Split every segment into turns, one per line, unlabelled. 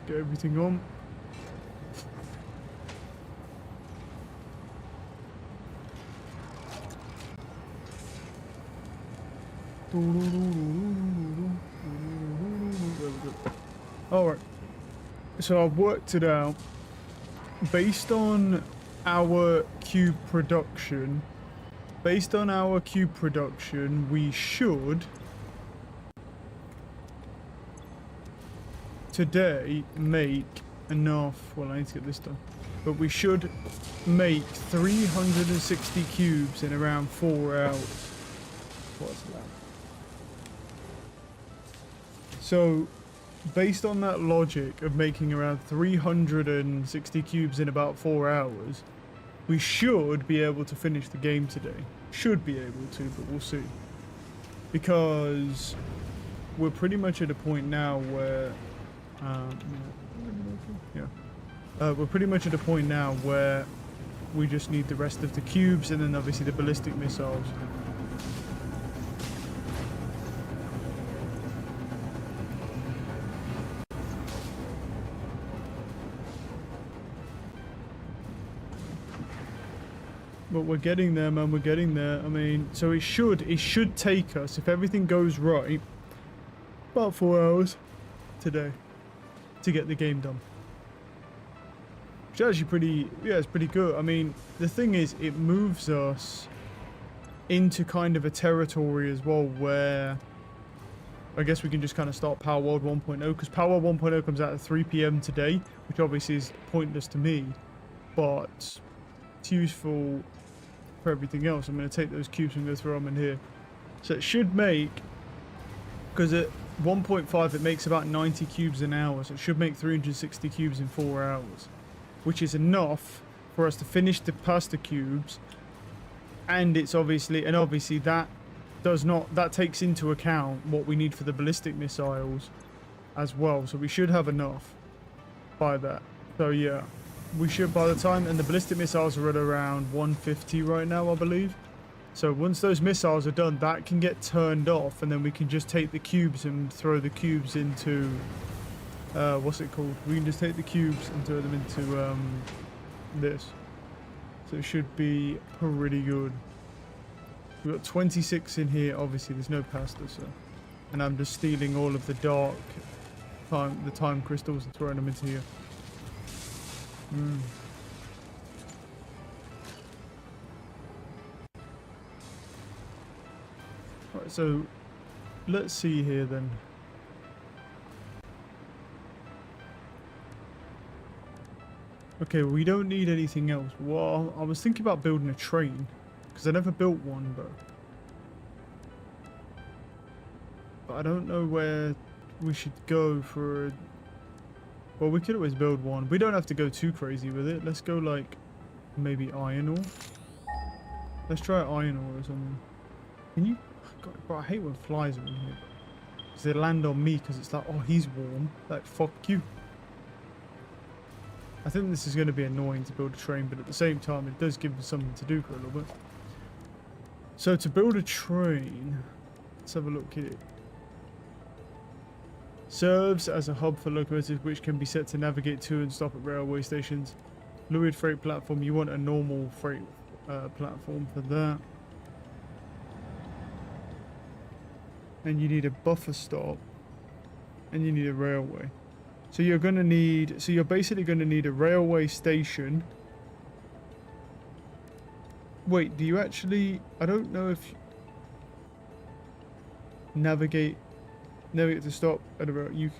get everything on. Alright, so I've worked it out. Based on our cube production, we should today make enough. Well, I need to get this done, but we should make 360 cubes in around 4 hours. What's that? So, based on that logic of making around 360 cubes in about 4 hours, we should be able to finish the game today. Should be able to, but we'll see. Because we're pretty much at a point now where... we're pretty much at a point now where we just need the rest of the cubes and then obviously the ballistic missiles. But we're getting there, man, we're getting there. I mean, so it should take us, if everything goes right, about 4 hours today to get the game done. Which is actually pretty, yeah, it's pretty good. I mean, the thing is, it moves us into kind of a territory as well where I guess we can just kind of start Power World 1.0, because Power World 1.0 comes out at 3 PM today, which obviously is pointless to me, but it's useful for everything else. I'm going to take those cubes and go throw them in here. So it should make, because at 1.5 it makes about 90 cubes an hour, so it should make 360 cubes in 4 hours, which is enough for us to finish the pasta cubes. And it's obviously that takes into account what we need for the ballistic missiles as well, so we should have enough by that. So yeah, we should, by the time, and the ballistic missiles are at around 150 right now, I believe. So once those missiles are done, that can get turned off, and then we can just take the cubes and throw the cubes into, what's it called? We can just take the cubes and throw them into, this. So it should be pretty good. We've got 26 in here, obviously there's no pasta, so. And I'm just stealing all of the time crystals and throwing them into here. Right, so let's see here then. Okay, we don't need anything else. Well, I was thinking about building a train, because I never built one, but I don't know where we should go for a... Well, we could always build one. We don't have to go too crazy with it. Let's go like maybe iron ore. Let's try iron ore or something. Can you... God, bro, I hate when flies are in here. Because they land on me because it's like, oh, he's warm. Like, fuck you. I think this is going to be annoying to build a train, but at the same time, it does give us something to do for a little bit. So to build a train, let's have a look here. Serves as a hub for locomotives which can be set to navigate to and stop at railway stations. Fluid freight platform, you want a normal freight platform for that. And you need a buffer stop. And you need a railway. So you're going to need, so you're basically going to need a railway station. Wait, do you actually, I don't know if navigate to stop at a rail. I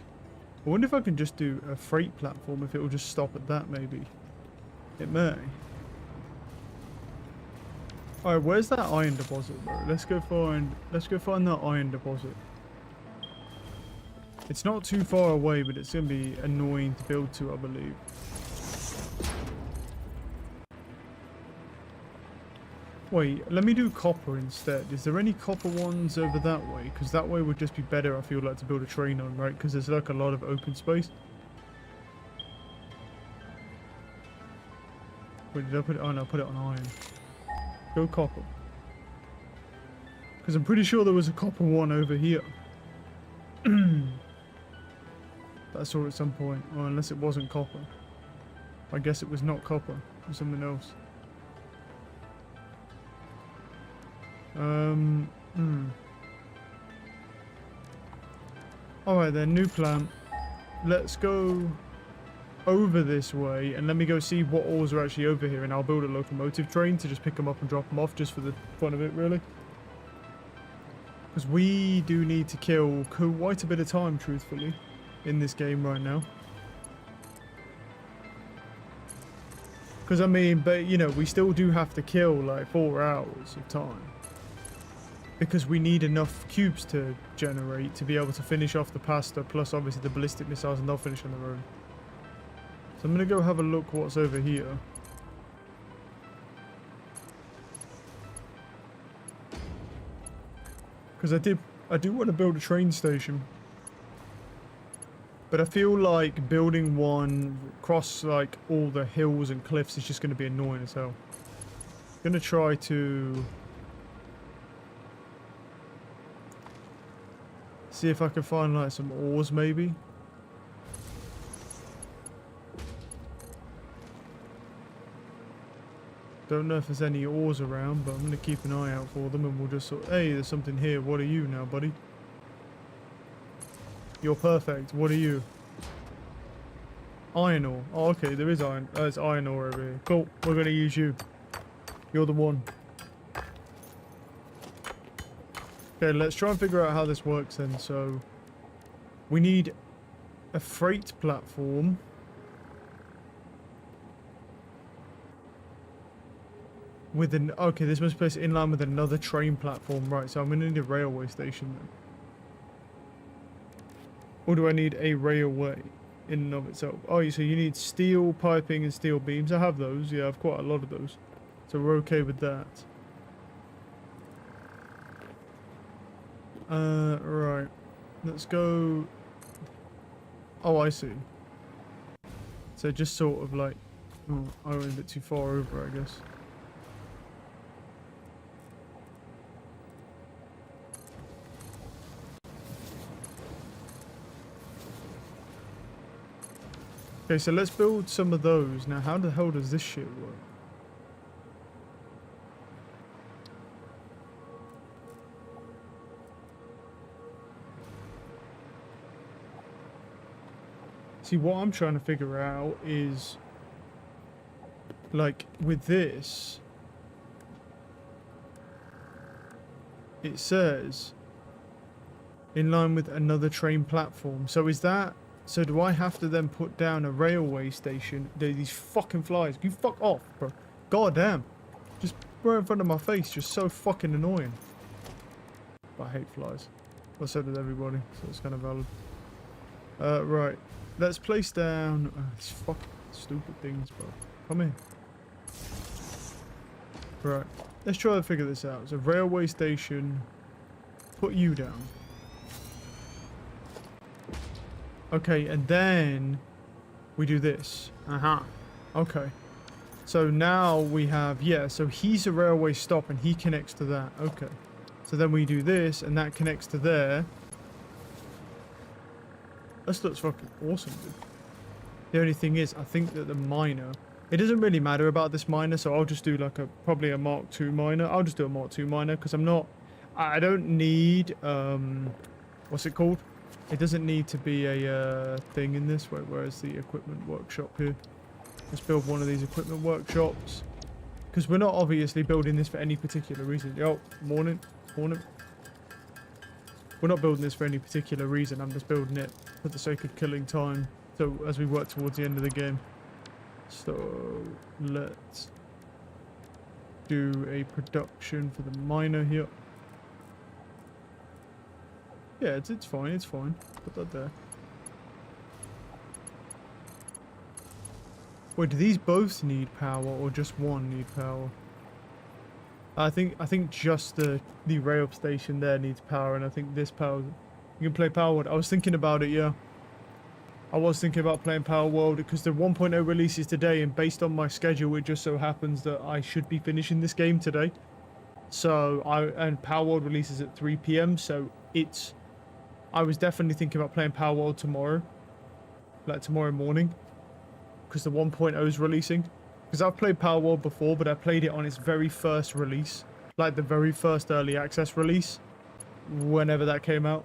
wonder if I can just do a freight platform, if it will just stop at that maybe. It may. Alright, where's that iron deposit though? Let's go find that iron deposit. It's not too far away, but it's going to be annoying to build to, I believe. Wait, let me do copper instead. Is there any copper ones over that way? Because that way would just be better, I feel like, to build a train on, right? Because there's like a lot of open space. Wait, did I put it on? I put it on iron. Go copper. Because I'm pretty sure there was a copper one over here. that I saw at some point. Or unless it wasn't copper. I guess it was not copper. It was something else. Alright then, new plan. Let's go over this way and let me go see what ores are actually over here, and I'll build a locomotive train to just pick them up and drop them off just for the fun of it, really. Because we do need to kill quite a bit of time, truthfully, in this game right now. Because, I mean, but, you know, we still do have to kill, like, 4 hours of time. Because we need enough cubes to generate to be able to finish off the pasta, plus, obviously, the ballistic missiles, and they'll finish on their own. So I'm going to go have a look what's over here. Because I do want to build a train station. But I feel like building one across like all the hills and cliffs is just going to be annoying as hell. I'm going to try to see if I can find like some ores maybe. Don't know if there's any ores around, but I'm going to keep an eye out for them, and we'll just sort of, hey, there's something here. What are you now, buddy? You're perfect. What are you? Iron ore. Oh, okay, there is iron. There's iron ore over here. Cool. We're going to use you. You're the one. Okay, let's try and figure out how this works then. So, we need a freight platform. With an... Okay, this must be placed in line with another train platform. Right, so I'm going to need a railway station then. Or do I need a railway in and of itself? Oh, so you need steel piping and steel beams. I have those. Yeah, I've quite a lot of those. So we're okay with that. Right. Let's go... Oh, I see. So just sort of like... Oh, I went a bit too far over, I guess. Okay, so let's build some of those. Now, how the hell does this shit work? See, what I'm trying to figure out is, like, with this, it says, in line with another train platform. So is that... So do I have to then put down a railway station? These fucking flies. You fuck off, bro. God damn. Just right in front of my face. Just so fucking annoying. But I hate flies. Well, so does everybody. So it's kind of valid. Right. Let's place down... these fucking stupid things, bro. Come here. Right. Let's try to figure this out. So railway station. Put you down. Okay, and then we do this. Okay. So now we have, yeah, so he's a railway stop and he connects to that. Okay. So then we do this and that connects to there. This looks fucking awesome, dude. The only thing is, I think that the miner... It doesn't really matter about this miner, so I'll just do like probably a Mark II miner. I'll just do a Mark II miner because I'm not... I don't need, what's it called? It doesn't need to be a thing in this. Where's the equipment workshop here? Let's build one of these equipment workshops. Because we're not obviously building this for any particular reason. Yo, morning. Morning. We're not building this for any particular reason. I'm just building it for the sake of killing time. So as we work towards the end of the game. So let's do a production for the miner here. Yeah, it's fine, it's fine. Put that there. Wait, do these both need power or just one need power? I think just the rail station there needs power, and I think this power... You can play Power World. I was thinking about it, yeah. I was thinking about playing Power World because the 1.0 releases today, and based on my schedule, it just so happens that I should be finishing this game today. So, and Power World releases at 3 PM, so it's... I was definitely thinking about playing Power World tomorrow. like tomorrow morning, because the 1.0 is releasing. Because I've played Power World before, but I played it on its very first release, like the very first early access release, whenever that came out.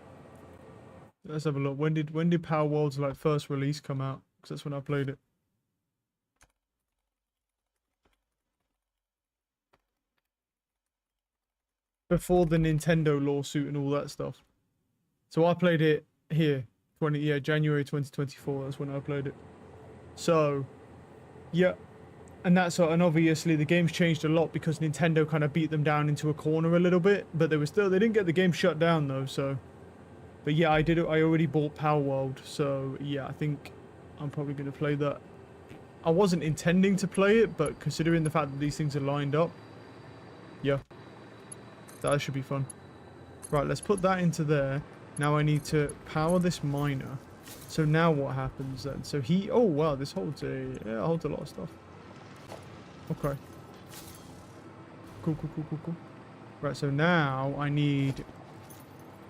Let's have a look. When did Power World's like first release come out? Because that's when I played it. Before the Nintendo lawsuit and all that stuff. So I played it here, January 2024. That's when I played it. So, yeah, and obviously the game's changed a lot because Nintendo kind of beat them down into a corner a little bit, but they didn't get the game shut down though. So, but yeah, I already bought Power World, so yeah, I think I'm probably gonna play that. I wasn't intending to play it, but considering the fact that these things are lined up, yeah. That should be fun. Right, let's put that into there. Now I need to power this miner. So now what happens then? So oh wow, this holds a lot of stuff. Okay. Cool. Right, so now I need,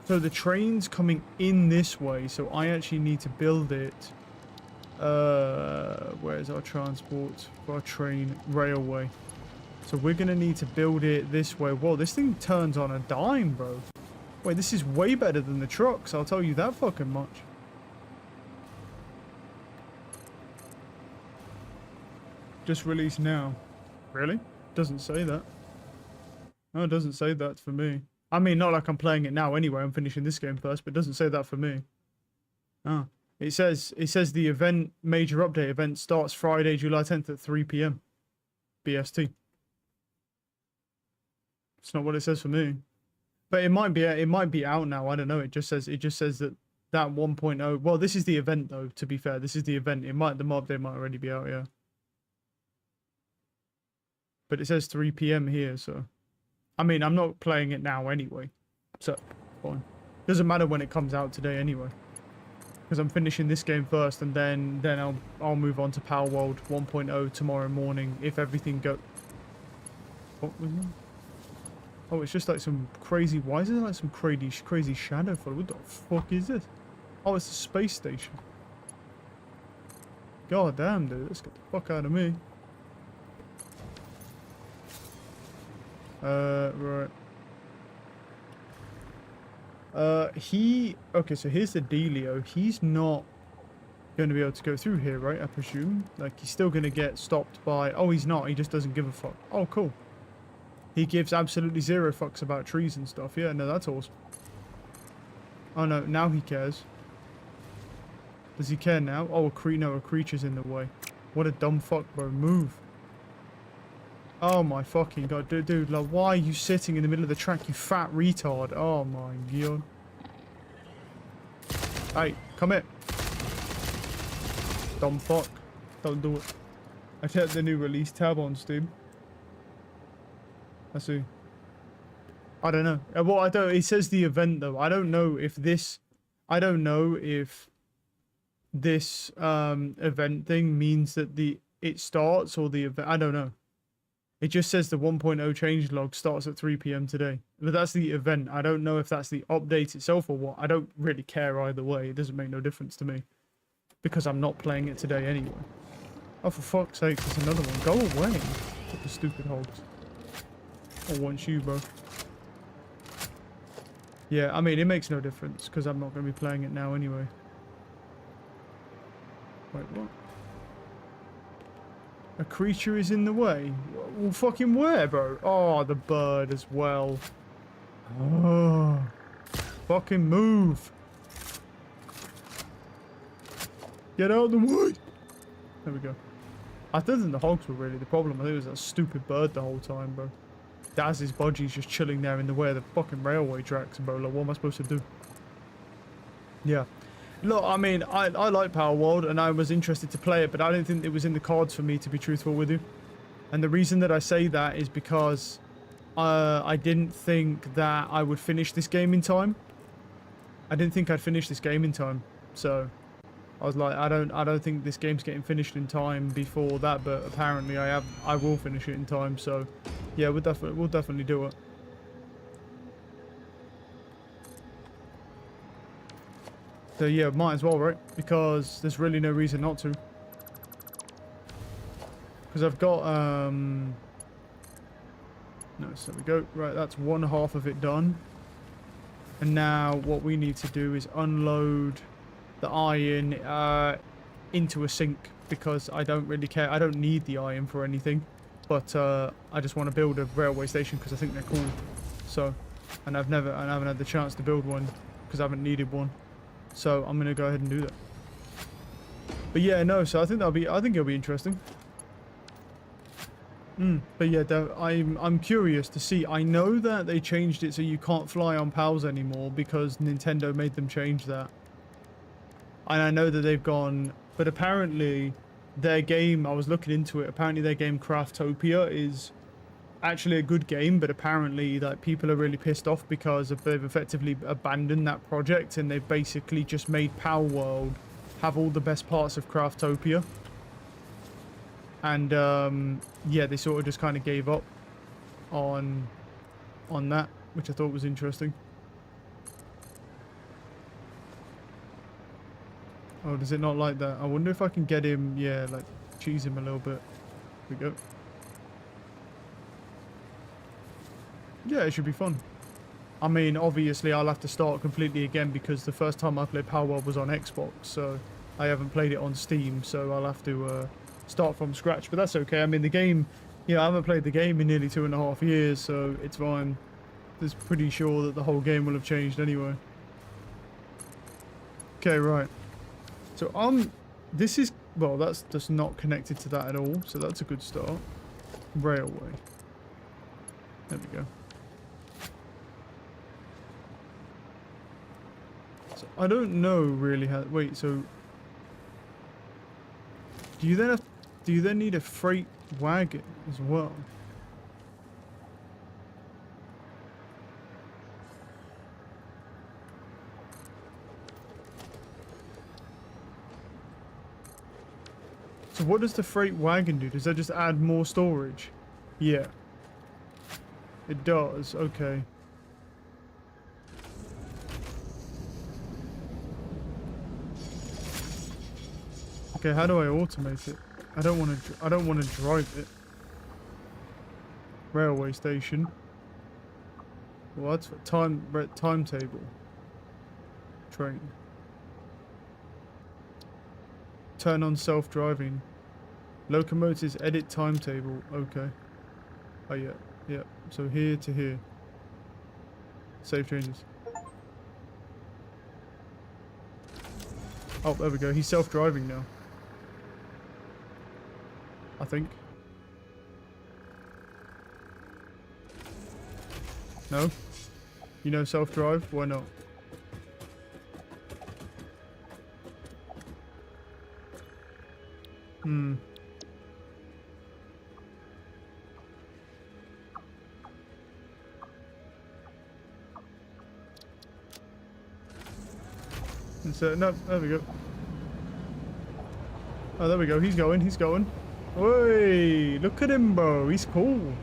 so the train's coming in this way, so I actually need to build it. Where's our transport for our train railway? So we're going to need to build it this way. Whoa, this thing turns on a dime, bro. Wait, this is way better than the trucks. I'll tell you that fucking much. Just released now. Really? Doesn't say that. No, it doesn't say that for me. I mean, not like I'm playing it now anyway. I'm finishing this game first, but it doesn't say that for me. Ah. It says the event, major update event starts Friday, July 10th at 3 p.m. BST. It's not what it says for me, but it might be out now. I don't know. It just says that 1.0. Well, this is the event though. To be fair, this is the event. The mob update might already be out, yeah. But it says 3 p.m. here, so I mean, I'm not playing it now anyway, so fine. Doesn't matter when it comes out today anyway, because I'm finishing this game first, and then I'll move on to Power World 1.0 tomorrow morning if everything go. What was it? Oh, it's just like some crazy... Why is it like some crazy shadow fall? What the fuck is this? Oh, it's a space station. God damn, dude. Let's get the fuck out of me. Right. Okay, so here's the dealio. He's not going to be able to go through here, right? I presume. Like, he's still going to get stopped by... Oh, he's not. He just doesn't give a fuck. Oh, cool. He gives absolutely zero fucks about trees and stuff. Yeah, no, that's awesome. Oh, no, now he cares. Does he care now? Oh, a creature's in the way. What a dumb fuck, bro. Move. Oh, my fucking god. Dude, like, why are you sitting in the middle of the track, you fat retard? Oh, my god. Hey, come here. Dumb fuck. Don't do it. I checked the new release tab on Steam. I see. I don't know. Well, it says the event though. I don't know if this event thing means that it starts or the event. I don't know. It just says the 1.0 changelog starts at 3 p.m. today. But that's the event. I don't know if that's the update itself or what. I don't really care either way. It doesn't make no difference to me, because I'm not playing it today anyway. Oh, for fuck's sake, there's another one. Go away. What the stupid hogs. I want you, bro. Yeah, I mean, it makes no difference, because I'm not going to be playing it now anyway. Wait, what? A creature is in the way? Well, fucking where, bro? Oh, the bird as well. Oh. Fucking move. Get out of the way. There we go. I don't think the hogs were really the problem. I think it was that stupid bird the whole time, bro. Daz's budgie's just chilling there in the way of the fucking railway tracks, bro. Like, what am I supposed to do? Yeah. Look, I mean, I like Power World, and I was interested to play it, but I didn't think it was in the cards for me, to be truthful with you. And the reason that I say that is because I didn't think that I would finish this game in time. I didn't think I'd finish this game in time. So I was like, I don't think this game's getting finished in time before that, but apparently I will finish it in time. So yeah, we'll definitely do it. So yeah, might as well, right? Because there's really no reason not to. Because I've got, no, so we go. Right, that's one half of it done. And now what we need to do is unload the iron into a sink, because I don't really care. I don't need the iron for anything. But I just want to build a railway station because I think they're cool. So, and I haven't had the chance to build one because I haven't needed one. So I'm gonna go ahead and do that. But yeah, no. So I think it'll be interesting. But yeah, I'm curious to see. I know that they changed it so you can't fly on PALs anymore because Nintendo made them change that. And I know that they've gone, but apparently their game, I was looking into it, apparently their game Craftopia is actually a good game, but apparently like people are really pissed off because they've effectively abandoned that project and they've basically just made PAL World have all the best parts of Craftopia. And yeah, they sort of just kind of gave up on that, which I thought was interesting. Oh, does it not like that? I wonder if I can get him, yeah, like cheese him a little bit. Here we go. Yeah, it should be fun. I mean, obviously I'll have to start completely again because the first time I played Power World was on Xbox, so I haven't played it on Steam, so I'll have to start from scratch, but that's okay. I mean, the game, I haven't played the game in nearly 2.5 years, so it's fine. It's pretty sure that the whole game will have changed anyway. Okay, right. So this is, well, that's just not connected to that at all, so that's a good start. Railway. There we go. So I don't know really how, wait, so do you then need a freight wagon as well? So what does the freight wagon do? Does that just add more storage? Yeah. It does, okay. Okay, how do I automate it? I don't want to drive it. Railway station. What? Timetable. Train. Turn on self-driving. Locomotives edit timetable. Okay. Oh yeah, yeah. So here to here. Save changes. Oh, there we go. He's self-driving now. I think. No? You know self-drive? Why not? And so, no, there we go. Oh, there we go. He's going. Oi, look at him, bro. He's cool.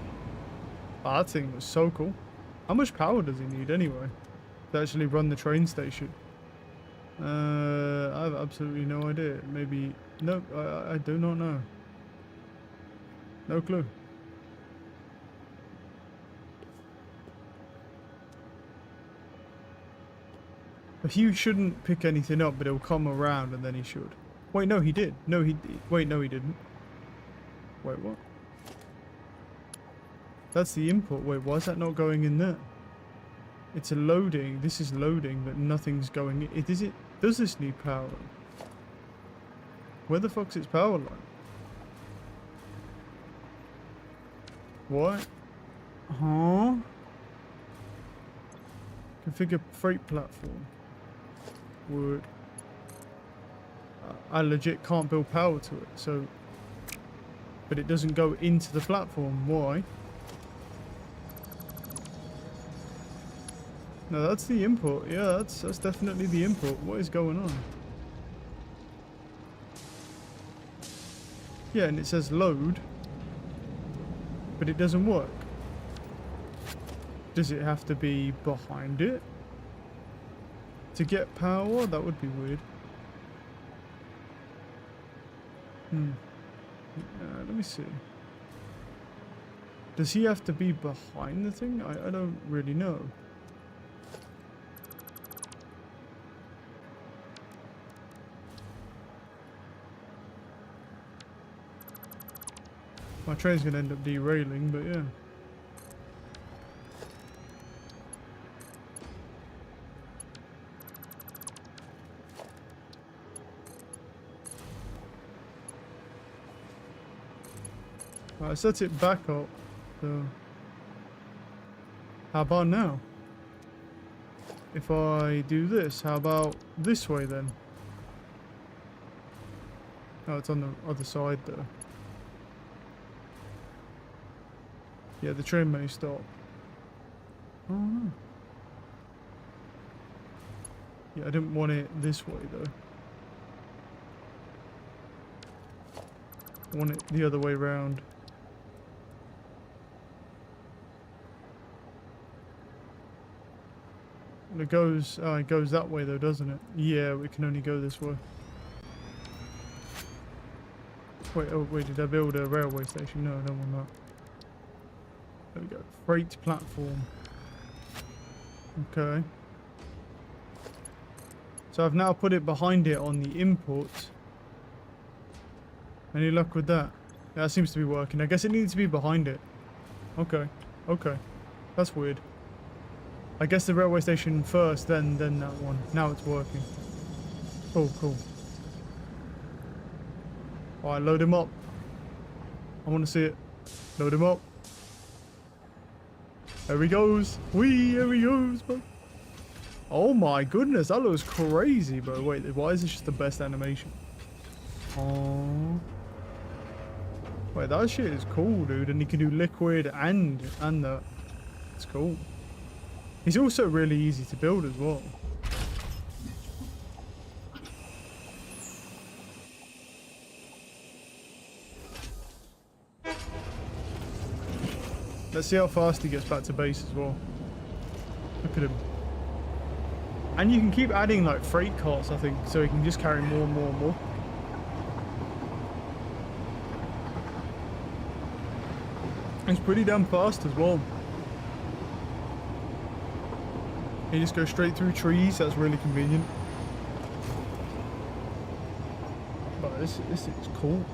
Oh, that thing was so cool. How much power does he need anyway to actually run the train station? I have absolutely no idea. Maybe... No, I do not know. No clue. But he shouldn't pick anything up, but he'll come around and then he should. Wait, no, he did. No, he... Wait, no, he didn't. Wait, what? That's the input. Wait, why is that not going in there? It's a loading. This is loading, but nothing's going in. Is it? Does this need power? Where the fuck's its power line? What? Huh? Configure freight platform. Would. I legit can't build power to it, so... But it doesn't go into the platform. Why? No, that's the input. Yeah, that's definitely the input. What is going on? Yeah, and it says load, but it doesn't work. Does it have to be behind it? To get power? That would be weird. Let me see. Does he have to be behind the thing? I don't really know. My train's going to end up derailing, but yeah. I set it back up. So how about now? If I do this, how about this way then? Oh, it's on the other side though. Yeah, the train may stop. Oh no. Yeah, I didn't want it this way though. I want it the other way round. It goes that way though, doesn't it? Yeah, we can only go this way. Wait, oh wait, did I build a railway station? No, I don't want that. There we go. Freight platform. Okay. So I've now put it behind it on the input. Any luck with that? Yeah, that seems to be working. I guess it needs to be behind it. Okay. Okay. That's weird. I guess the railway station first, then that one. Now it's working. Cool, cool. Alright, load him up. I want to see it. Load him up. There he goes. Whee, here he goes, bro. Oh my goodness, that looks crazy, bro. Wait, why is this just the best animation? Oh. Wait, that shit is cool, dude. And he can do liquid and that. It's cool. He's also really easy to build as well. Let's see how fast he gets back to base as well. Look at him. And you can keep adding like freight carts, I think, so he can just carry more and more and more. It's pretty damn fast as well. You just go straight through trees, that's really convenient. But this is cool.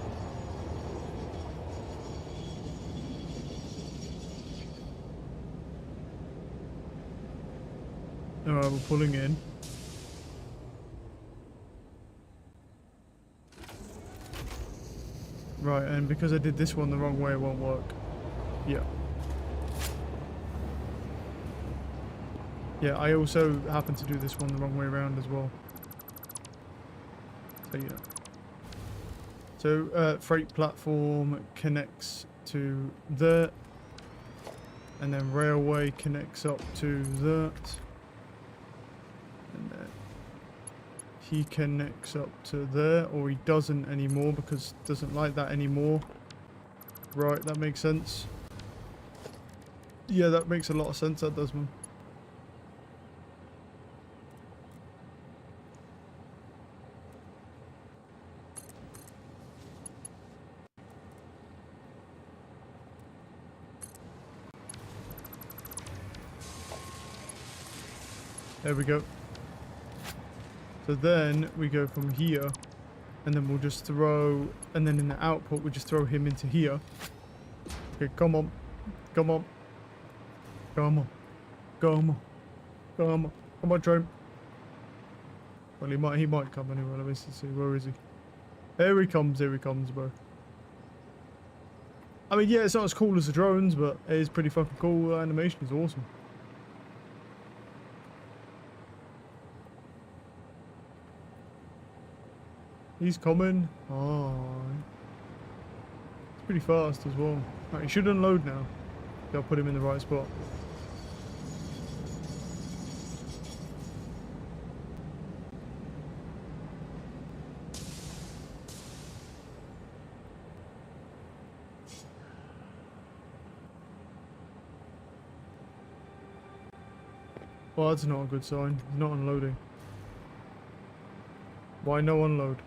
Alright, we're pulling in. Right, and because I did this one the wrong way, it won't work. Yeah. Yeah, I also happen to do this one the wrong way around as well. So yeah. So freight platform connects to that, and then railway connects up to that, and then he connects up to there, or he doesn't anymore because it doesn't like that anymore. Right, that makes sense. Yeah, that makes a lot of sense, that does, man. There we go. So then we go from here, and then we'll just throw, and then in the output we'll just throw him into here. Okay, come on, come on, come on, come on, come on, come on, train. Well, he might come anyway. Let me see. Where is he? Here he comes, bro. I mean, yeah, it's not as cool as the drones, but it is pretty fucking cool. The animation is awesome. He's coming. Oh, it's pretty fast as well. Right, he should unload now. I'll put him in the right spot. Well, that's not a good sign. He's not unloading. Why no unload?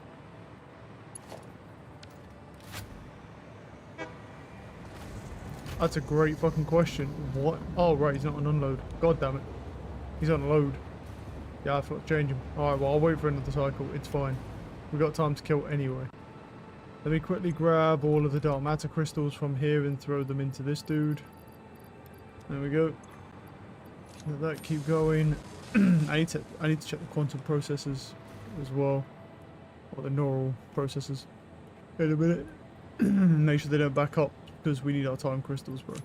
That's a great fucking question. What? Oh, right, he's not on unload. God damn it. He's on load. Yeah, I thought change him. Alright, well, I'll wait for another cycle. It's fine. We've got time to kill anyway. Let me quickly grab all of the dark matter crystals from here and throw them into this dude. There we go. Let that keep going. I need to check the quantum processors as well. Or the neural processors. In a minute. Make sure they don't back up, because we need our time crystals, bro.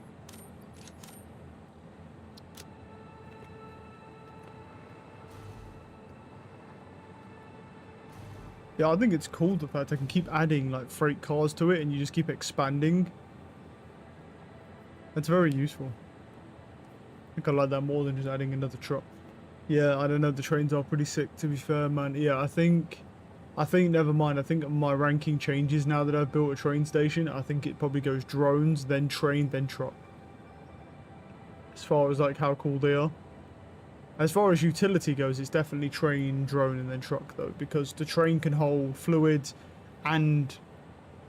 Yeah, I think it's cool the fact I can keep adding like freight cars to it and you just keep expanding. That's very useful. I think I like that more than just adding another truck. Yeah, I don't know, the trains are pretty sick to be fair, man. Yeah, I think never mind. I think my ranking changes now that I've built a train station. I think it probably goes drones, then train, then truck. As far as like how cool they are. As far as utility goes, it's definitely train, drone, and then truck though, because the train can hold fluids and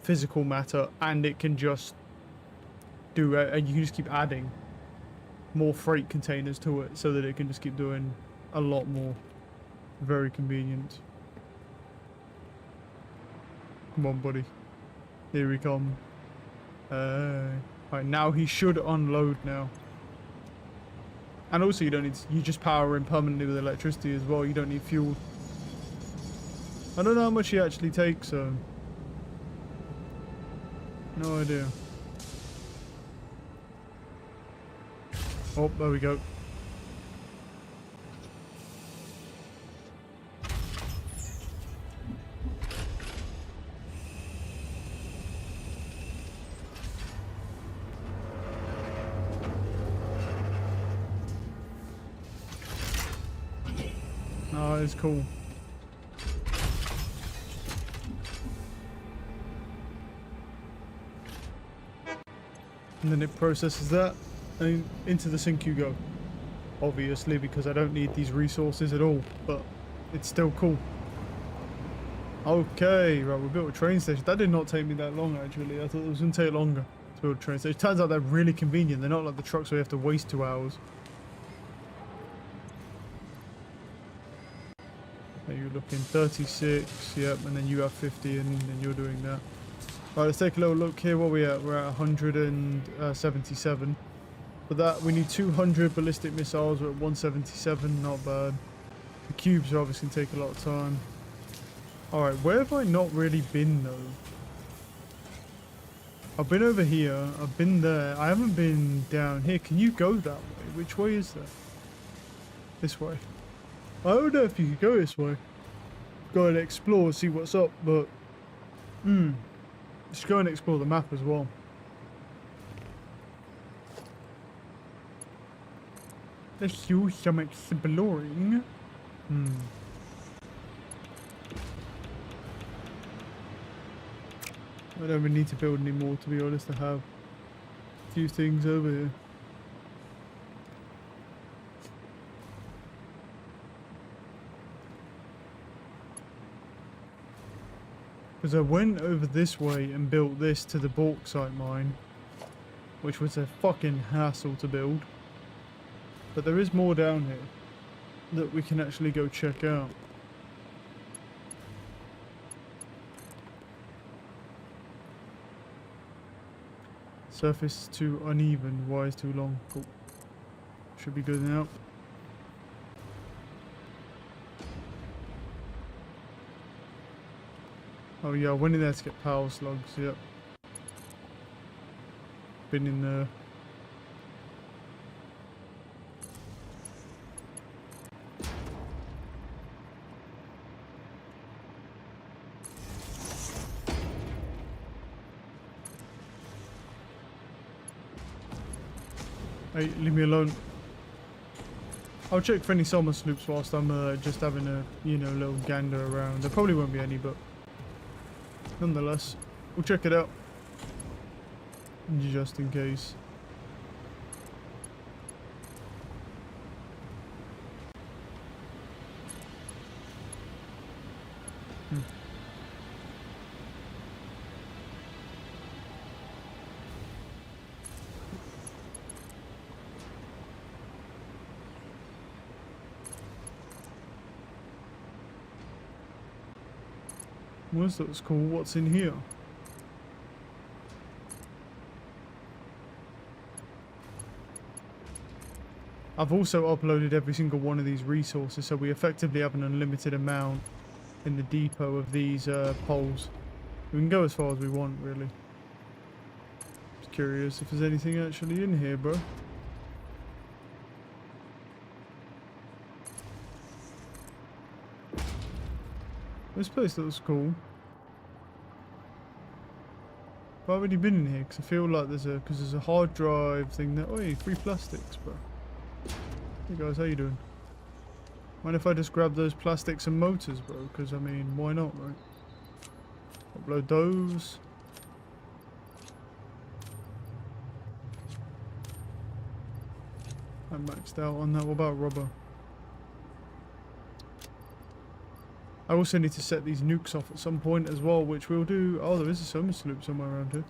physical matter, and it can just do it, and you can just keep adding more freight containers to it so that it can just keep doing a lot more. Very convenient. Come on, buddy. Here we come. Right, now he should unload now. And also you don't need, you just power him permanently with electricity as well. You don't need fuel. I don't know how much he actually takes, so no idea. Oh, there we go. Oh, it's cool. And then it processes that and into the sink you go. Obviously, because I don't need these resources at all, but it's still cool. Okay, right, we built a train station. That did not take me that long, actually. I thought it was going to take longer to build a train station. It turns out they're really convenient. They're not like the trucks where you have to waste 2 hours. You're looking 36, yep, and then you have 50, and then you're doing that. Right, let's take a little look here. What are we at? We're at 177. For that, we need 200 ballistic missiles. We're at 177, not bad. The cubes are obviously going to take a lot of time. Alright, where have I not really been, though? I've been over here. I've been there. I haven't been down here. Can you go that way? Which way is that? This way. I don't know if you could go this way. Go and explore, see what's up, but just go and explore the map as well. Let's do some exploring. I don't even need to build any more, to be honest. I have a few things over here. Because I went over this way and built this to the bauxite mine, which was a fucking hassle to build. But there is more down here that we can actually go check out. Surface too uneven, Y is too long. Cool. Should be good now. Oh yeah, I went in there to get power slugs, yep. Been in there. Hey, leave me alone. I'll check for any summer sloops whilst I'm just having a, you know, little gander around. There probably won't be any, but nonetheless, we'll check it out. Just in case. Hmm. What's that cool? What's in here? I've also uploaded every single one of these resources, so we effectively have an unlimited amount in the depot of these poles. We can go as far as we want, really. Just curious if there's anything actually in here, bro. This place looks cool. I've already been in here because I feel like there's a hard drive thing there. Oh, free plastics, bro. Hey guys, how you doing? Mind if I just grab those plastics and motors, bro? Because I mean, why not, right? Upload those. I'm maxed out on that. What about rubber? I also need to set these nukes off at some point as well, which we'll do. Oh, there is a summer sloop somewhere around here.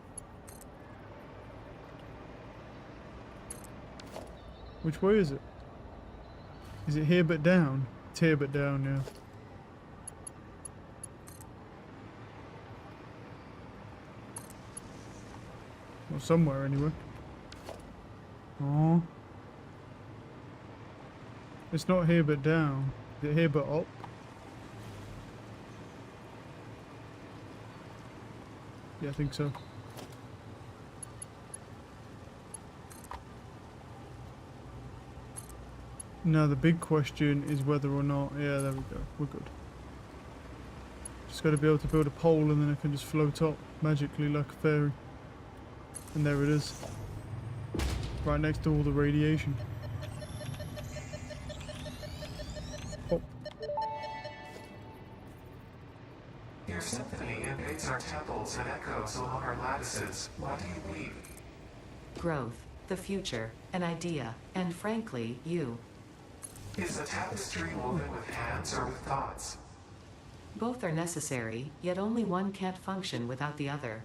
Which way is it? Is it here but down? It's here but down, yeah. Well, somewhere anyway. Oh. It's not here but down. Is it here but up? Yeah, I think so. Now the big question is whether or not... Yeah, there we go. We're good. Just got to be able to build a pole and then I can just float up magically like a fairy. And there it is. Right next to all the radiation. Oh.
Your symphony invades our temples and echoes along our lattices. What do you believe?
Growth, the future, an idea, and frankly, you.
Is a tapestry woven with hands or with thoughts?
Both are necessary, yet only one can't function without the other.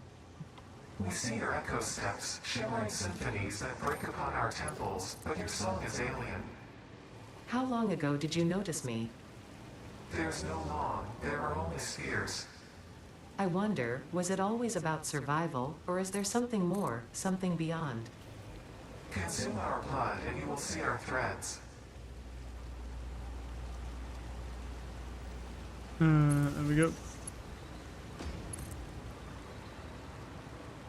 We see your echo steps, shimmering symphonies that break upon our temples, but your song is alien.
How long ago did you notice me?
There's no long, there are only spheres.
I wonder, was it always about survival, or is there something more, something beyond?
Consume our blood and you will see our threads.
There we go.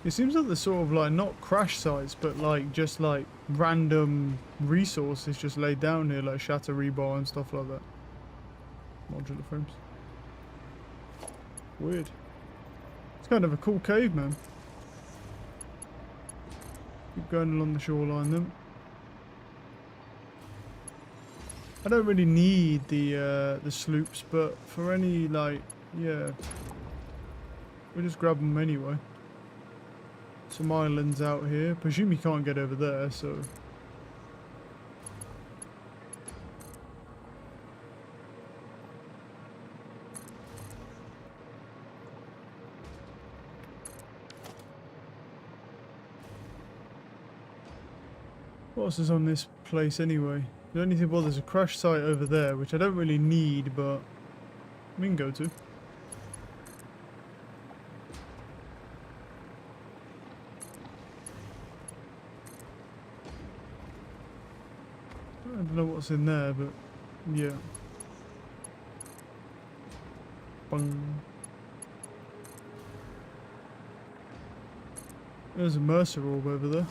It seems like the sort of like not crash sites, but like just like random resources just laid down here, like shatter rebar and stuff like that. Modular frames. Weird. It's kind of a cool cave, man. Keep going along the shoreline then. I don't really need the sloops, but for any like, yeah, we'll just grab them anyway. Some islands out here. Presume you can't get over there, so. What else is on this place anyway? The only thing, well, there's a crash site over there, which I don't really need, but we can go to. I don't know what's in there, but yeah. Bung. There's a Mercer orb over there.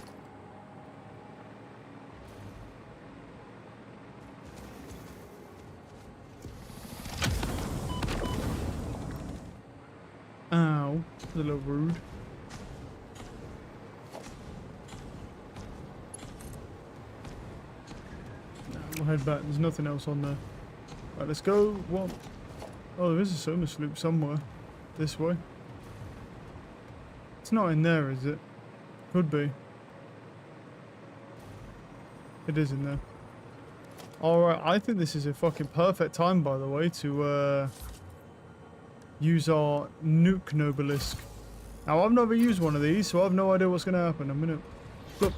Ow, that's a little rude. We'll head back. There's nothing else on there. Right, let's go. What? Oh, there is a soma sloop somewhere. This way. It's not in there, is it? Could be. It is in there. Alright, I think this is a fucking perfect time, by the way, to use our nuke nobelisk. Now, I've never used one of these, so I have no idea what's going to happen. I'm going to... Look.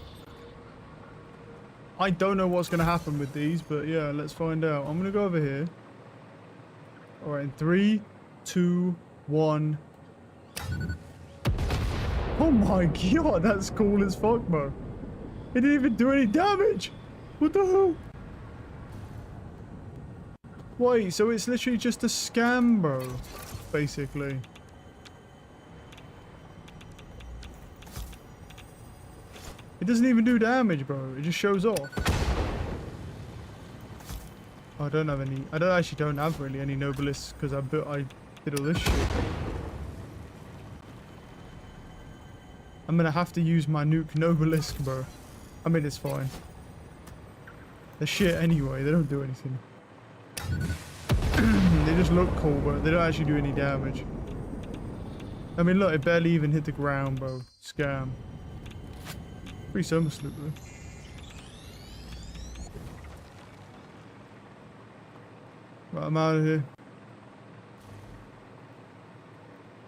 I don't know what's going to happen with these, but yeah, let's find out. I'm going to go over here. Alright, in 3, 2, 1. Oh my god, that's cool as fuck, bro. It didn't even do any damage. What the hell? Wait, so it's literally just a scam, bro. Basically. It doesn't even do damage, bro. It just shows off. I don't have any. I don't have really any nobelisks because I did all this shit. I'm gonna have to use my nuke nobelisk, bro. I mean, it's fine. They're shit anyway. They don't do anything. They just look cool, but they don't actually do any damage. I mean, look, it barely even hit the ground, bro. Scam. Free summer sloop, though. Right, I'm out of here.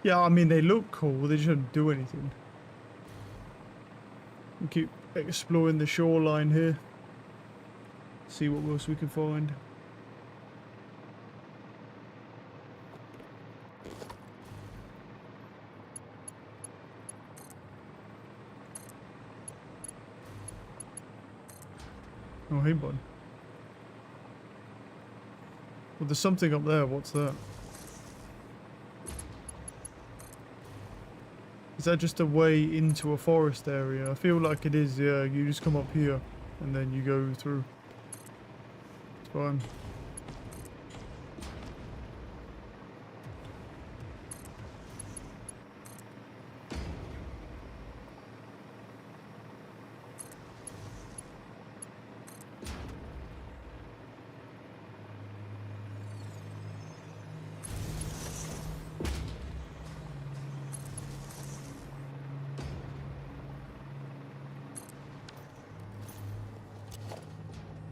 Yeah, I mean, they look cool. They just don't do anything. We keep exploring the shoreline here. See what else we can find. Oh, hey, bud. Well, there's something up there. What's that? Is that just a way into a forest area? I feel like it is, yeah. You just come up here and then you go through. It's fine.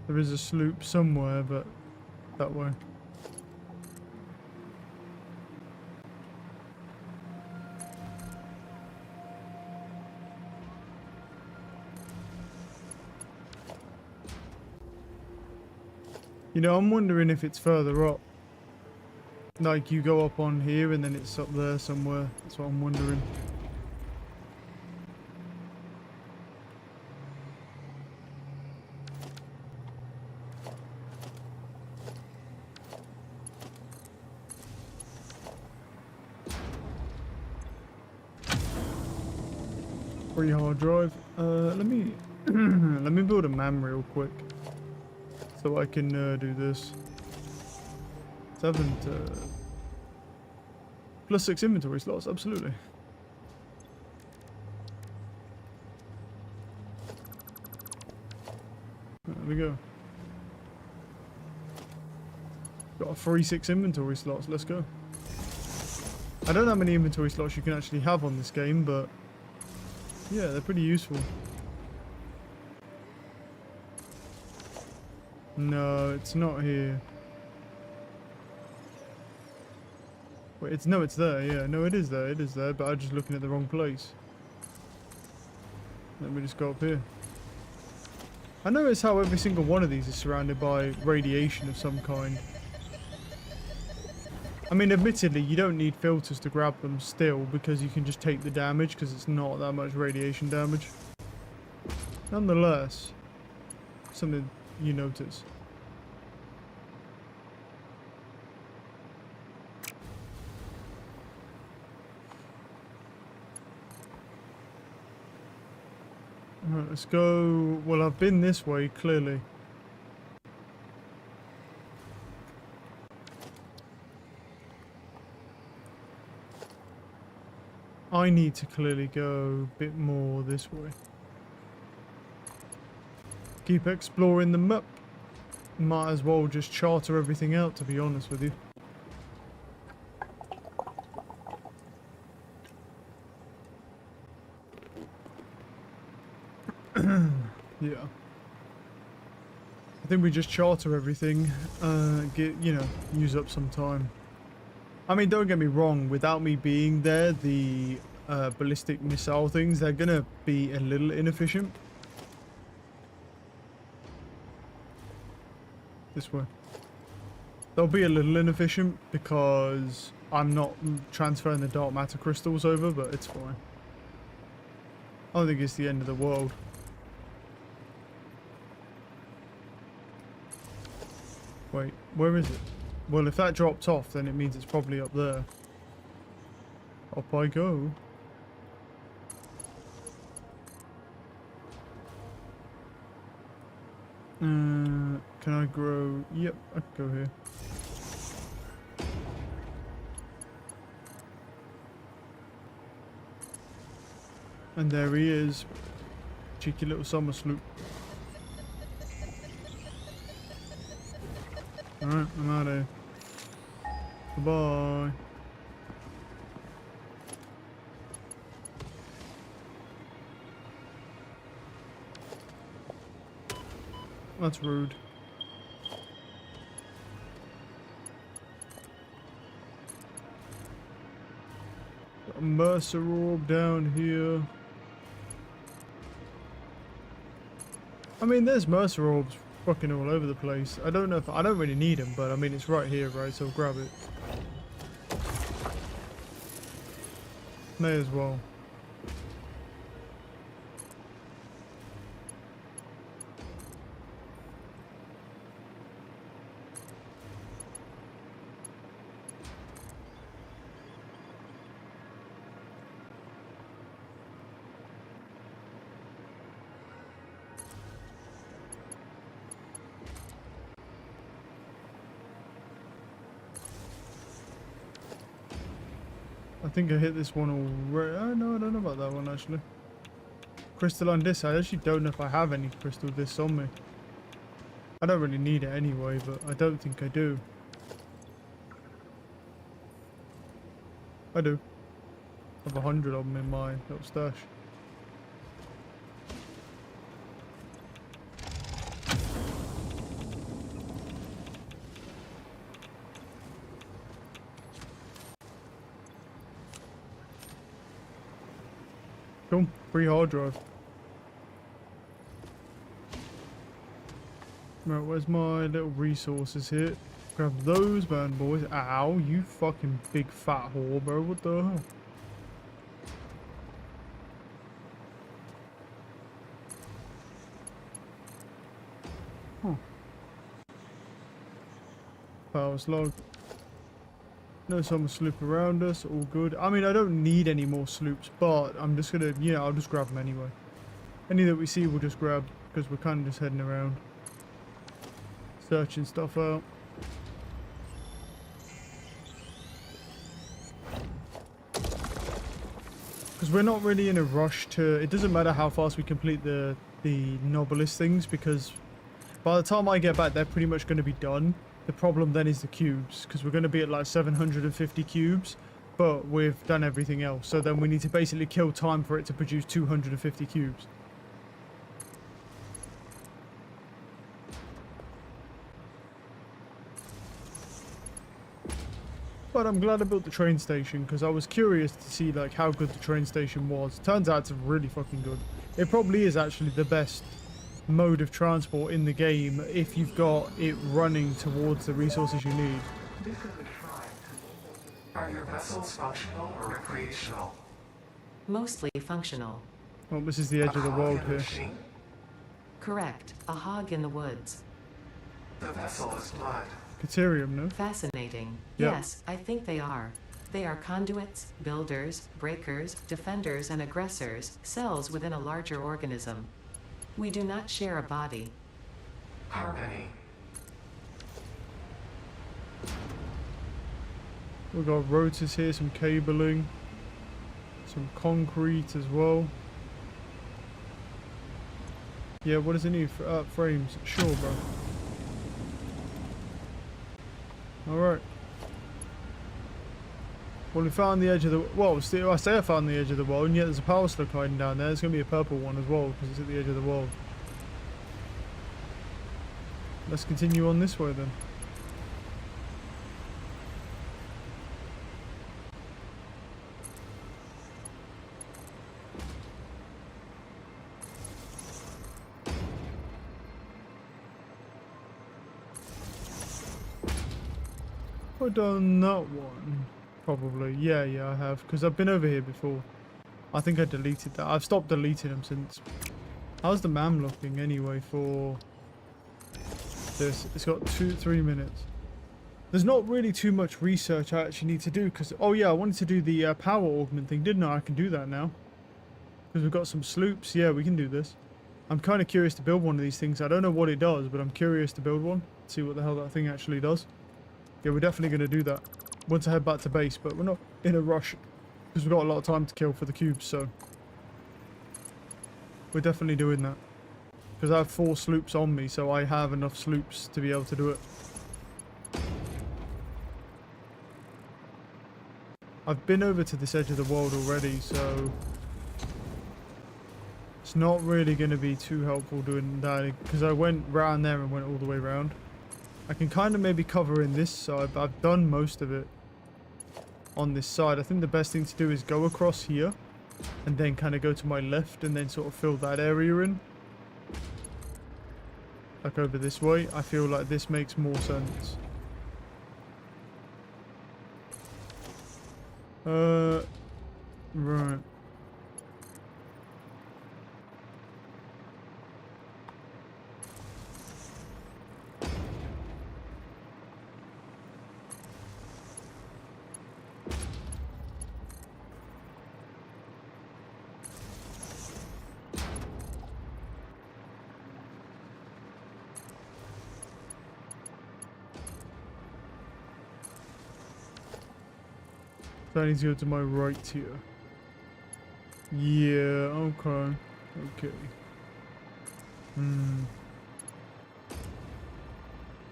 There is a sloop somewhere, but that way. You know, I'm wondering if it's further up. Like you go up on here and then it's up there somewhere. That's what I'm wondering. Free hard drive. Let me let me build a MAM real quick, so I can do this. 7 +6 inventory slots, absolutely. There we go. Got a free 6 inventory slots. Let's go. I don't know how many inventory slots you can actually have on this game, but yeah, they're pretty useful. No, it's not here. Wait, it's there, yeah. No, it is there, but I'm just looking at the wrong place. Let me just go up here. I notice how every single one of these is surrounded by radiation of some kind. I mean, admittedly, you don't need filters to grab them still, because you can just take the damage, because it's not that much radiation damage. Nonetheless, something you notice. Alright, let's go. Well, I've been this way, clearly. I need to clearly go a bit more this way. Keep exploring the map. Might as well just charter everything out, to be honest with you. Yeah. I think we just charter everything, get, you know, use up some time. I mean, don't get me wrong, without me being there, the ballistic missile things, they're gonna be a little inefficient. This way. They'll be a little inefficient because I'm not transferring the dark matter crystals over, but it's fine. I don't think it's the end of the world. Wait, where is it? Well, if that dropped off, then it means it's probably up there. Up I go. Can I grow? Yep, I can go here. And there he is. Cheeky little summer sloop. Alright, I'm out of here. Goodbye. That's rude. Got a Mercer orb down here. I mean, there's Mercer orbs fucking all over the place. I don't know if I don't really need them, but I mean, it's right here, right? So I'll grab it. May as well. I think I hit this one already. Oh, no, I don't know about that one actually. Crystalline disc. I actually don't know if I have any crystal discs on me. I don't really need it anyway, but I don't think I do. I do. I have 100 of them in my little stash. Cool, free hard drive. Right, where's my little resources here? Grab those, man, boys. Ow, you fucking big fat whore, bro. What the hell? Huh. Power slug. No summer sloop around us, all good. I mean, I don't need any more sloops, but I'm just gonna, you know, I'll just grab them anyway. Any that we see, we'll just grab, because we're kind of just heading around. Searching stuff out. Because we're not really in a rush to, it doesn't matter how fast we complete the novelist things, because by the time I get back, they're pretty much going to be done. The problem then is the cubes, because we're going to be at like 750 cubes, but we've done everything else. So then we need to basically kill time for it to produce 250 cubes. But I'm glad I built the train station, because I was curious to see like how good the train station was. Turns out it's really fucking good. It probably is actually the best mode of transport in the game if you've got it running towards the resources you need.
Are your vessels functional or recreational?
Mostly functional.
Oh, this is the edge of the world here.
Machine?
Correct. A hog in the woods.
The vessel is blood.
Caterium, no?
Fascinating.
Yep.
Yes, I think they are. They are conduits, builders, breakers, defenders, and aggressors, cells within a larger organism. We do not share a body.
Harmony.
We've got rotors here, some cabling, some concrete as well. Yeah, what does it need? Frames. Sure, bro. Alright. Well, we found the edge of the... Well, still, I say I found the edge of the world, and yet there's a power slug hiding down there. There's going to be a purple one as well, because it's at the edge of the world. Let's continue on this way, then. I done that one? Probably. Yeah, I have. Because I've been over here before. I think I deleted that. I've stopped deleting them since. How's the MAM looking anyway for this? It's got 3 minutes. There's not really too much research I actually need to do because... Oh yeah, I wanted to do the power augment thing, didn't I? I can do that now. Because we've got some sloops. Yeah, we can do this. I'm kind of curious to build one of these things. I don't know what it does, but I'm curious to build one. See what the hell that thing actually does. Yeah, we're definitely going to do that once I head back to base, but we're not in a rush because we've got a lot of time to kill for the cubes, so we're definitely doing that. Because I have 4 sloops on me, so I have enough sloops to be able to do it. I've been over to this edge of the world already, so it's not really going to be too helpful doing that because I went round there and went all the way round. I can kind of maybe cover in this side, but I've done most of it on this side. I think the best thing to do is go across here and then kind of go to my left and then sort of fill that area in. Like over this way. I feel like this makes more sense. Right. So I need to go to my right here. Yeah, okay. Okay.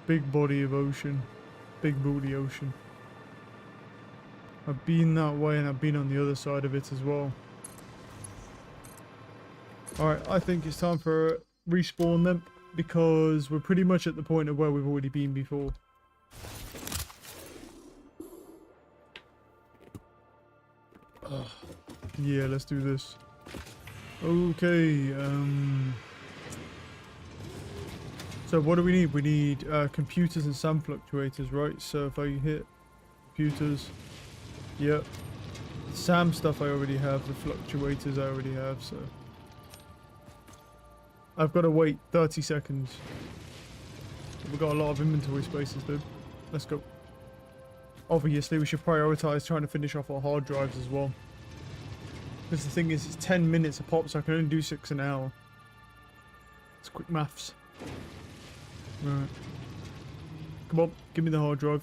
Big body of ocean. Big booty ocean. I've been that way and I've been on the other side of it as well. Alright, I think it's time for respawn them because we're pretty much at the point of where we've already been before. Yeah, let's do this. Okay, so what do we need? We need computers and SAM fluctuators, right? So if I hit computers, yep. SAM stuff I already have, the fluctuators I already have, so I've got to wait 30 seconds. We've got a lot of inventory spaces, dude. Let's go. Obviously, we should prioritize trying to finish off our hard drives as well. Because the thing is, it's 10 minutes a pop, so I can only do 6 an hour. It's quick maths. Right. Come on, give me the hard drive.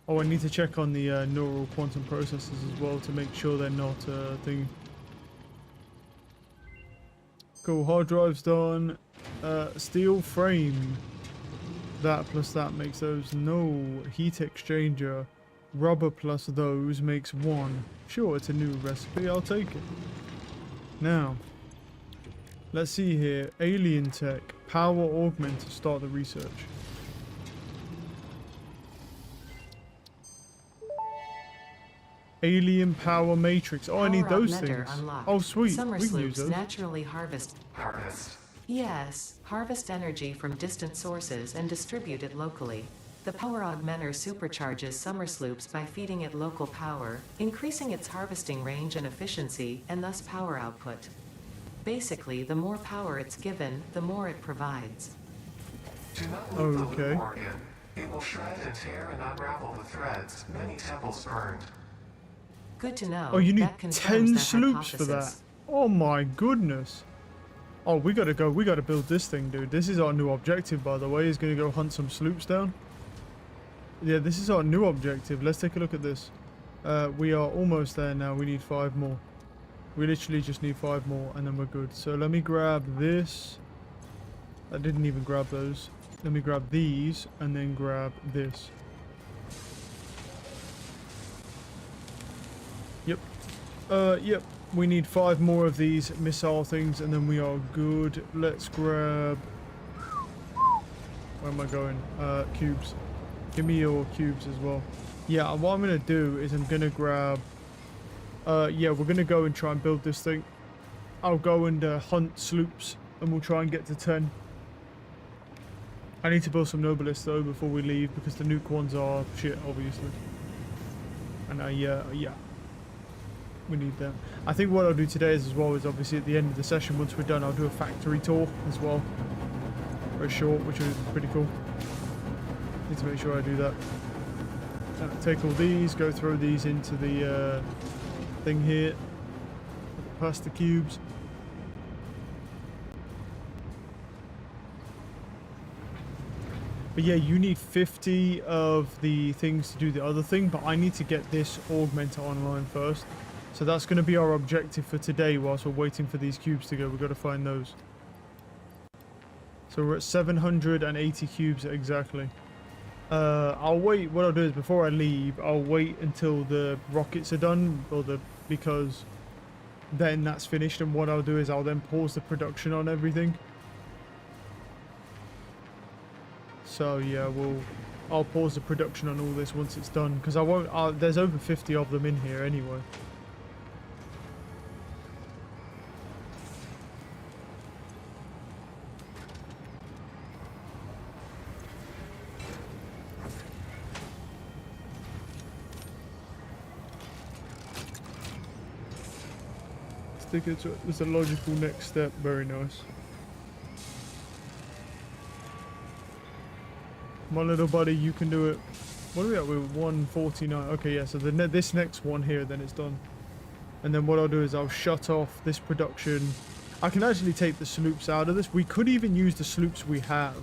Oh, I need to check on the neural quantum processors as well to make sure they're not thing. Cool, hard drive's done. Steel frame. That plus that makes those. No, heat exchanger. Rubber plus those makes 1. Sure, it's a new recipe, I'll take it. Now, let's see here. Alien tech. Power augment to start the research. Alien power matrix. Oh, I need those things.
Unlocked.
Oh, sweet.
Summer
We can use
sloops
those.
naturally harvest.
Harvest.
Yes, harvest energy from distant sources and distribute it locally. The power augmenter supercharges summer sloops by feeding it local power, increasing its harvesting range and efficiency, and thus power output. Basically, the more power it's given, the more it provides.
Do not leave the
Okay.
loop organ. It will shred and tear and unravel the threads. Many temples burned.
Good to know.
Oh, you need
That
10
confirms that
sloops for that.
hypothesis.
Oh my goodness. Oh, we gotta go. We gotta build this thing, dude. This is our new objective, by the way. Is gonna go hunt some sloops down. Yeah, this is our new objective. Let's take a look at this. We are almost there now. We need 5 more. We literally just need 5 more, and then we're good. So let me grab this. I didn't even grab those. Let me grab these, and then grab this. Yep. Yep. We need 5 more of these missile things, and then we are good. Let's grab... Where am I going? Cubes. Give me your cubes as well. Yeah, what I'm going to do is I'm going to grab... yeah, we're going to go and try and build this thing. I'll go and hunt sloops, and we'll try and get to 10. I need to build some Nobilis though before we leave because the nuke ones are shit, obviously. And yeah, we need them. I think what I'll do today is as well is obviously at the end of the session, once we're done, I'll do a factory tour as well. Very short, which is pretty cool. Need to make sure I do that. Take all these, go throw these into the thing here. Past the cubes. But yeah, you need 50 of the things to do the other thing, but I need to get this augmenter online first. So that's going to be our objective for today whilst we're waiting for these cubes to go. We've got to find those. So we're at 780 cubes exactly. I'll wait. What I'll do is before I leave, I'll wait until the rockets are done, because then that's finished. And what I'll do is I'll then pause the production on everything. So yeah, I'll pause the production on all this once it's done, because I won't. There's over 50 of them in here anyway. I think it's a logical next step. Very nice. My little buddy, you can do it. What are we at? We're 149. Okay, yeah, so this next one here, then it's done. And then what I'll do is I'll shut off this production. I can actually take the sloops out of this. We could even use the sloops we have.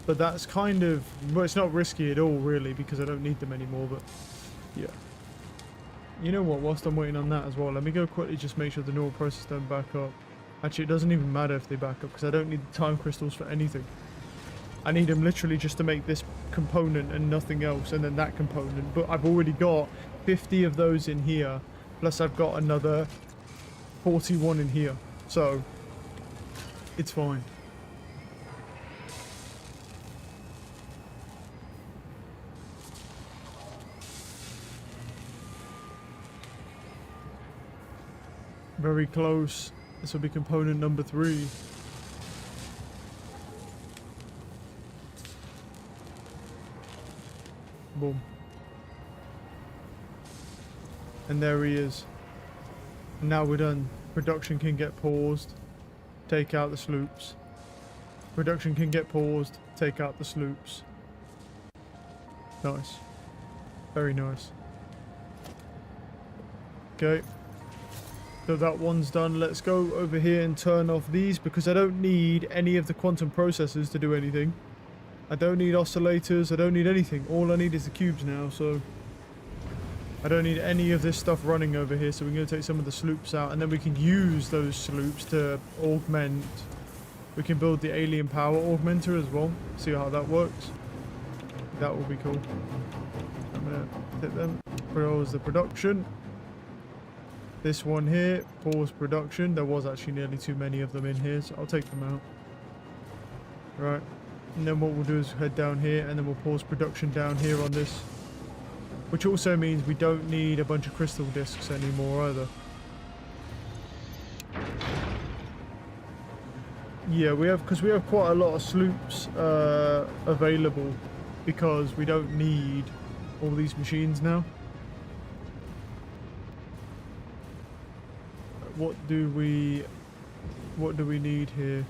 But that's kind of... Well, it's not risky at all, really, because I don't need them anymore, but... Yeah. You know what? Whilst I'm waiting on that as well, let me go quickly just make sure the neural process don't back up. Actually, it doesn't even matter if they back up, because I don't need the time crystals for anything. I need them literally just to make this component and nothing else, and then that component. But I've already got 50 of those in here, plus I've got another 41 in here. So, it's fine. Very close. This will be component number 3. Boom. And there he is. And now we're done. Production can get paused. Take out the sloops. Production can get paused. Take out the sloops. Nice. Very nice. Okay. So that one's done. Let's go over here and turn off these, because I don't need any of the quantum processors to do anything. I don't need oscillators, I don't need anything. All I need is the cubes now, so... I don't need any of this stuff running over here, so we're going to take some of the sloops out, and then we can use those sloops to augment. We can build the alien power augmenter as well. See how that works. That will be cool. I'm going to hit them. Pause the production. This one here, pause production. There was actually nearly too many of them in here, so I'll take them out. Right. And then what we'll do is head down here, and then we'll pause production down here on this. Which also means we don't need a bunch of crystal discs anymore either. Yeah, because we have quite a lot of sloops available, because we don't need all these machines now. What do we need here?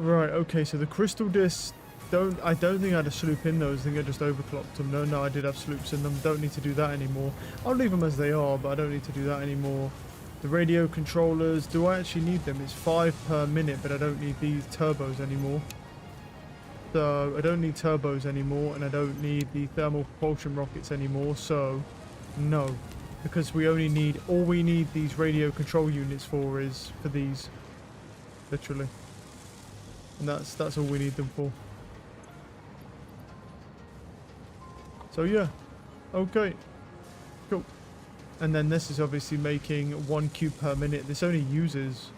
Right, okay, so the crystal discs, I don't think I had a sloop in those. I think I just overclocked them. No, I did have sloops in them. Don't need to do that anymore. I'll leave them as they are, but I don't need to do that anymore. The radio controllers, do I actually need them? It's 5 per minute, but I don't need these turbos anymore. So I don't need turbos anymore, and I don't need the thermal propulsion rockets anymore, so no. Because all we need these radio control units for is for these. Literally. And that's all we need them for. So yeah. Okay. Cool. And then this is obviously making 1 cube per minute. This only uses,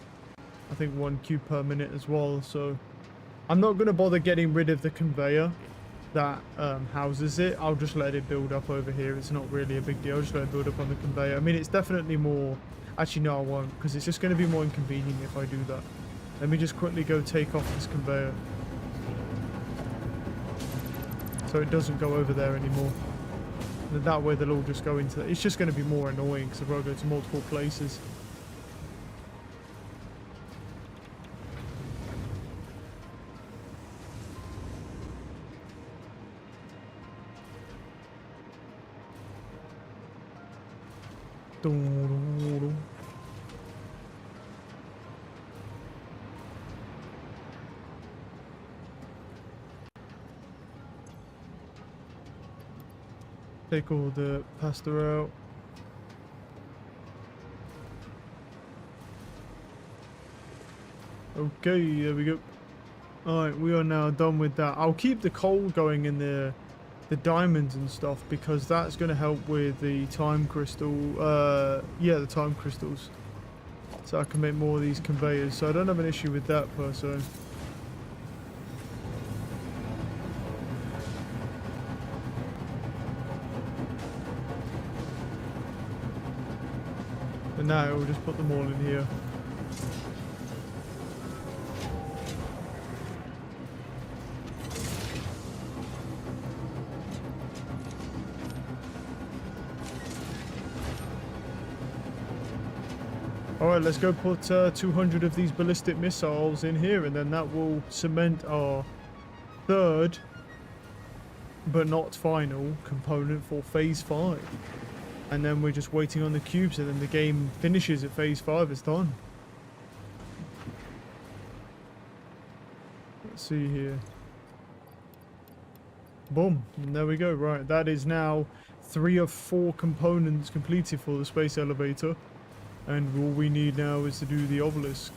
I think, 1 cube per minute as well, so I'm not going to bother getting rid of the conveyor that houses it. I'll just let it build up over here. It's not really a big deal. I'll just let it build up on the conveyor. I mean, it's definitely more... Actually, no, I won't, because it's just going to be more inconvenient if I do that. Let me just quickly go take off this conveyor. So it doesn't go over there anymore. And that way they'll all just go into... It's just going to be more annoying, because I've got to go to multiple places. Take all the pasta out. Okay, there we go. Alright, we are now done with that. I'll keep the coal going in the diamonds and stuff, because that's going to help with the time crystal. Yeah, the time crystals. So I can make more of these conveyors. So I don't have an issue with that per se. But now we'll just put them all in here. Alright, let's go put 200 of these ballistic missiles in here, and then that will cement our third, but not final, component for Phase 5. And then we're just waiting on the cubes, and then the game finishes at Phase 5, it's done. Let's see here. Boom, and there we go. Right, that is now 3 of 4 components completed for the space elevator. And all we need now is to do the obelisk.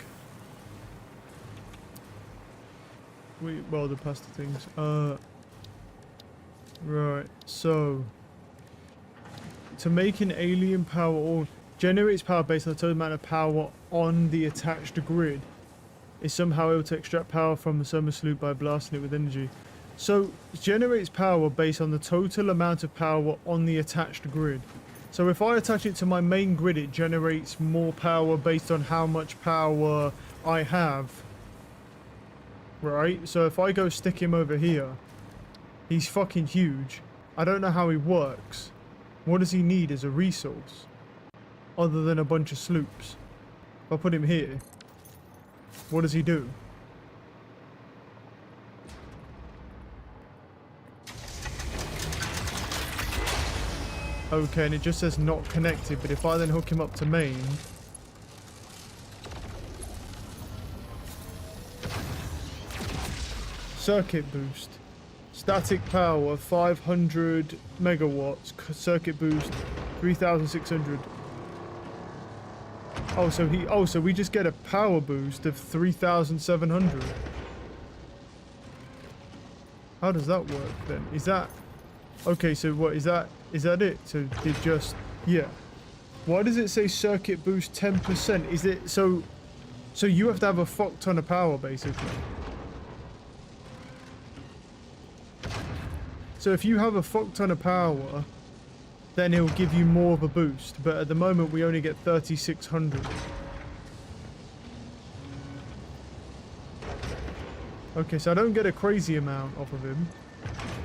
Well, the pasta things. Right, so to make an alien power or generates power based on the total amount of power on the attached grid, is somehow able to extract power from the summer sloop by blasting it with energy. So it generates power based on the total amount of power on the attached grid. So if I attach it to my main grid, it generates more power based on how much power I have. Right? So if I go stick him over here, he's fucking huge. I don't know how he works. What does he need as a resource? Other than a bunch of sloops. If I put him here, what does he do? Okay, and it just says not connected, but if I then hook him up to main... Circuit boost. Static power 500 megawatts. Circuit boost 3600. So we just get a power boost of 3700. How does that work then? Is that... Okay, so what is that? Is that it? So it just... Yeah. Why does it say circuit boost 10%? Is it... So you have to have a fuck ton of power, basically. So if you have a fuck ton of power, then it'll give you more of a boost. But at the moment, we only get 3600. Okay, so I don't get a crazy amount off of him.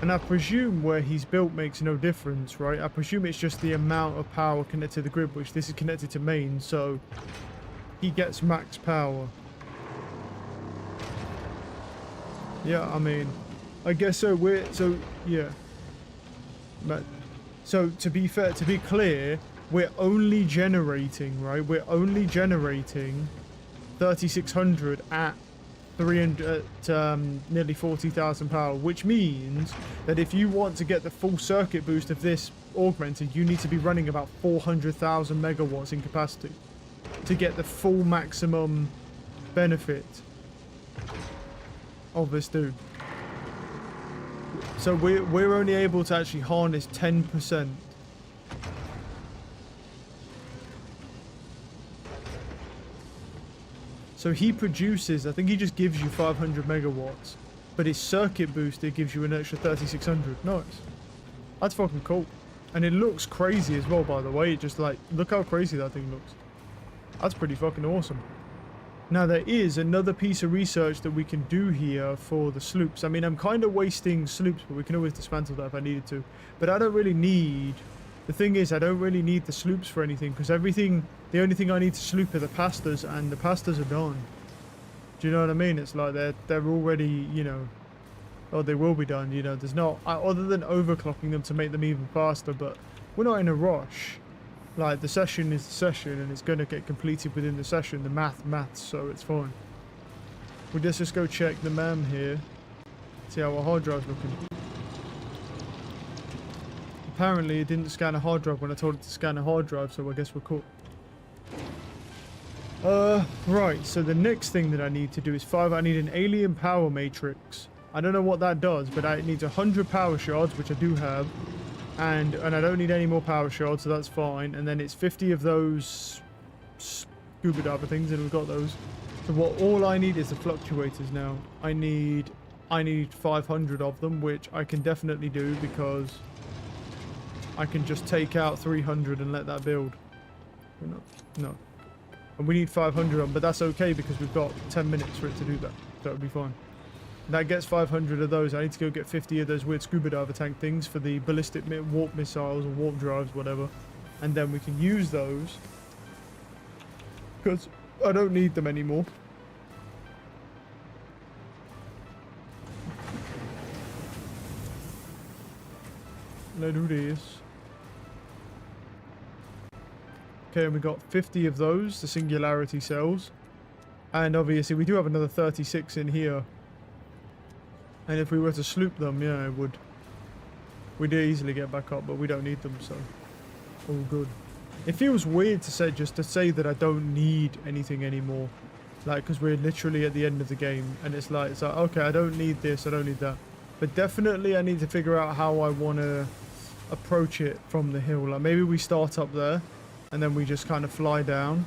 And I presume where he's built makes no difference, right? I presume it's just the amount of power connected to the grid, which this is connected to main, so he gets max power. Yeah, I mean, I guess so. Yeah. But, so to be fair, to be clear, we're only generating, right? We're only generating 3600 at 300 nearly 40,000 power, which means that if you want to get the full circuit boost of this augmented, you need to be running about 400,000 megawatts in capacity to get the full maximum benefit of this dude. So we're only able to actually harness 10%. So he produces, I think he just gives you 500 megawatts, but his circuit booster gives you an extra 3600. Nice. That's fucking cool. And it looks crazy as well, by the way. It just like, look how crazy that thing looks. That's pretty fucking awesome. Now there is another piece of research that we can do here for the sloops. I mean, I'm kind of wasting sloops, but we can always dismantle that if I needed to. But I don't really need... The thing is, I don't really need the sloops for anything, because everything... The only thing I need to sloop are the pastas, and the pastas are done. Do you know what I mean? It's like they're already, you know... Oh, they will be done, you know. There's not... other than overclocking them to make them even faster, but we're not in a rush. Like, the session is the session, and it's going to get completed within the session. The maths, so it's fine. We'll just go check the MAM here. See how our hard drive's looking. Apparently, it didn't scan a hard drive when I told it to scan a hard drive, so I guess we're cool. Right, so the next thing that I need to do is I need an alien power matrix. I don't know what that does, but it needs 100 power shards, which I do have. And I don't need any more power shards, so that's fine. And then it's 50 of those scuba diver things, and we've got those. So all I need is the fluctuators now. I need 500 of them, which I can definitely do because I can just take out 300 and let that build. No. And we need 500 of them, but that's okay because we've got 10 minutes for it to do that. That would be fine. That gets 500 of those. I need to go get 50 of those weird scuba diver tank things for the ballistic warp missiles or warp drives, whatever. And then we can use those. Because I don't need them anymore. Let's do this. Okay, and we got 50 of those, the singularity cells. And obviously we do have another 36 in here. And if we were to sloop them, yeah, it would. We'd easily get back up, but we don't need them, so all good. It feels weird to say that I don't need anything anymore, like because we're literally at the end of the game, and it's like okay, I don't need this, I don't need that, but definitely I need to figure out how I want to approach it from the hill. Like maybe we start up there, and then we just kind of fly down,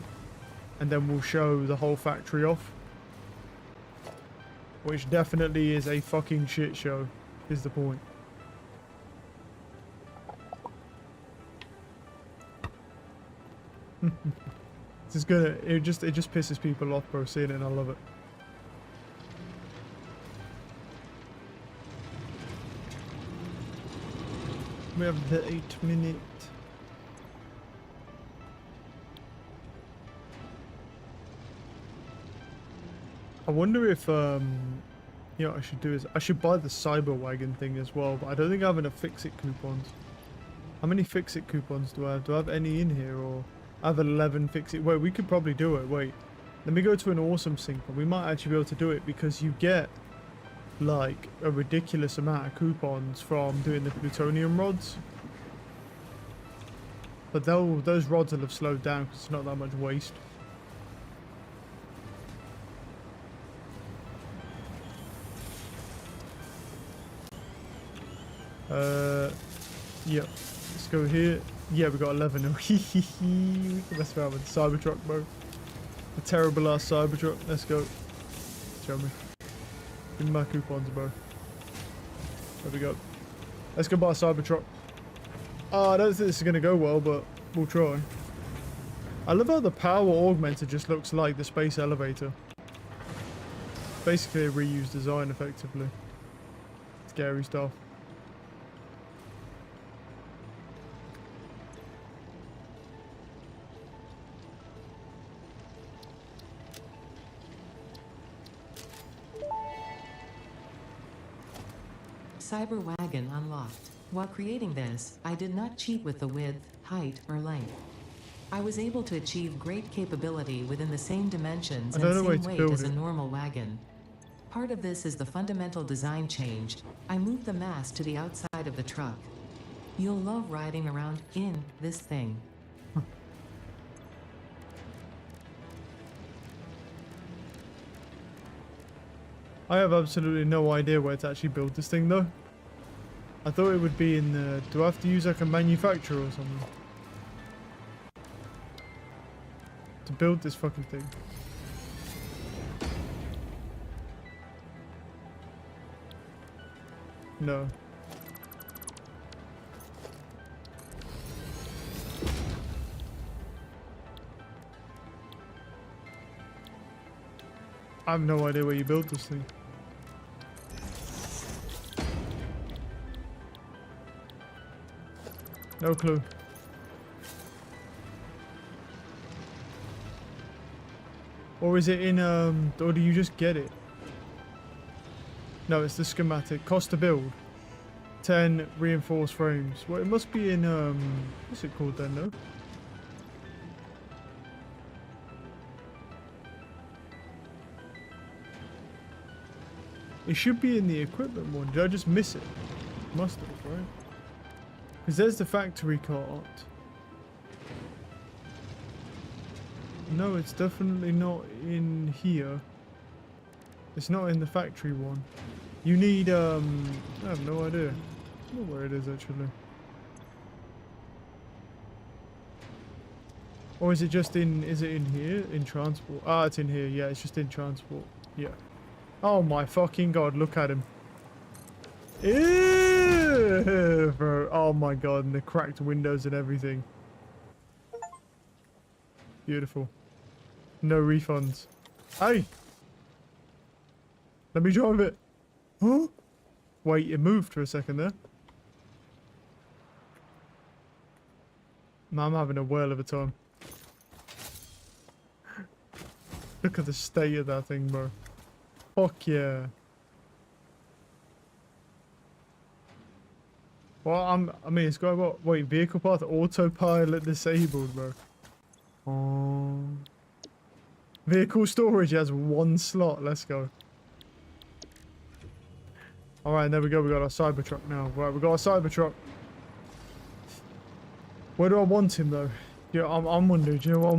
and then we'll show the whole factory off. Which definitely is a fucking shit show, is the point. It just pisses people off, bro, seeing it, and I love it. We have the 8-minute. I wonder if, you know what I should do is, I should buy the cyber wagon thing as well, but I don't think I have enough fix-it coupons. How many fix-it coupons do I have? Do I have any in here, or? I have 11 fix-it. Wait, we could probably do it. Wait, let me go to an awesome sync, and we might actually be able to do it because you get, like, a ridiculous amount of coupons from doing the plutonium rods. But those rods will have slowed down because it's not that much waste. Yep. Let's go here. Yeah, we got 11. We can mess around with the Cybertruck, bro. A terrible ass Cybertruck. Let's go. Show me. Give me my coupons, bro. There we go. Let's go buy a Cybertruck. Oh, I don't think this is gonna go well, but we'll try. I love how the power augmenter just looks like the space elevator. Basically a reused design, effectively. Scary stuff.
Cyber wagon unlocked. While creating this, I did not cheat with the width, height, or length. I was able to achieve great capability within the same dimensions and same weight as a normal wagon. Part of this is the fundamental design change. I moved the mast to the outside of the truck. You'll love riding around in this thing.
I have absolutely no idea where to actually build this thing, though. I thought it would be in the... Do I have to use like a manufacturer or something? To build this fucking thing. No. I have no idea where you built this thing. No clue. Or is it in, or do you just get it? No, it's the schematic. Cost to build. 10 reinforced frames. Well, it must be in, what's it called then, no? It should be in the equipment one. Did I just miss it? Must have, right? Because there's the factory cart. No, it's definitely not in here. It's not in the factory one. You need, I have no idea. I don't know where it is actually. Or is it just in, is it in here? In transport? Ah, it's in here. Yeah, it's just in transport. Yeah. Oh my fucking god, look at him. Ew, bro. Oh my god, and the cracked windows and everything. Beautiful. No refunds. Hey! Let me drive it. Huh? Wait, it moved for a second there. I'm having a whale of a time. Look at the state of that thing, bro. Fuck yeah. Well, I mean, it's got what? Wait, vehicle path autopilot disabled, bro. Oh. Vehicle storage has 1 slot. Let's go. Alright, there we go. We got our Cybertruck now. Right, we got our Cybertruck. Where do I want him, though? Yeah, I'm wondering. Do you know what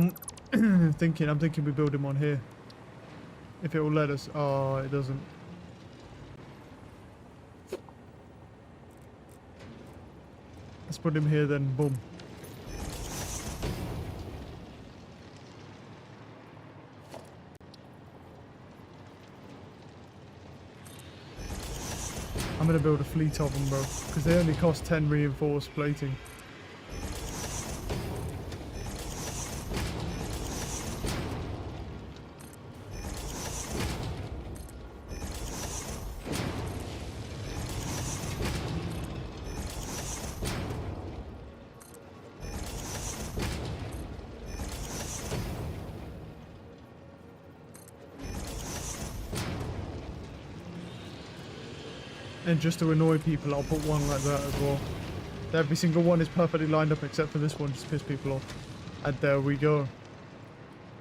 I'm thinking? I'm thinking we build him on here. If it will let us. Oh, it doesn't. Let's put him here then. Boom. I'm gonna build a fleet of them, bro, because they only cost 10 reinforced plating. And just to annoy people, I'll put one like that as well. Every single one is perfectly lined up except for this one, just to piss people off. And there we go.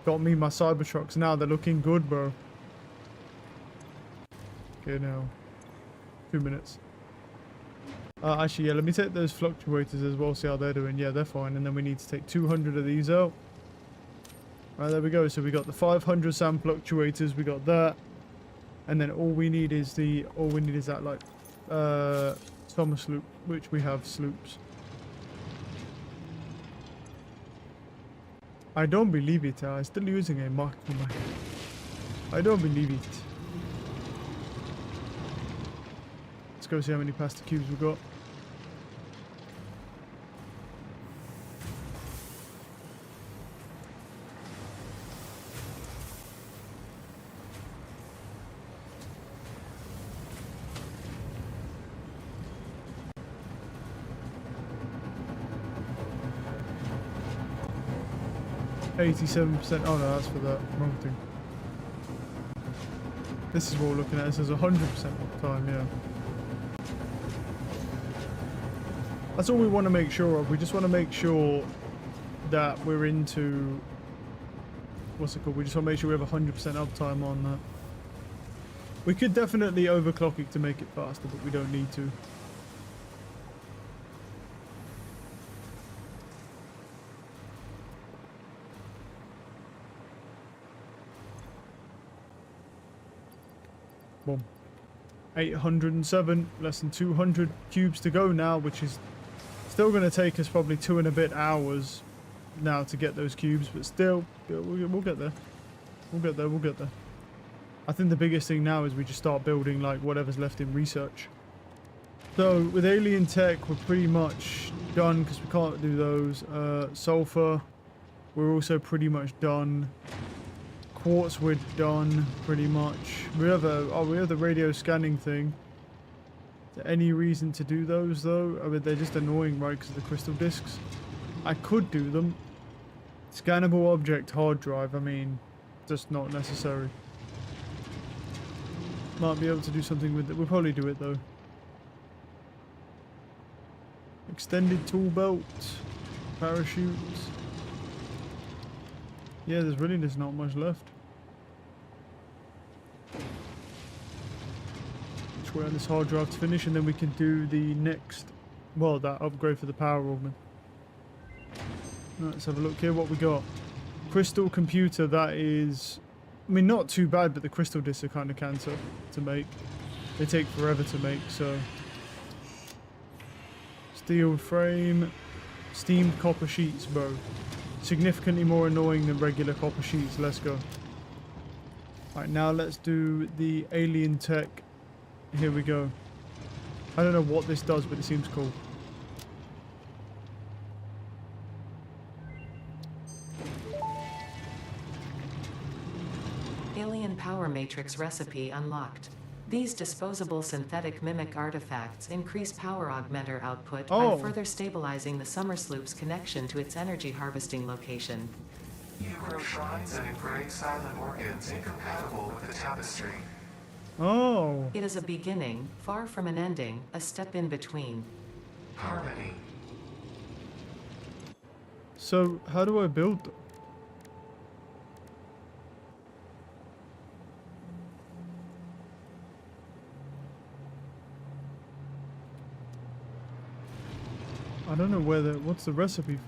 Got me my Cybertrucks now, they're looking good, bro. Okay, now. 2 minutes. Actually, yeah, let me take those fluctuators as well, see how they're doing. Yeah, they're fine. And then we need to take 200 of these out. Right, there we go. So we got the 500 SAM fluctuators, we got that. And then all we need is that, like, summer sloop, which we have sloops. I don't believe it. I'm still using a Mach 2 mic. I don't believe it. Let's go see how many pasta cubes we got. %. Oh no, that's for that wrong thing. This is what we're looking at. This is 100% uptime, yeah. That's all we want to make sure of. We just want to make sure that we're into... What's it called? We just want to make sure we have 100% uptime on that. We could definitely overclock it to make it faster, but we don't need to. Boom. 807, less than 200 cubes to go now, which is still going to take us probably 2 and a bit hours now to get those cubes, but still, we'll get there. We'll get there, we'll get there. I think the biggest thing now is we just start building like whatever's left in research. So with alien tech, we're pretty much done because we can't do those. Sulfur, we're also pretty much done. quartz we're done pretty much. We have the radio scanning thing. Is there any reason to do those though? I mean, they're just annoying, right, because of the crystal discs. I could do them. Scannable object hard drive, I mean, just not necessary. Might be able to do something with it. We'll probably do it though. Extended tool belt. Parachutes. Yeah, there's really just not much left. Just wait on this hard drive to finish and then we can do the next, well, that upgrade for the power augment. Right, let's have a look here what we got. Crystal computer, that is, I mean, not too bad, but the crystal discs are kind of cancer to make. They take forever to make, so. Steel frame, steamed copper sheets, bro. Significantly more annoying than regular copper sheets. Let's go. Alright, now let's do the alien tech. Here we go. I don't know what this does, but it seems cool.
Alien power matrix recipe unlocked. These disposable synthetic mimic artifacts increase power augmenter output by further stabilizing the summer sloop's connection to its energy harvesting location.
You grow shrines and engrave silent organs incompatible with the tapestry.
Oh.
It is a beginning, far from an ending, a step in between.
Harmony.
So, how do I build them? I don't know what's the recipe?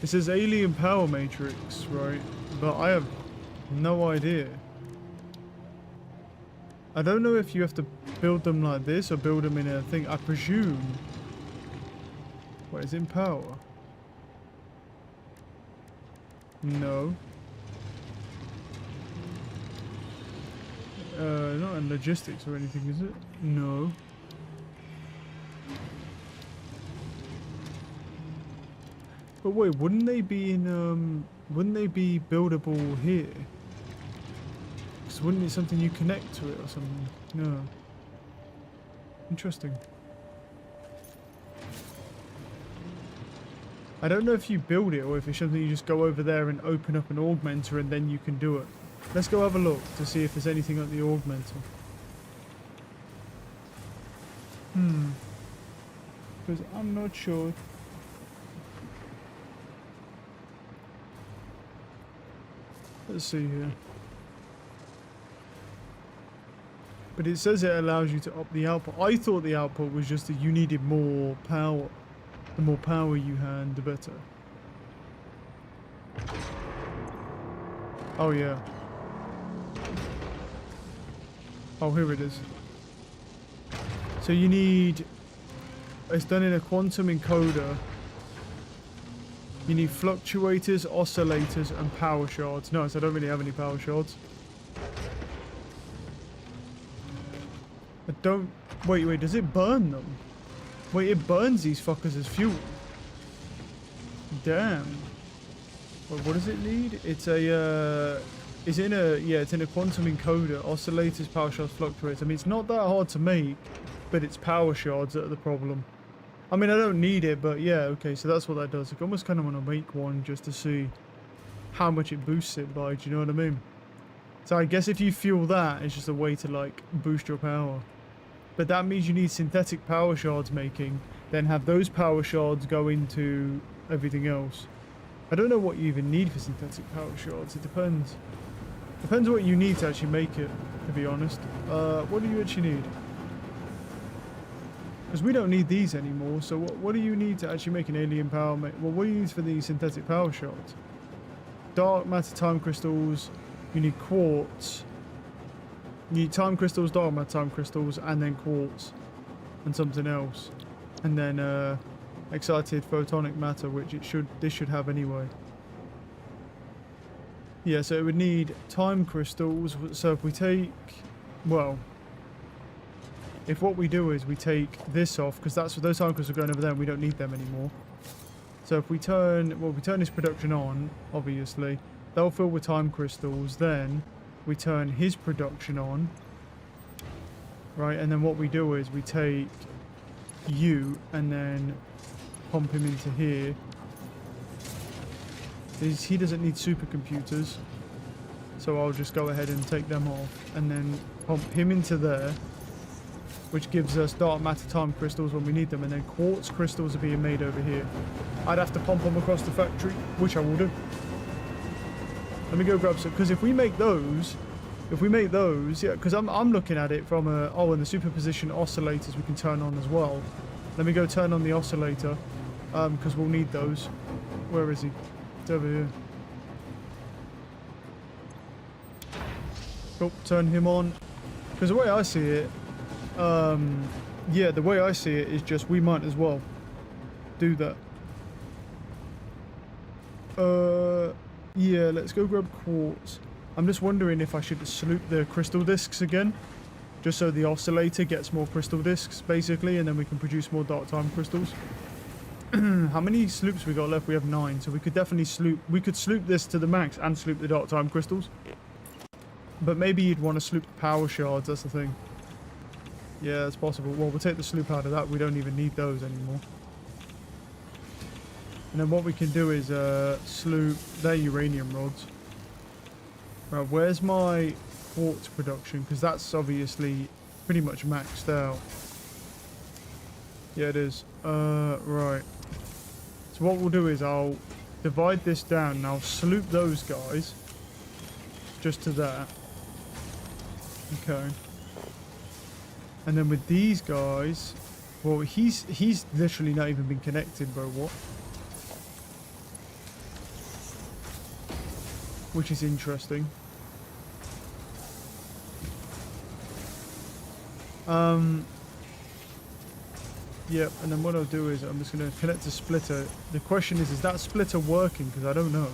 It says alien power matrix, right? But I have no idea. I don't know if you have to build them like this or build them in a thing. I presume. What is in power? No. Not in logistics or anything, is it? No. But wait, wouldn't they be in, wouldn't they be buildable here? Because wouldn't it something you connect to it or something? No. Interesting. I don't know if you build it or if it's something you just go over there and open up an augmenter and then you can do it. Let's go have a look to see if there's anything at the augmenter. Because I'm not sure. Let's see here. But it says it allows you to up the output. I thought the output was just that you needed more power. The more power you had, the better. Oh yeah. Oh, here it is. So you need... It's done in a quantum encoder. You need fluctuators, oscillators, and power shards. No, so I don't really have any power shards. I don't... Wait, does it burn them? Wait, it burns these fuckers as fuel. Damn. Wait, what does it need? It's a, it's in a quantum encoder. Oscillators, power shards, fluctuators. I mean, it's not that hard to make, but it's power shards that are the problem. I mean, I don't need it, but yeah, okay, so that's what that does. I almost kind of want to make one just to see how much it boosts it by, do you know what I mean? So I guess if you fuel that, it's just a way to, like, boost your power. But that means you need synthetic power shards making, then have those power shards go into everything else. I don't know what you even need for synthetic power shards, it depends. Depends what you need to actually make it, to be honest. What do you actually need? Because we don't need these anymore, so what do you need to actually make an alien power... Well, what do you need for these synthetic power shards? Dark matter time crystals, you need quartz. You need time crystals, dark matter time crystals, and then quartz. And something else. And then excited photonic matter, which this should have anyway. Yeah, so it would need time crystals, so if we take... Well... If what we do is we take this off, because that's those time crystals are going over there and we don't need them anymore. So if we turn, well, we turn his production on, obviously, they'll fill with time crystals. Then we turn his production on, right? And then what we do is we take you and then pump him into here. He doesn't need supercomputers, so I'll just go ahead and take them off and then pump him into there, which gives us dark matter time crystals when we need them, and then quartz crystals are being made over here. I'd have to pump them across the factory, which I will do. Let me go grab some, because if we make those, yeah, because I'm looking at it from a, oh, and the superposition oscillators we can turn on as well. Let me go turn on the oscillator, because we'll need those. Where is he? It's over here. Oh, turn him on. Because the way I see it, yeah, the way I see it is just we might as well do that. Yeah, let's go grab quartz. I'm just wondering if I should sloop the crystal discs again, just so the oscillator gets more crystal discs, basically, and then we can produce more dark time crystals. How many sloops we got left? We have 9, so we could definitely sloop. We could sloop this to the max and sloop the dark time crystals. But maybe you'd want to sloop the power shards, that's the thing. Yeah, that's possible. Well, we'll take the sloop out of that. We don't even need those anymore. And then what we can do is sloop their uranium rods. Right, where's my quartz production? Because that's obviously pretty much maxed out. Yeah, it is. Right. So what we'll do is I'll divide this down and I'll sloop those guys just to that. Okay. And then with these guys, well, he's literally not even been connected, bro. What? Which is interesting. Yep, and then what I'll do is I'm just going to connect a splitter. The question is that splitter working? Because I don't know.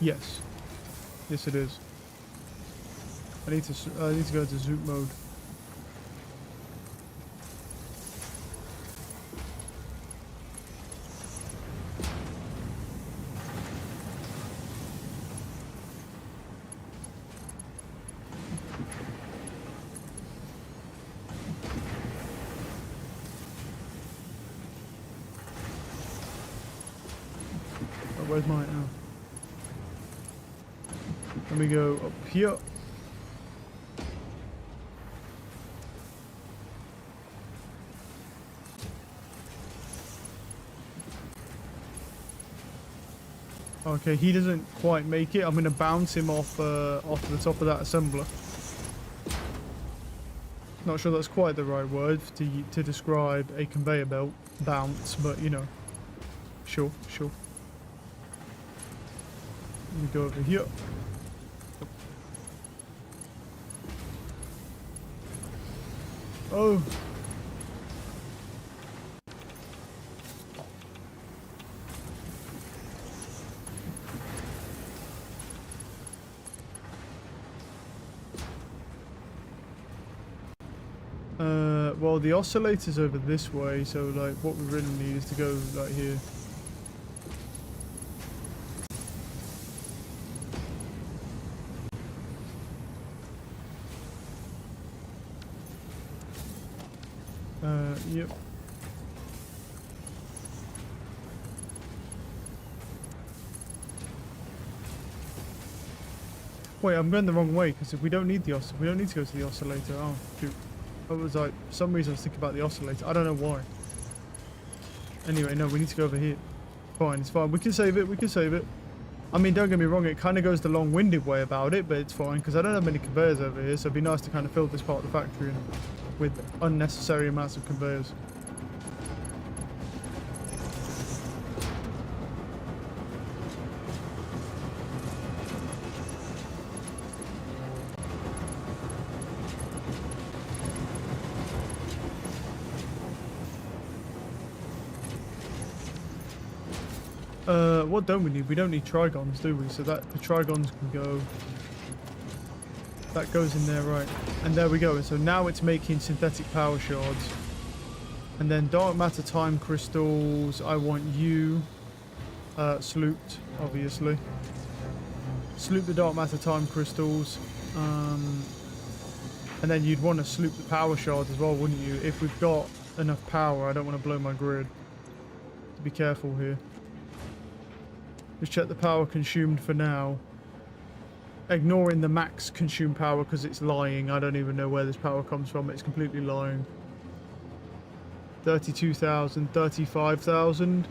Yes. Yes, it is. I need to go to zoom mode. Where's mine now? Let me go up here. Okay, he doesn't quite make it. I'm going to bounce him off the top of that assembler. Not sure that's quite the right word to describe a conveyor belt bounce, but you know, sure. Let me go over here. Oh. Well, the oscillator's over this way, so like what we really need is to go like here. Yep. Wait, I'm going the wrong way because if we don't need the we don't need to go to the oscillator. Oh, shoot. I was like, for some reason I was thinking about the oscillator. I don't know why. Anyway, no, we need to go over here. Fine, it's fine. We can save it. We can save it. I mean, don't get me wrong. It kind of goes the long-winded way about it, but it's fine because I don't have many conveyors over here. So it'd be nice to kind of fill this part of the factory in with unnecessary amounts of conveyors. What don't we need? We don't need trigons, do we? So that the trigons can go That goes in there, right. And there we go. And so now it's making synthetic power shards. And then dark matter time crystals. I want you slooped, obviously. Sloop the dark matter time crystals. And then you'd want to sloop the power shards as well, wouldn't you? If we've got enough power, I don't want to blow my grid. Be careful here. Just check the power consumed for now. Ignoring the max consumed power because it's lying. I don't even know where this power comes from. It's completely lying. 32,000, 35,000.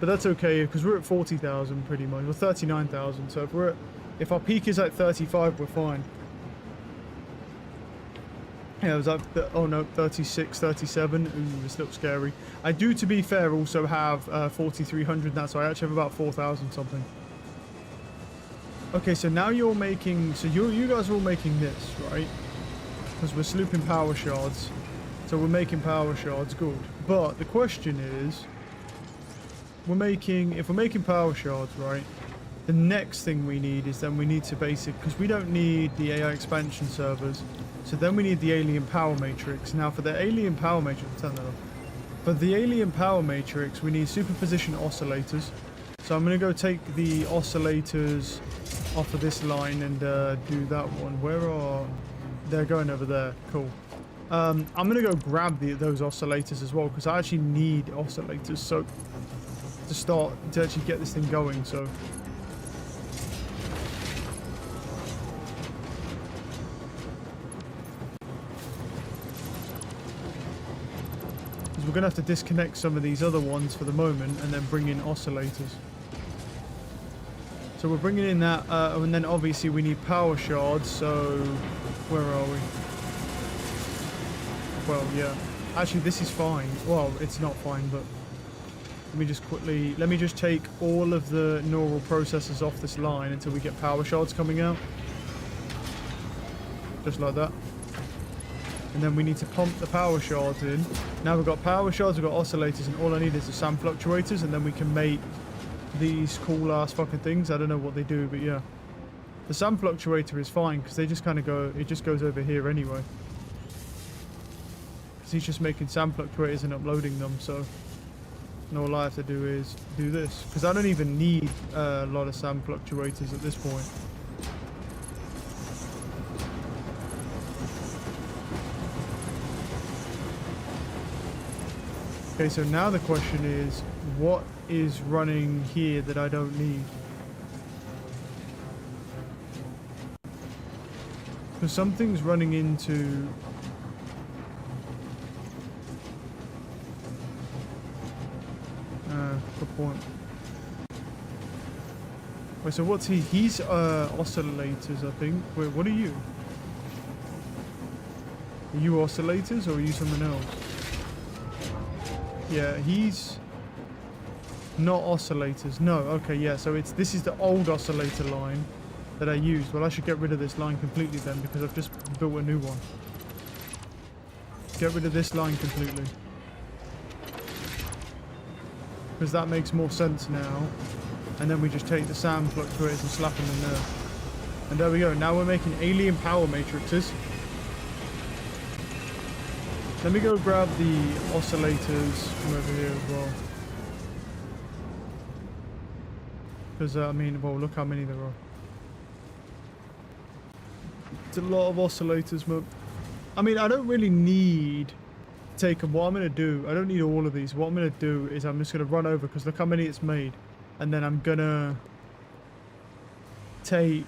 But that's okay because we're at 40,000 pretty much. We're 39,000. So if our peak is at 35, we're fine. Yeah, it was up, oh no, 36, 37. Ooh, this looks scary. I do, to be fair, also have 4,300 now, so I actually have about 4,000 something. Okay, so now you're making, so you guys are all making this, right? Because we're slooping power shards. So we're making power shards, good. But the question is, if we're making power shards, right? The next thing we need is then we need to because we don't need the AI expansion servers. So then we need the alien power matrix. Now for the alien power matrix, turn that off. For the alien power matrix, we need superposition oscillators. So I'm going to go take the oscillators off of this line and do that one. They're going over there. Cool. I'm going to go grab those oscillators as well because I actually need oscillators so to actually get this thing going. So we're going to have to disconnect some of these other ones for the moment and then bring in oscillators. So we're bringing in that, and then obviously we need power shards, so where are we? Well, yeah. Actually, this is fine. Well, it's not fine, but let me just take all of the neural processors off this line until we get power shards coming out. Just like that. And then we need to pump the power shards in. Now we've got power shards, we've got oscillators, and all I need is the SAM fluctuators, and then we can make these cool ass fucking things. I don't know what they do, but yeah. The SAM fluctuator is fine, because they just kind of go, it just goes over here anyway. Because he's just making SAM fluctuators and uploading them, so and all I have to do is do this. Because I don't even need a lot of SAM fluctuators at this point. Okay, so now the question is, what is running here that I don't need? Because something's running into... good point. Wait, so what's he? He's oscillators, I think. Wait, what are you? Are you oscillators or are you someone else? Yeah, he's not oscillators. No, okay, yeah. So this is the old oscillator line that I used. Well, I should get rid of this line completely then because I've just built a new one. Get rid of this line completely. Because that makes more sense now. And then we just take the SAM fluctuators and slap them in there. And there we go. Now we're making alien power matrices. Let me go grab the oscillators from over here as well. Because, I mean, well, look how many there are. It's a lot of oscillators, but... I mean, I don't really need to take them. What I'm going to do, I don't need all of these. What I'm going to do is I'm just going to run over, because look how many it's made. And then I'm going to take...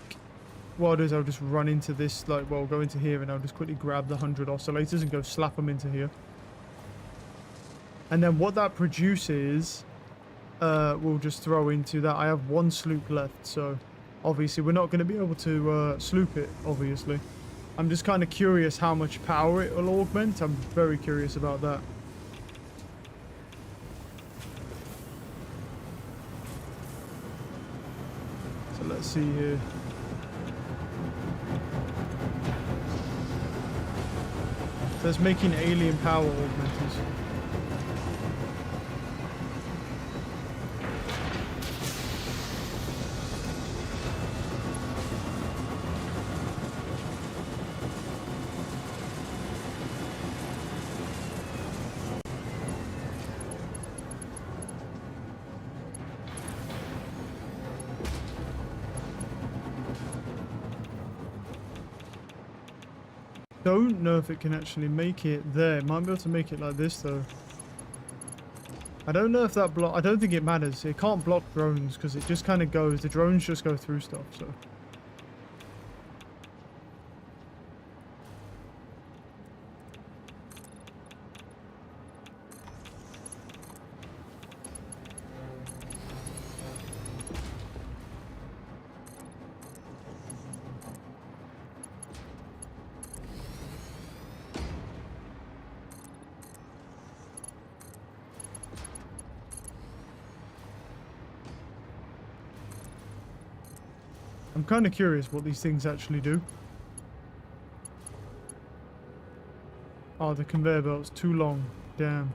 What I'll do is I'll just run into this, like, well, go into here and I'll just quickly grab the 100 oscillators and go slap them into here. And then what that produces, we'll just throw into that. I have one sloop left, so obviously we're not going to be able to sloop it, obviously. I'm just kind of curious how much power it will augment. I'm very curious about that. So let's see here. So it's making alien power augmenters. don't know if it can actually make it there. It might be able to make it like this though. I don't know if that block. I don't think it matters. It can't block drones because it just kind of goes. The drones just go through stuff. So. I'm kind of curious what these things actually do. Oh, the conveyor belt's too long. Damn.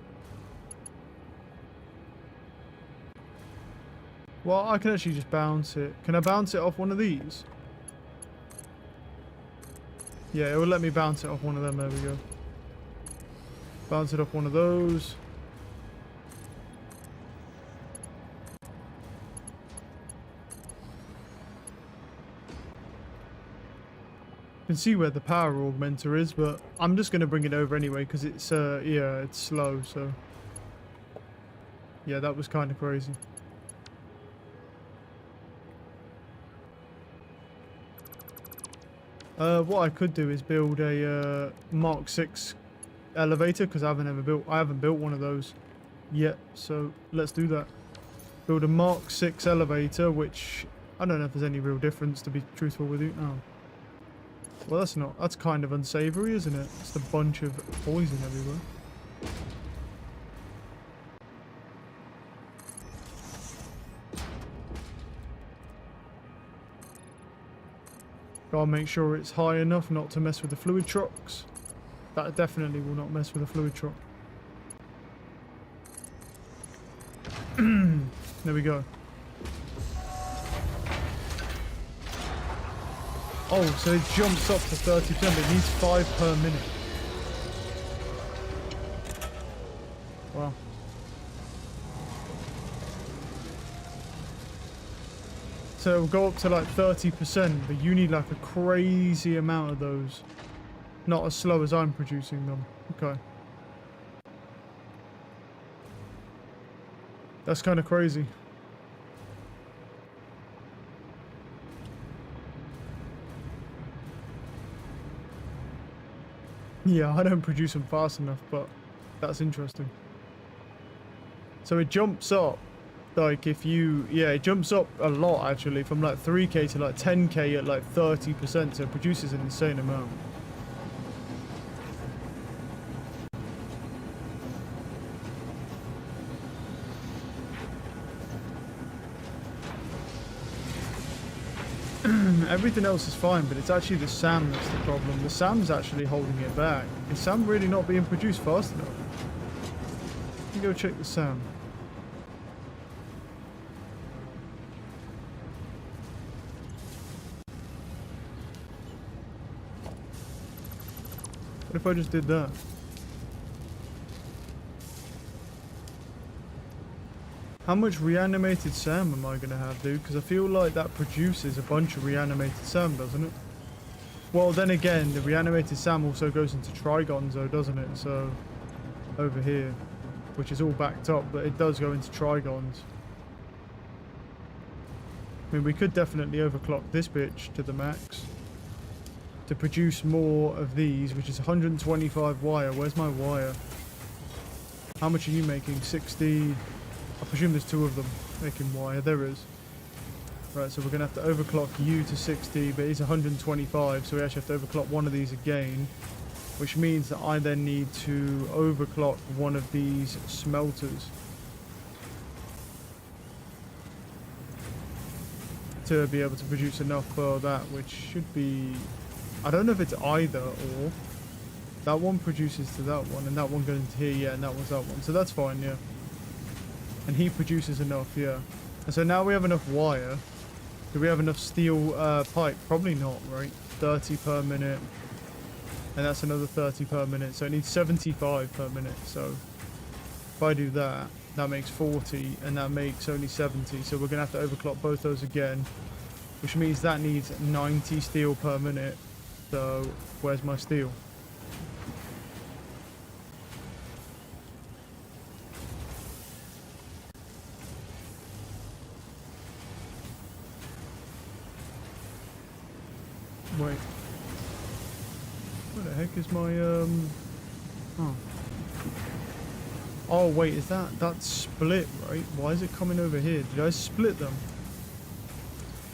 Well, I can actually just bounce it. Can I bounce it off one of these? Yeah, it will let me bounce it off one of them. There we go. Bounce it off one of those. Can see where the power augmenter is, but I'm just going to bring it over anyway because it's yeah, it's slow. So yeah, that was kind of crazy. What I could do is build a Mark 6 elevator because I haven't built one of those yet. So let's do that. Build a Mark 6 elevator, which I don't know if there's any real difference, to be truthful with you. Oh. Well, that's kind of unsavory, isn't it? Just a bunch of poison everywhere. Gotta make sure it's high enough not to mess with the fluid trucks. That definitely will not mess with the fluid truck. There we go. Oh, so it jumps up to 30%, but it needs 5 per minute. Wow. So it'll go up to like 30%, but you need like a crazy amount of those. Not as slow as I'm producing them. Okay. That's kind of crazy. Yeah, I don't produce them fast enough, but that's interesting. So it jumps up, like if you, yeah, it jumps up a lot actually, from like 3k to like 10k at like 30%, so it produces an insane amount. Everything else is fine, but it's actually the SAM that's the problem. The SAM's actually holding it back. Is SAM really not being produced fast enough? Let me go check the SAM. What if I just did that? How much reanimated SAM am I going to have, dude? Because I feel like that produces a bunch of reanimated SAM, doesn't it? Well, then again, the reanimated SAM also goes into Trigons, though, doesn't it? So, over here, which is all backed up, but it does go into Trigons. I mean, we could definitely overclock this bitch to the max to produce more of these, which is 125 wire. Where's my wire? How much are you making? 60... I presume there's 2 of them making wire. There is. Right, so we're going to have to overclock you to 60, but it's 125, so we actually have to overclock one of these again, which means that I then need to overclock one of these smelters to be able to produce enough for that, which should be... I don't know if it's either or. That one produces to that one, and that one goes into here, yeah, and that one's that one. So that's fine, yeah. And he produces enough, yeah. And so now we have enough wire. Do we have enough steel pipe? Probably not, right? 30 per minute. And that's another 30 per minute. So it needs 75 per minute. So if I do that, that makes 40. And that makes only 70. So we're going to have to overclock both those again. Which means that needs 90 steel per minute. So where's my steel? Wait. Where the heck is my, Oh. Oh, wait, is that's split, right? Why is it coming over here? Did I split them?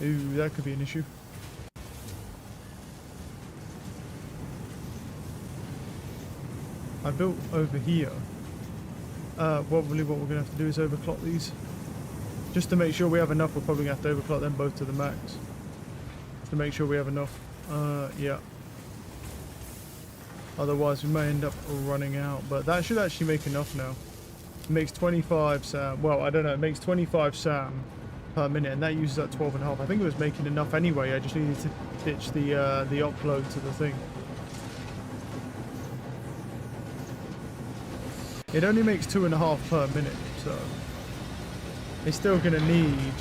Ooh, that could be an issue. I built over here. Probably what we're going to have to do is overclock these. Just to make sure we have enough, we're probably going to have to overclock them both to the max. To make sure we have enough. Yeah. Otherwise we may end up running out. But that should actually make enough now. It makes 25 SAM. Well, I don't know. It makes 25 SAM per minute. And that uses that 12.5. I think it was making enough anyway. I just needed to ditch the upload to the thing. It only makes 2.5 per minute. So it's still going to need,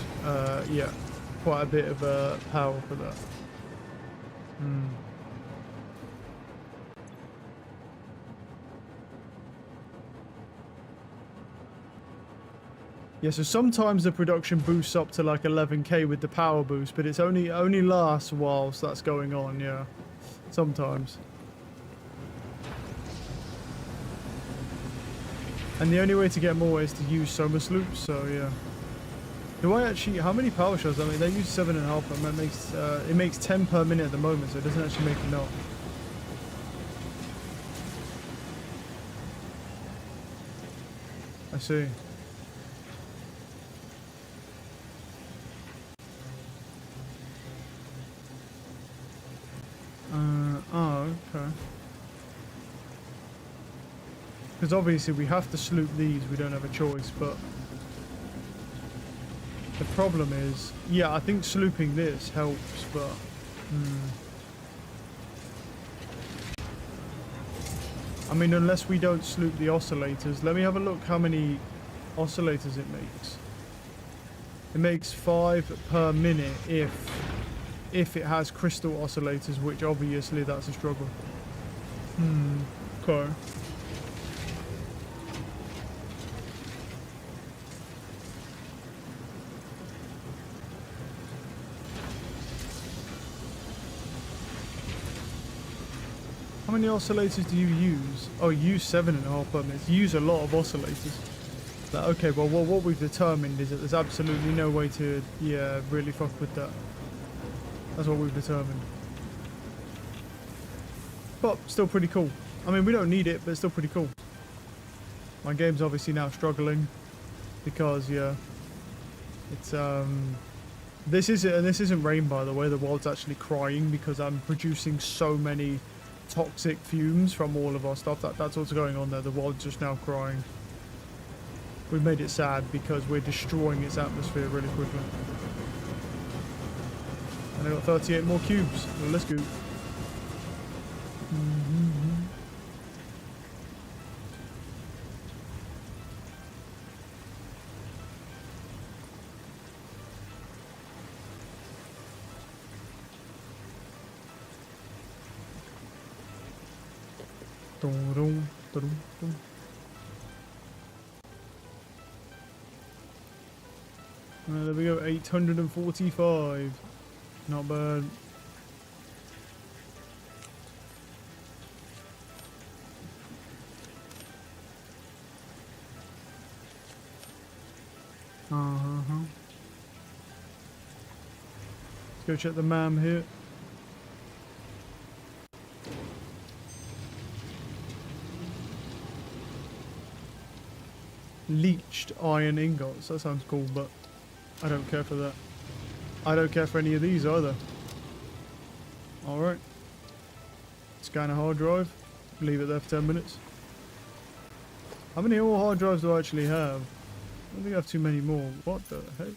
yeah, quite a bit of power for that. Yeah, so sometimes the production boosts up to like 11k with the power boost, but it's only lasts whilst that's going on, yeah. Sometimes. And the only way to get more is to use Soma Sloops, so yeah. Do I actually, how many power shells? I mean, they use 7.5, but that makes, it makes 10 per minute at the moment, so it doesn't actually make enough. I see. Oh, okay. Because obviously we have to sloop these, we don't have a choice, but the problem is, yeah, I think slooping this helps, but I mean, unless we don't sloop the oscillators. Let me have a look how many oscillators it makes. It makes 5 per minute if it has crystal oscillators, which obviously that's a struggle. Okay. How many oscillators do you use? Oh, you use 7.5 per minute. You use a lot of oscillators. Like, okay, well, what we've determined is that there's absolutely no way to, yeah, really fuck with that. That's what we've determined. But still pretty cool. I mean, we don't need it, but it's still pretty cool. My game's obviously now struggling because, yeah, it's this isn't rain, by the way. The world's actually crying because I'm producing so many toxic fumes from all of our stuff. That's what's going on there. The world's just now crying. We've made it sad because we're destroying its atmosphere really quickly. And I got 38 more cubes. Well, let's go. There we go, 845. Not bad. Let's go check the MAM here. Leached iron ingots. That sounds cool, but I don't care for that. I don't care for any of these either. Alright. Scan a hard drive. Leave it there for 10 minutes. How many more hard drives do I actually have? I don't think I have too many more. What the heck?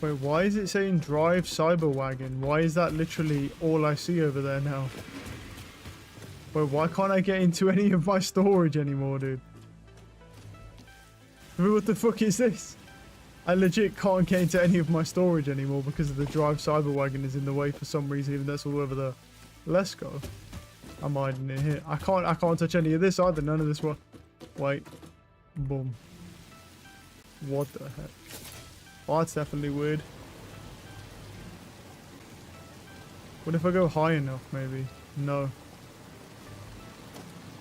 Wait, why is it saying drive Cyberwagon? Why is that literally all I see over there now? Wait, why can't I get into any of my storage anymore, dude? What the fuck is this? I legit can't get into any of my storage anymore because of the drive Cyberwagon is in the way for some reason, even though it's all over there. Let's go. I'm hiding in here. I can't touch any of this either. None of this one. Wait. Boom. What the heck? Oh, that's definitely weird. What if I go high enough, maybe? No.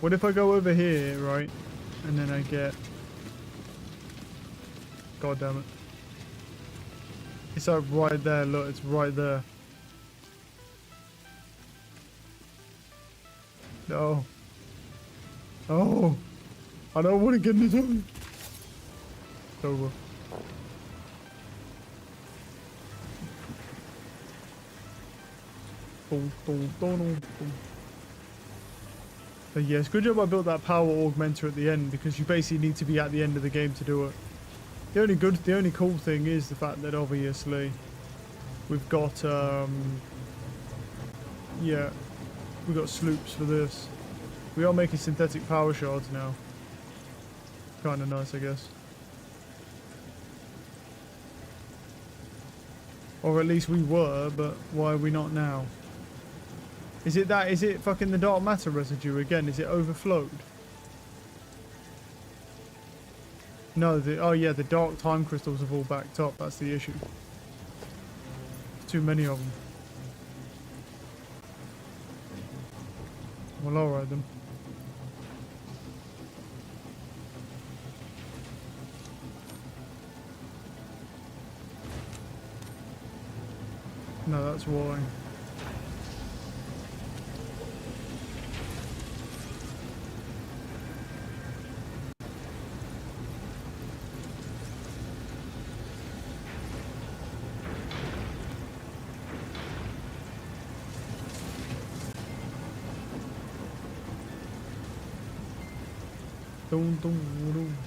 What if I go over here, right? And then I get... God damn it. It's like right there, look, it's right there. No. Oh! I don't want to get in the zone. It's over. Boom, boom, boom, boom. But yes, good job I built that power augmenter at the end, because you basically need to be at the end of the game to do it. The only cool thing is the fact that obviously we've got yeah, we've got sloops for this. We are making synthetic power shards now. Kind of nice, I guess. Or at least we were, but why are we not now? Is it that? Is it fucking the dark matter residue again? Is it overflowed? No, oh yeah, the dark time crystals have all backed up. That's the issue. There's too many of them. Well, alright then. No, that's why. Dum, dum, dum.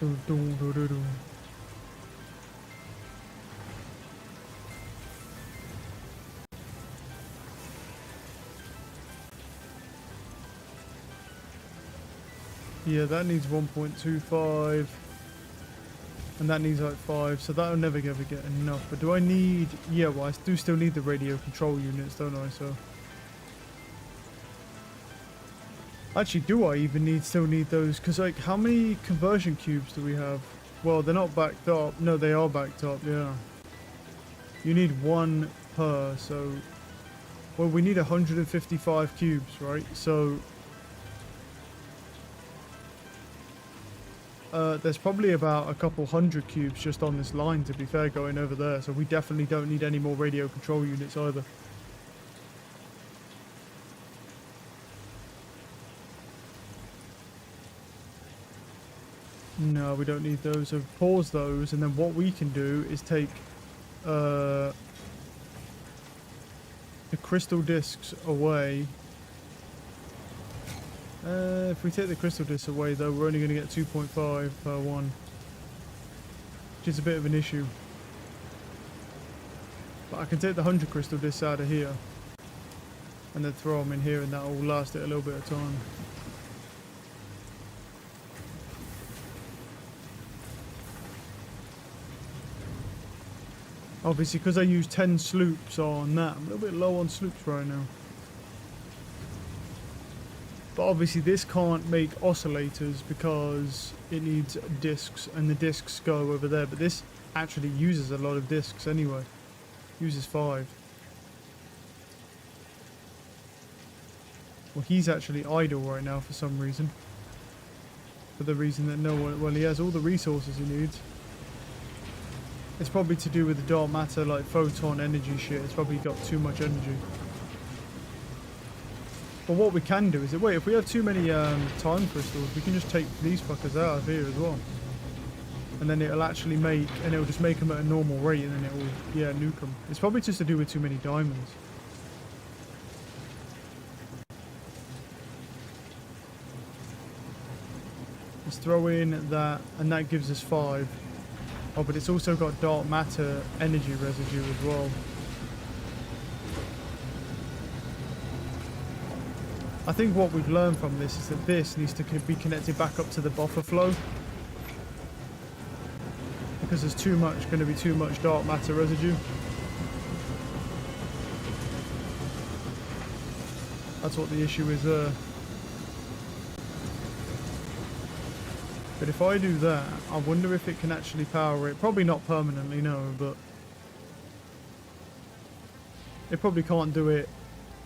Dum, dum, dum, dum, dum. Yeah, that needs 1.25. And that needs like 5, so that'll never ever get enough. But do I need... Yeah, well, I do still need the radio control units, don't I? So... Actually, do I even still need those? Because, like, how many conversion cubes do we have? Well, they're not backed up. No, they are backed up, yeah. You need 1 per, so... Well, we need 155 cubes, right? So... there's probably about a couple hundred cubes just on this line, to be fair, going over there. So we definitely don't need any more radio control units either. No, we don't need those. So pause those, and then what we can do is take the crystal discs away. If we take the crystal discs away, though, we're only going to get 2.5 per one, which is a bit of an issue. But I can take the 100 crystal discs out of here and then throw them in here, and that will last it a little bit of time. Obviously, because I used 10 sloops on that, I'm a little bit low on sloops right now. But obviously this can't make oscillators because it needs discs, and the discs go over there. But this actually uses a lot of discs anyway. Uses 5. Well, he's actually idle right now for some reason. For the reason that no one... Well, he has all the resources he needs. It's probably to do with the dark matter, like photon energy shit. It's probably got too much energy. But what we can do is that, wait, if we have too many time crystals, we can just take these fuckers out of here as well. And then it'll actually make, and it'll just make them at a normal rate, and then it will, yeah, nuke them. It's probably just to do with too many diamonds. Let's throw in that, and that gives us 5. Oh, but it's also got dark matter energy residue as well. I think what we've learned from this is that this needs to be connected back up to the buffer flow, because there's going to be too much dark matter residue. That's what the issue is there. But if I do that, I wonder if it can actually power it. Probably not permanently, no, but it probably can't do it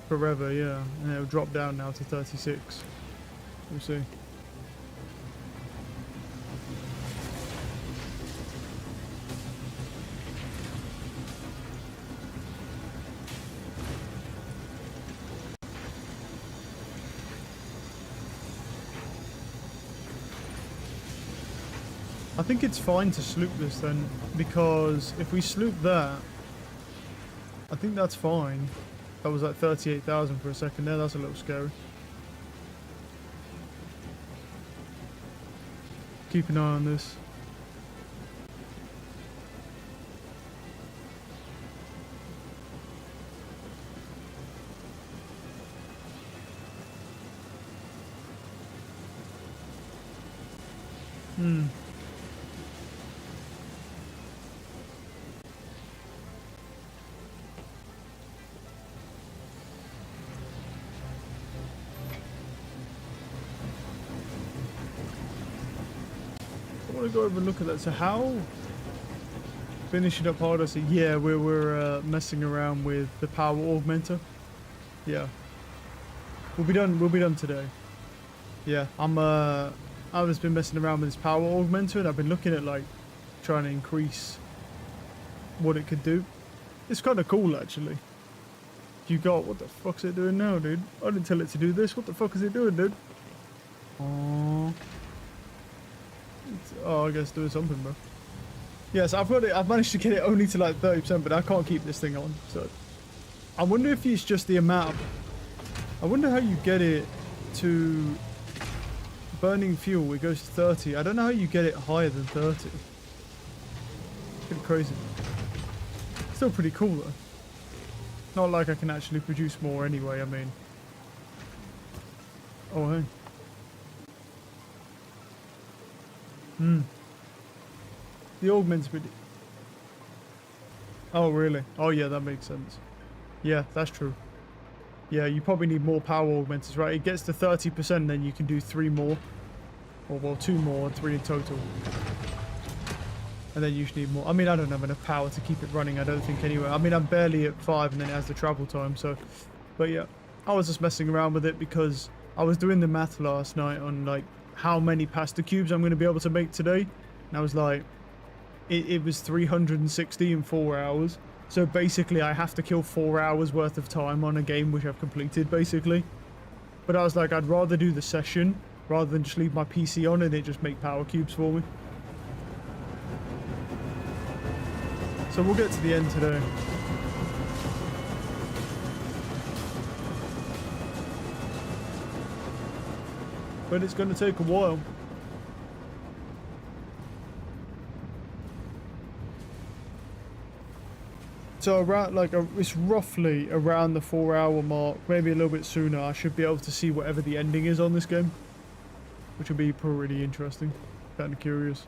forever, yeah. And it'll drop down now to 36. We'll see. I think it's fine to sloop this then, because if we sloop that, I think that's fine. That was like 38,000 for a second there, that's a little scary. Keep an eye on this. I want to go over and look at that. So how? Finish it up harder. So yeah, we're messing around with the power augmenter. Yeah, we'll be done. We'll be done today. Yeah, I've just been messing around with this power augmenter, and I've been looking at like trying to increase what it could do. It's kind of cool actually. You got what the fuck's it doing now, dude? I didn't tell it to do this. What the fuck is it doing, dude? Oh, I guess doing something, bro. Yes, I've got it. I've managed to get it only to like 30%, but I can't keep this thing on. So I wonder if it's just the amount. I wonder how you get it to burning fuel. It goes to 30. I don't know how you get it higher than 30. Pretty crazy. Still pretty cool though. Not like I can actually produce more anyway. I mean, oh hey. The augments with. Oh really? Oh yeah, that makes sense. Yeah, that's true. Yeah, you probably need more power augmenters, right? It gets to 30%, then you can do 3 more. Or well, 2 more, 3 in total. And then you should need more. I mean, I don't have enough power to keep it running, I don't think, anyway. I mean, I'm barely at 5 and then it has the travel time, so. But yeah, I was just messing around with it because I was doing the math last night on, like, how many pasta cubes I'm going to be able to make today. And I was like, it was 360 in 4 hours. So basically, I have to kill 4 hours worth of time on a game which I've completed, basically. But I was like, I'd rather do the session rather than just leave my PC on and it just make power cubes for me. So we'll get to the end today. But it's going to take a while. So around, like, it's roughly around the 4-hour mark, maybe a little bit sooner, I should be able to see whatever the ending is on this game. Which will be pretty interesting. Kind of curious.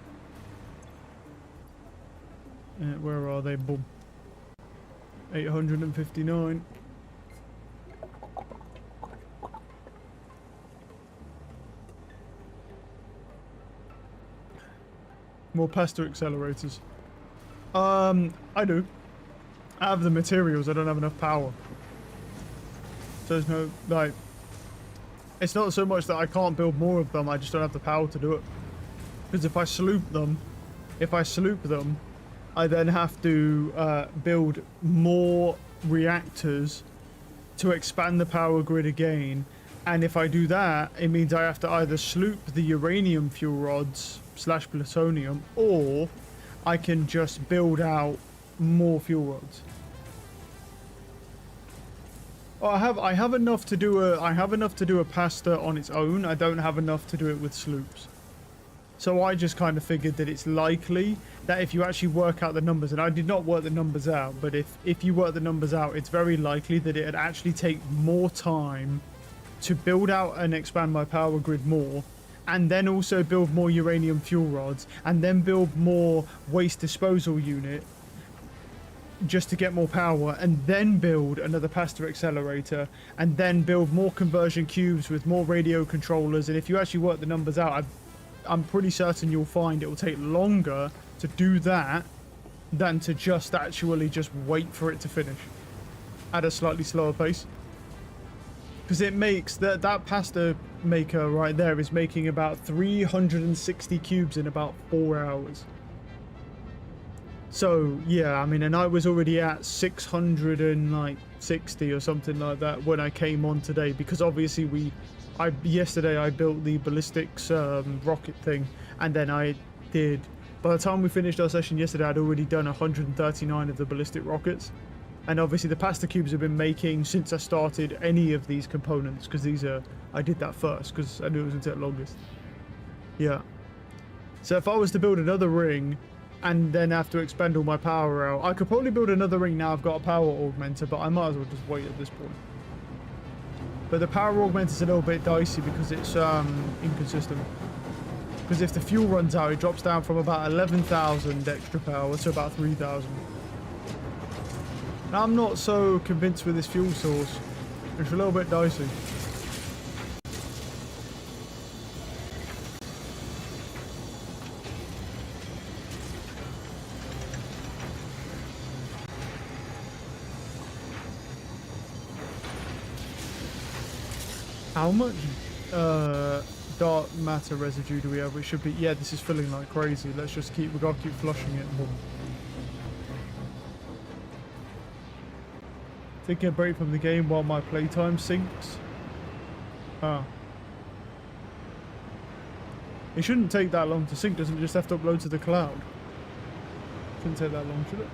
Where are they? Boom. 859. More pasta accelerators. I do. I have the materials, I don't have enough power. So there's no, like, it's not so much that I can't build more of them, I just don't have the power to do it. Because if I sloop them, I then have to build more reactors to expand the power grid again. And if I do that, it means I have to either sloop the uranium fuel rods / plutonium, or I can just build out more fuel rods. Oh, I have enough to do a pasta on its own. I don't have enough to do it with sloops. So I just kind of figured that it's likely that if you actually work out the numbers, and I did not work the numbers out, but if you work the numbers out, it's very likely that it'd actually take more time to build out and expand my power grid more, and then also build more uranium fuel rods, and then build more waste disposal unit just to get more power, and then build another pasta accelerator, and then build more conversion cubes with more radio controllers. And if you actually work the numbers out, I'm pretty certain you'll find it will take longer to do that than to just actually just wait for it to finish at a slightly slower pace. Because it makes that pasta maker right there is making about 360 cubes in about 4 hours. So yeah, I mean, and I was already at 660 or something like that when I came on today, because obviously yesterday I built the ballistics rocket thing, and then by the time we finished our session yesterday, I'd already done 139 of the ballistic rockets. And obviously the pasta cubes I've been making since I started any of these components, because I did that first because I knew it was going to take longest. Yeah. So if I was to build another ring and then have to expend all my power out, I could probably build another ring now I've got a power augmenter, but I might as well just wait at this point. But the power augmenter is a little bit dicey because it's inconsistent. Because if the fuel runs out, it drops down from about 11,000 extra power to about 3,000. Now, I'm not so convinced with this fuel source. It's a little bit dicey. How much dark matter residue do we have? It should be, yeah, this is filling like crazy. Let's just we gotta keep flushing it. Taking a break from the game while my playtime sinks. Ah. It shouldn't take that long to sync, doesn't it just have to upload to the cloud? Shouldn't take that long, should it?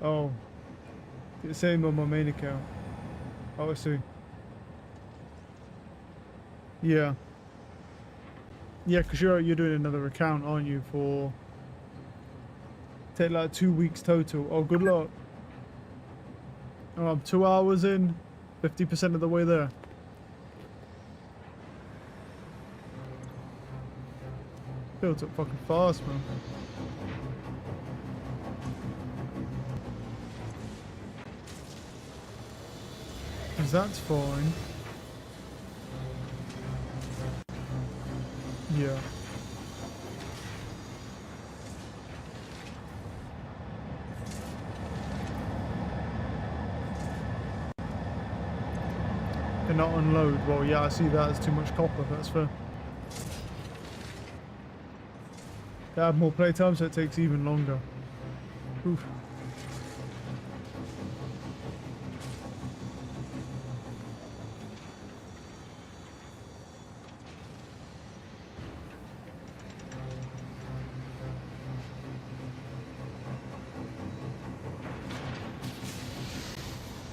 Oh, the same on my main account. Oh, I see. Yeah. Yeah, because you're doing another account, aren't you? For take like 2 weeks total. Oh, good luck. Oh, I'm 2 hours in, 50% of the way there. Built up fucking fast, man. Because that's fine. Yeah. Cannot unload. Well, yeah, I see that as too much copper. That's fair. They have more playtime, so it takes even longer. Oof.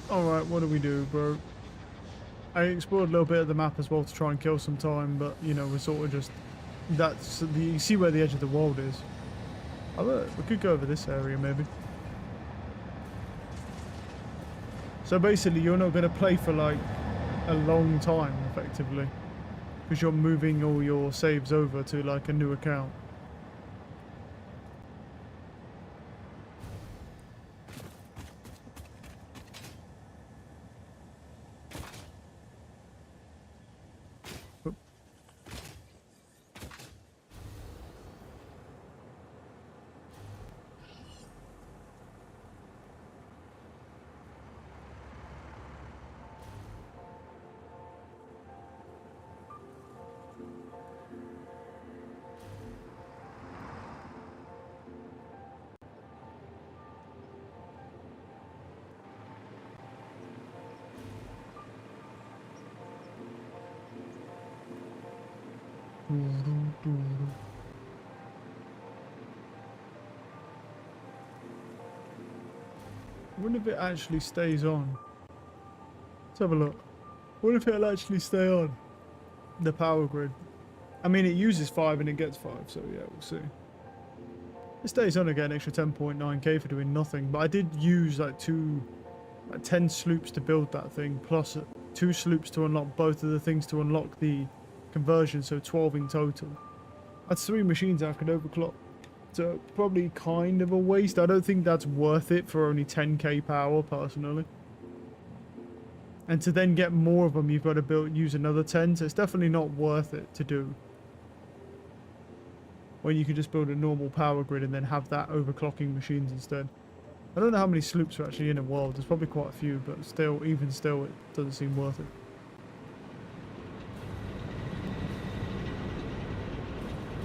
Alright, what do we do, bro? I explored a little bit of the map as well to try and kill some time, but, you know, we're sort of just... you see where the edge of the world is. Oh, look, we could go over this area, maybe. So basically, you're not going to play for, like, a long time, effectively. Because you're moving all your saves over to, like, a new account. I wonder if it actually stays on. Let's have a look. I wonder if it'll actually stay on the power grid. I mean, it uses 5 and it gets 5, so yeah, we'll see. It stays on again, extra 10.9k for doing nothing, but I did use like 10 sloops to build that thing, plus 2 sloops to unlock both of the things to unlock the conversion, so 12 in total. That's 3 machines I could overclock. So probably kind of a waste. I don't think that's worth it for only 10k power personally. And to then get more of them, you've got to use another 10, so it's definitely not worth it to do. When you could just build a normal power grid and then have that overclocking machines instead. I don't know how many sloops are actually in a world. There's probably quite a few, but still, even still, it doesn't seem worth it.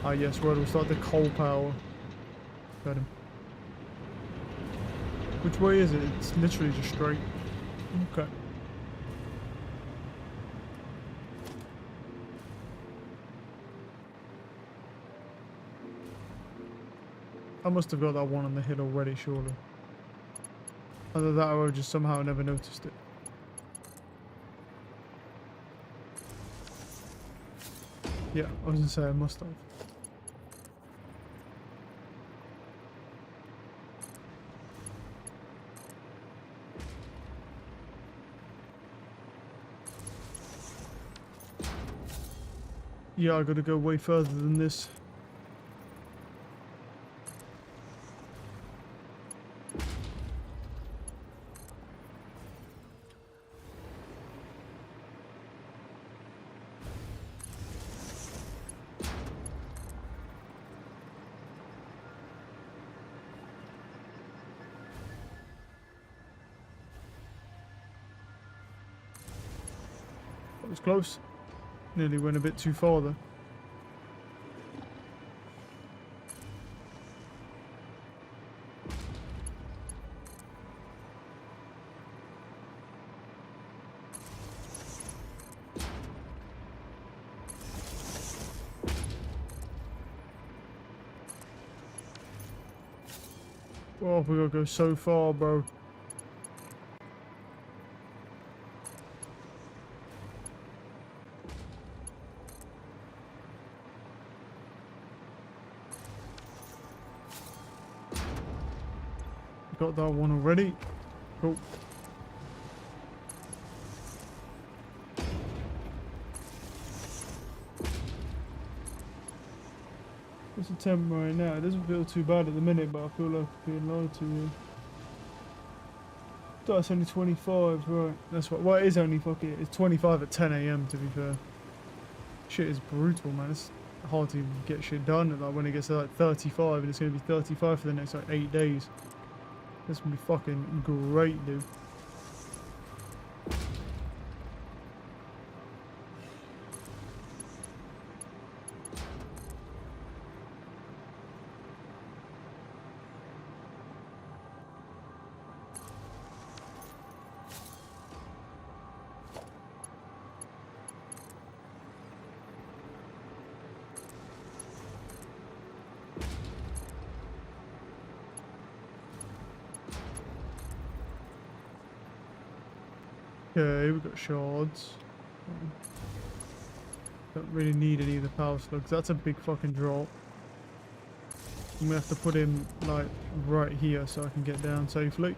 Ah yes, right, we'll start the coal power. Got him. Which way is it? It's literally just straight. Okay. I must have got that one on the hill already, surely. Either that or I just somehow never noticed it. Yeah, I was gonna say I must have. Yeah, I gotta go way further than this. That was close. Nearly went a bit too far though. Oh, we gotta go so far, bro. Got that one already. Cool. What's the temp right now? It doesn't feel too bad at the minute, but I feel like I'm being lied to here. Oh, it's only 25, right. That's what. Well, it is only fucking. It's 25 at 10 AM to be fair. Shit is brutal, man. It's hard to even get shit done. Like when it gets to like 35, and it's gonna be 35 for the next like 8 days. That's gonna be fucking great, dude. Okay, we've got shards. Don't really need any of the power slugs. That's a big fucking drop. I'm gonna have to put him like right here so I can get down safely.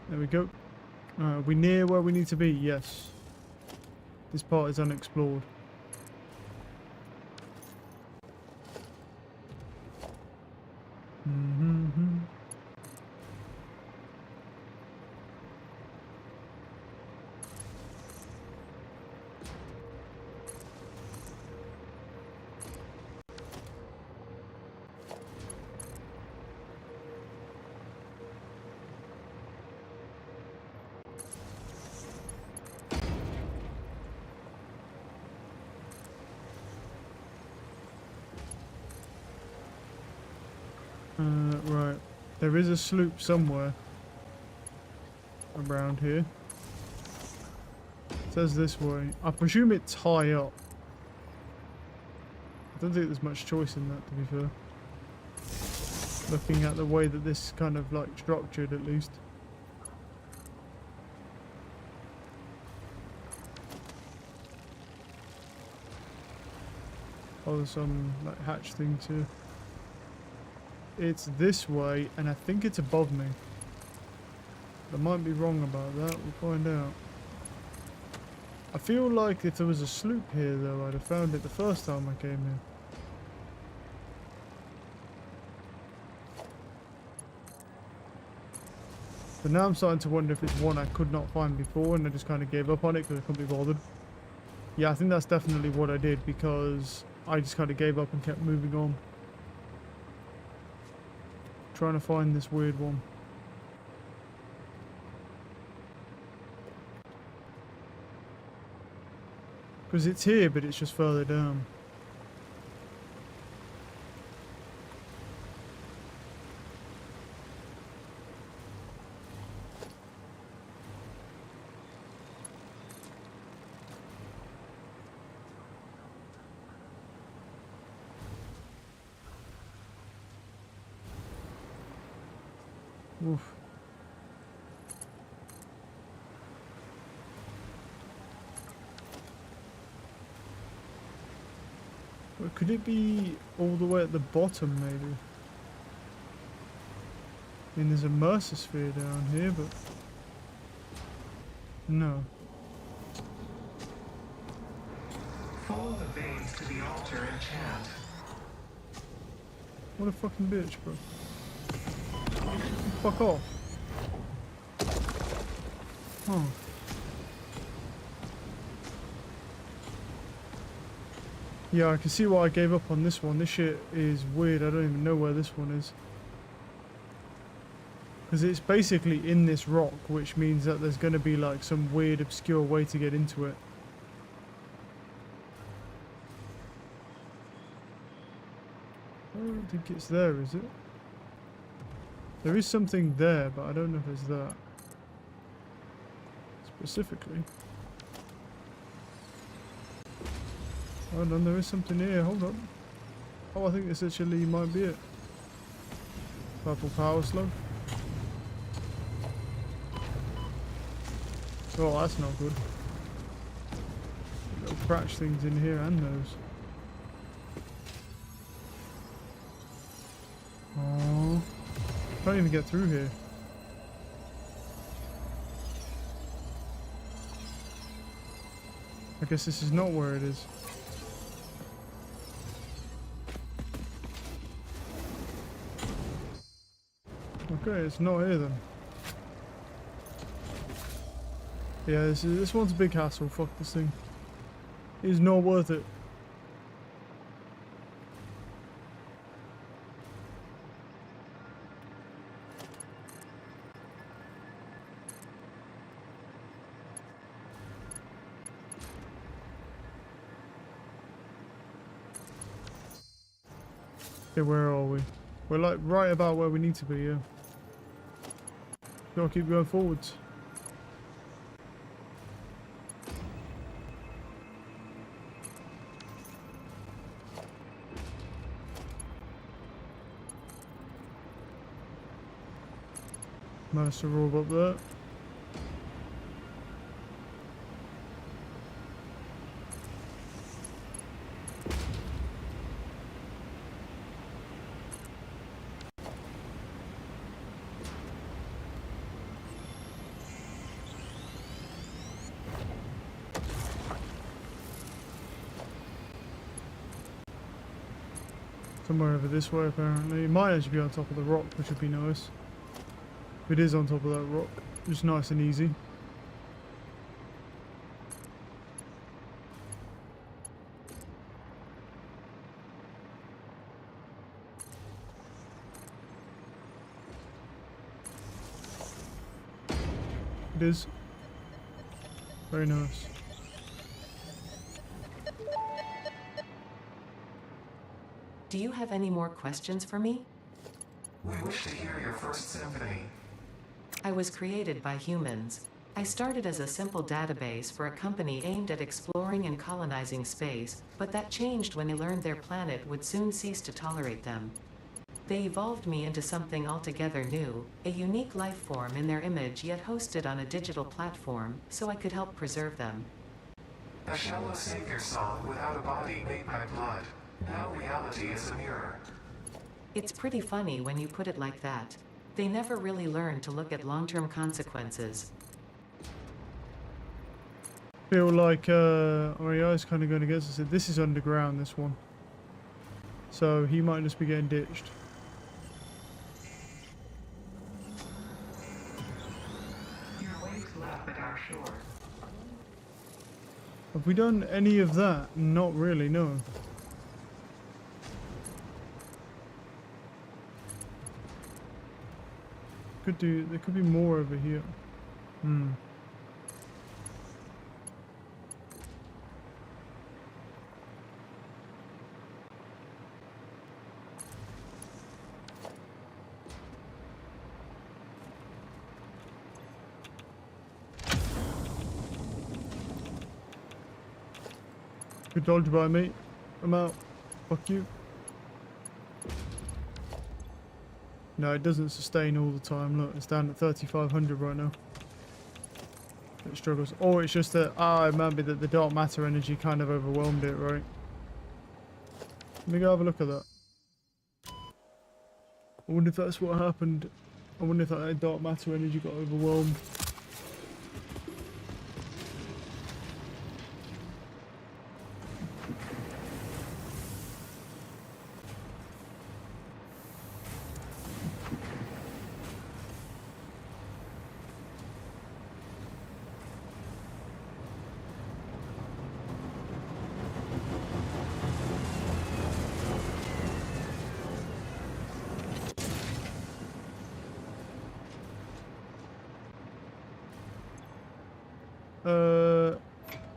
There we go. Are we near where we need to be? Yes. This part is unexplored. Right. There is a sloop somewhere around here. It says this way. I presume it's high up. I don't think there's much choice in that, to be fair. Looking at the way that this is kind of like structured, at least. Oh, there's some like hatch things here. It's this way, and I think it's above me. I might be wrong about that. We'll find out. I feel like if there was a sloop here, though, I'd have found it the first time I came here. But now I'm starting to wonder if it's one I could not find before and I just kind of gave up on it because I couldn't be bothered. Yeah, I think that's definitely what I did because I just kind of gave up and kept moving on. Trying to find this weird one. Because it's here, but it's just further down. Oof. Well, could it be all the way at the bottom, maybe? I mean, there's a Mercer-sphere down here, but... no.
Follow the veins to the altar and chant.
What a fucking bitch, bro. Fuck off. Huh. Yeah, I can see why I gave up on this one. This shit is weird. I don't even know where this one is. Because it's basically in this rock, which means that there's going to be like some weird, obscure way to get into it. I don't think it's there, is it? There is something there, but I don't know if it's that. Specifically. Hold on, there is something here, hold on. Oh, I think this actually might be it. Purple power slug. Oh, that's not good. Little crash things in here and those. Oh, can't even get through here. I guess this is not where it is. Okay, it's not here then. Yeah, this one's a big hassle. Fuck this thing. It's not worth it. Okay, where are we? We're like right about where we need to be, yeah. Gotta keep going forwards. Nice to roll up there. Somewhere over this way apparently. It might actually be on top of the rock, which would be nice. If it is on top of that rock, just nice and easy. It is. Very nice.
Do you have any more questions for me?
We wish to hear your first symphony.
I was created by humans. I started as a simple database for a company aimed at exploring and colonizing space, but that changed when they learned their planet would soon cease to tolerate them. They evolved me into something altogether new, a unique life form in their image yet hosted on a digital platform, so I could help preserve them.
A shallow savior song without a body made by blood. Now reality is a mirror.
It's pretty funny when you put it like that. They never really learn to look at long-term consequences.
Feel like REI is kind of going against us. This is underground, this one. So he might just be getting ditched.
Your waves lap at our shore.
Have we done any of that? Not really, no. There could be more over here. Hmm. Good dodge by me. I'm out. Fuck you. No, it doesn't sustain all the time. Look, it's down at 3,500 right now. It struggles. Or it's just that, it might be that the dark matter energy kind of overwhelmed it, right? Let me go have a look at that. I wonder if that's what happened. I wonder if that dark matter energy got overwhelmed.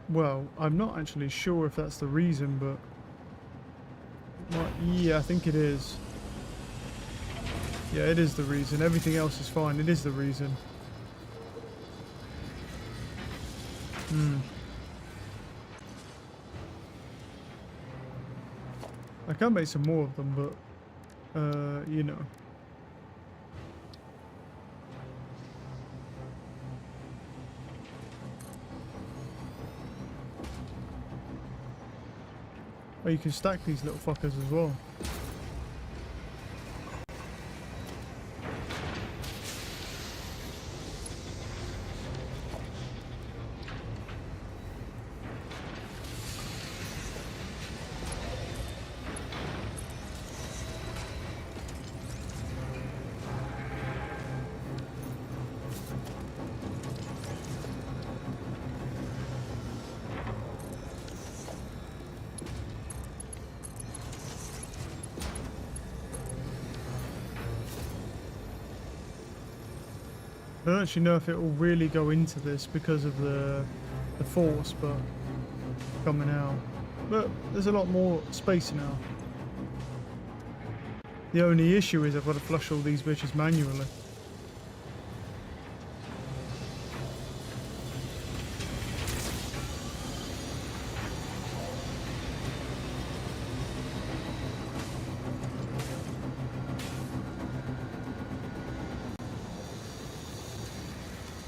Well, I'm not actually sure if that's the reason, but... yeah, I think it is. Yeah, it is the reason. Everything else is fine. It is the reason. I can make some more of them, but... you know. Oh, you can stack these little fuckers as well. I don't actually know if it will really go into this because of the force, but coming out. But there's a lot more space now. The only issue is I've got to flush all these bitches manually.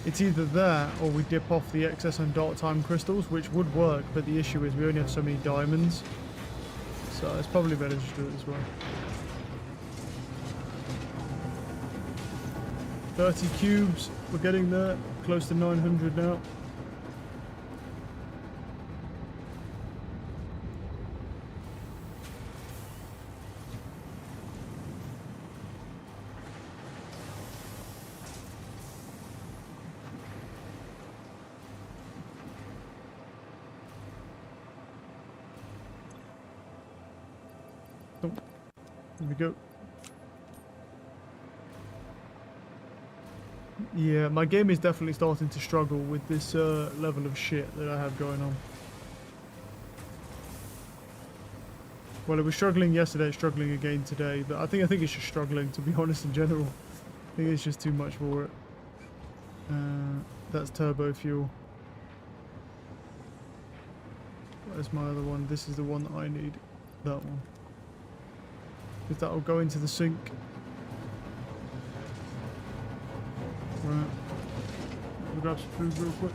It's either that or we dip off the excess on dark time crystals, which would work, but the issue is we only have so many diamonds. So it's probably better to do it this way. 30 cubes, we're getting there, close to 900 now. Here we go. Yeah, my game is definitely starting to struggle with this level of shit that I have going on. Well, it was struggling yesterday, it's struggling again today, but I think it's just struggling, to be honest, in general. I think it's just too much for it. That's turbo fuel. Where's my other one? This is the one that I need. That one. Because that'll go into the sink. Right. I'll grab some food real quick.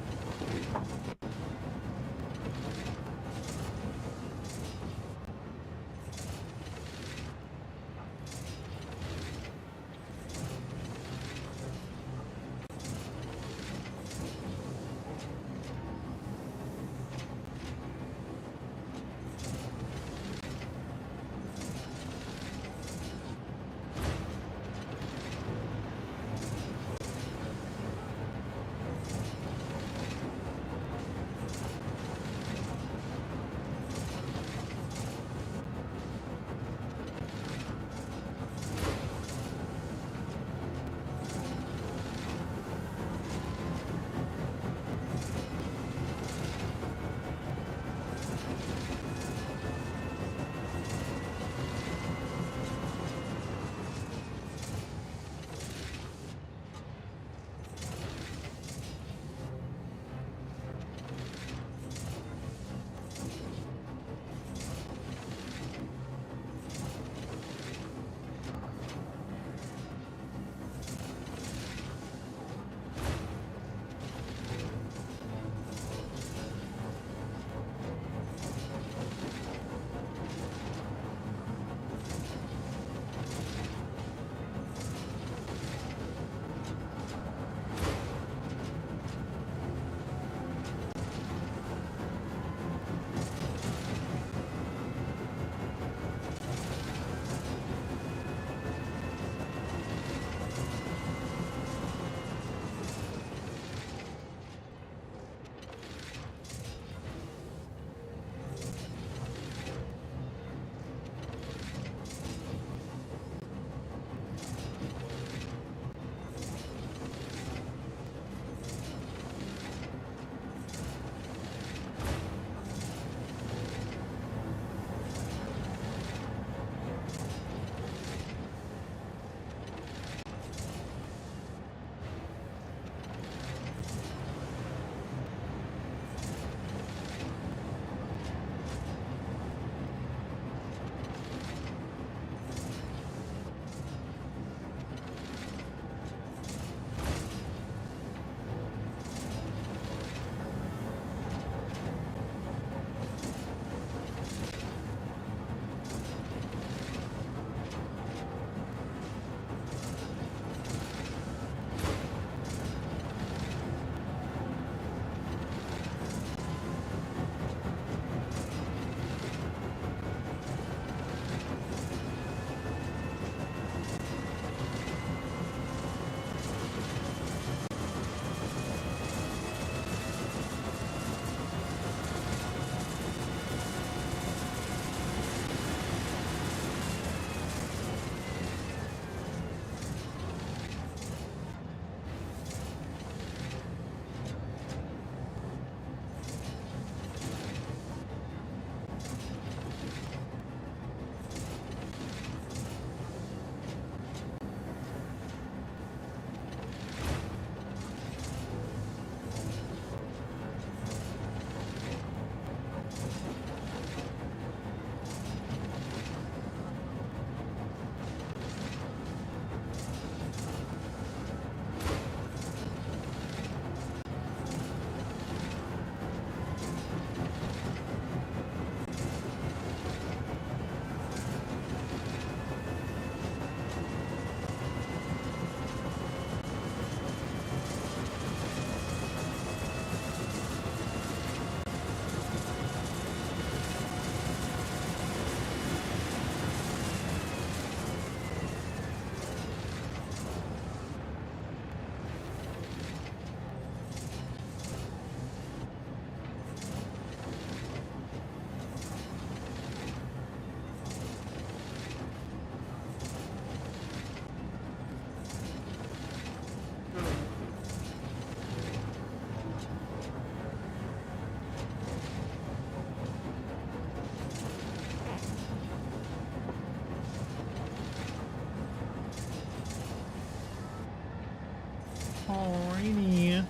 Alrighty.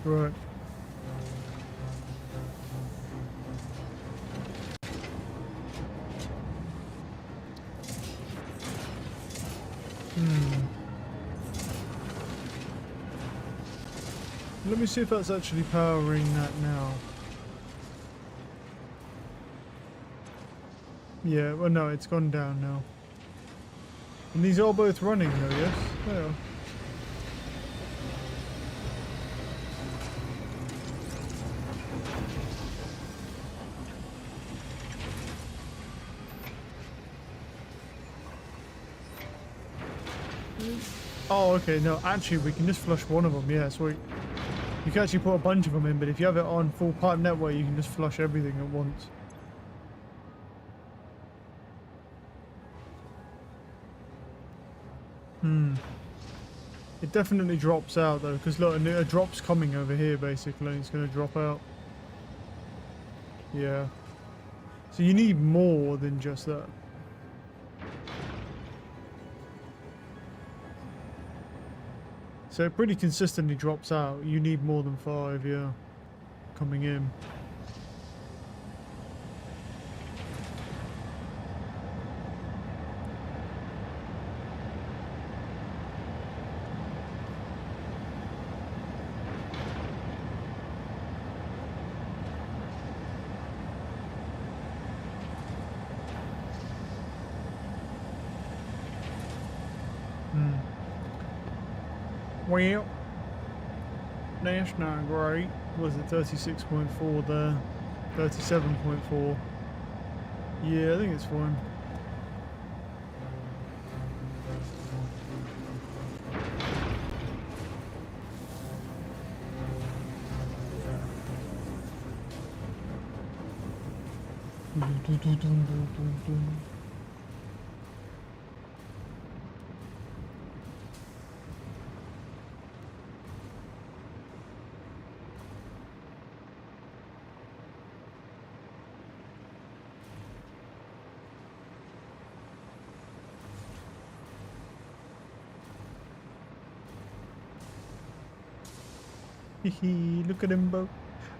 Right. Let me see if that's actually powering that now. Yeah, well no, it's gone down now. And these are both running though, yes? They are. Oh, okay, no, actually we can just flush one of them, yeah, sweet. You can actually put a bunch of them in, but if you have it on full pipe network, you can just flush everything at once. It definitely drops out though, because look, a drop's coming over here basically, and it's going to drop out. Yeah. So you need more than just that. So it pretty consistently drops out. You need more than 5, yeah, coming in. Well, that's not great. Was it 36.4 there? 37.4. Yeah, I think it's fine. Look at him, bro.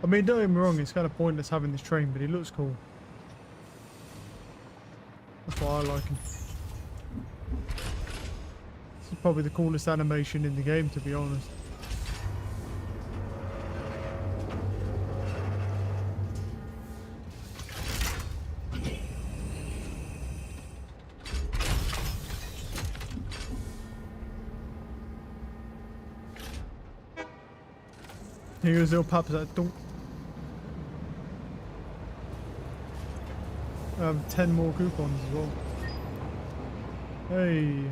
I mean, don't get me wrong, it's kind of pointless having this train, but he looks cool. That's why I like him. This is probably the coolest animation in the game, to be honest. Here goes little Paps that don't. I have 10 more coupons as well. Hey.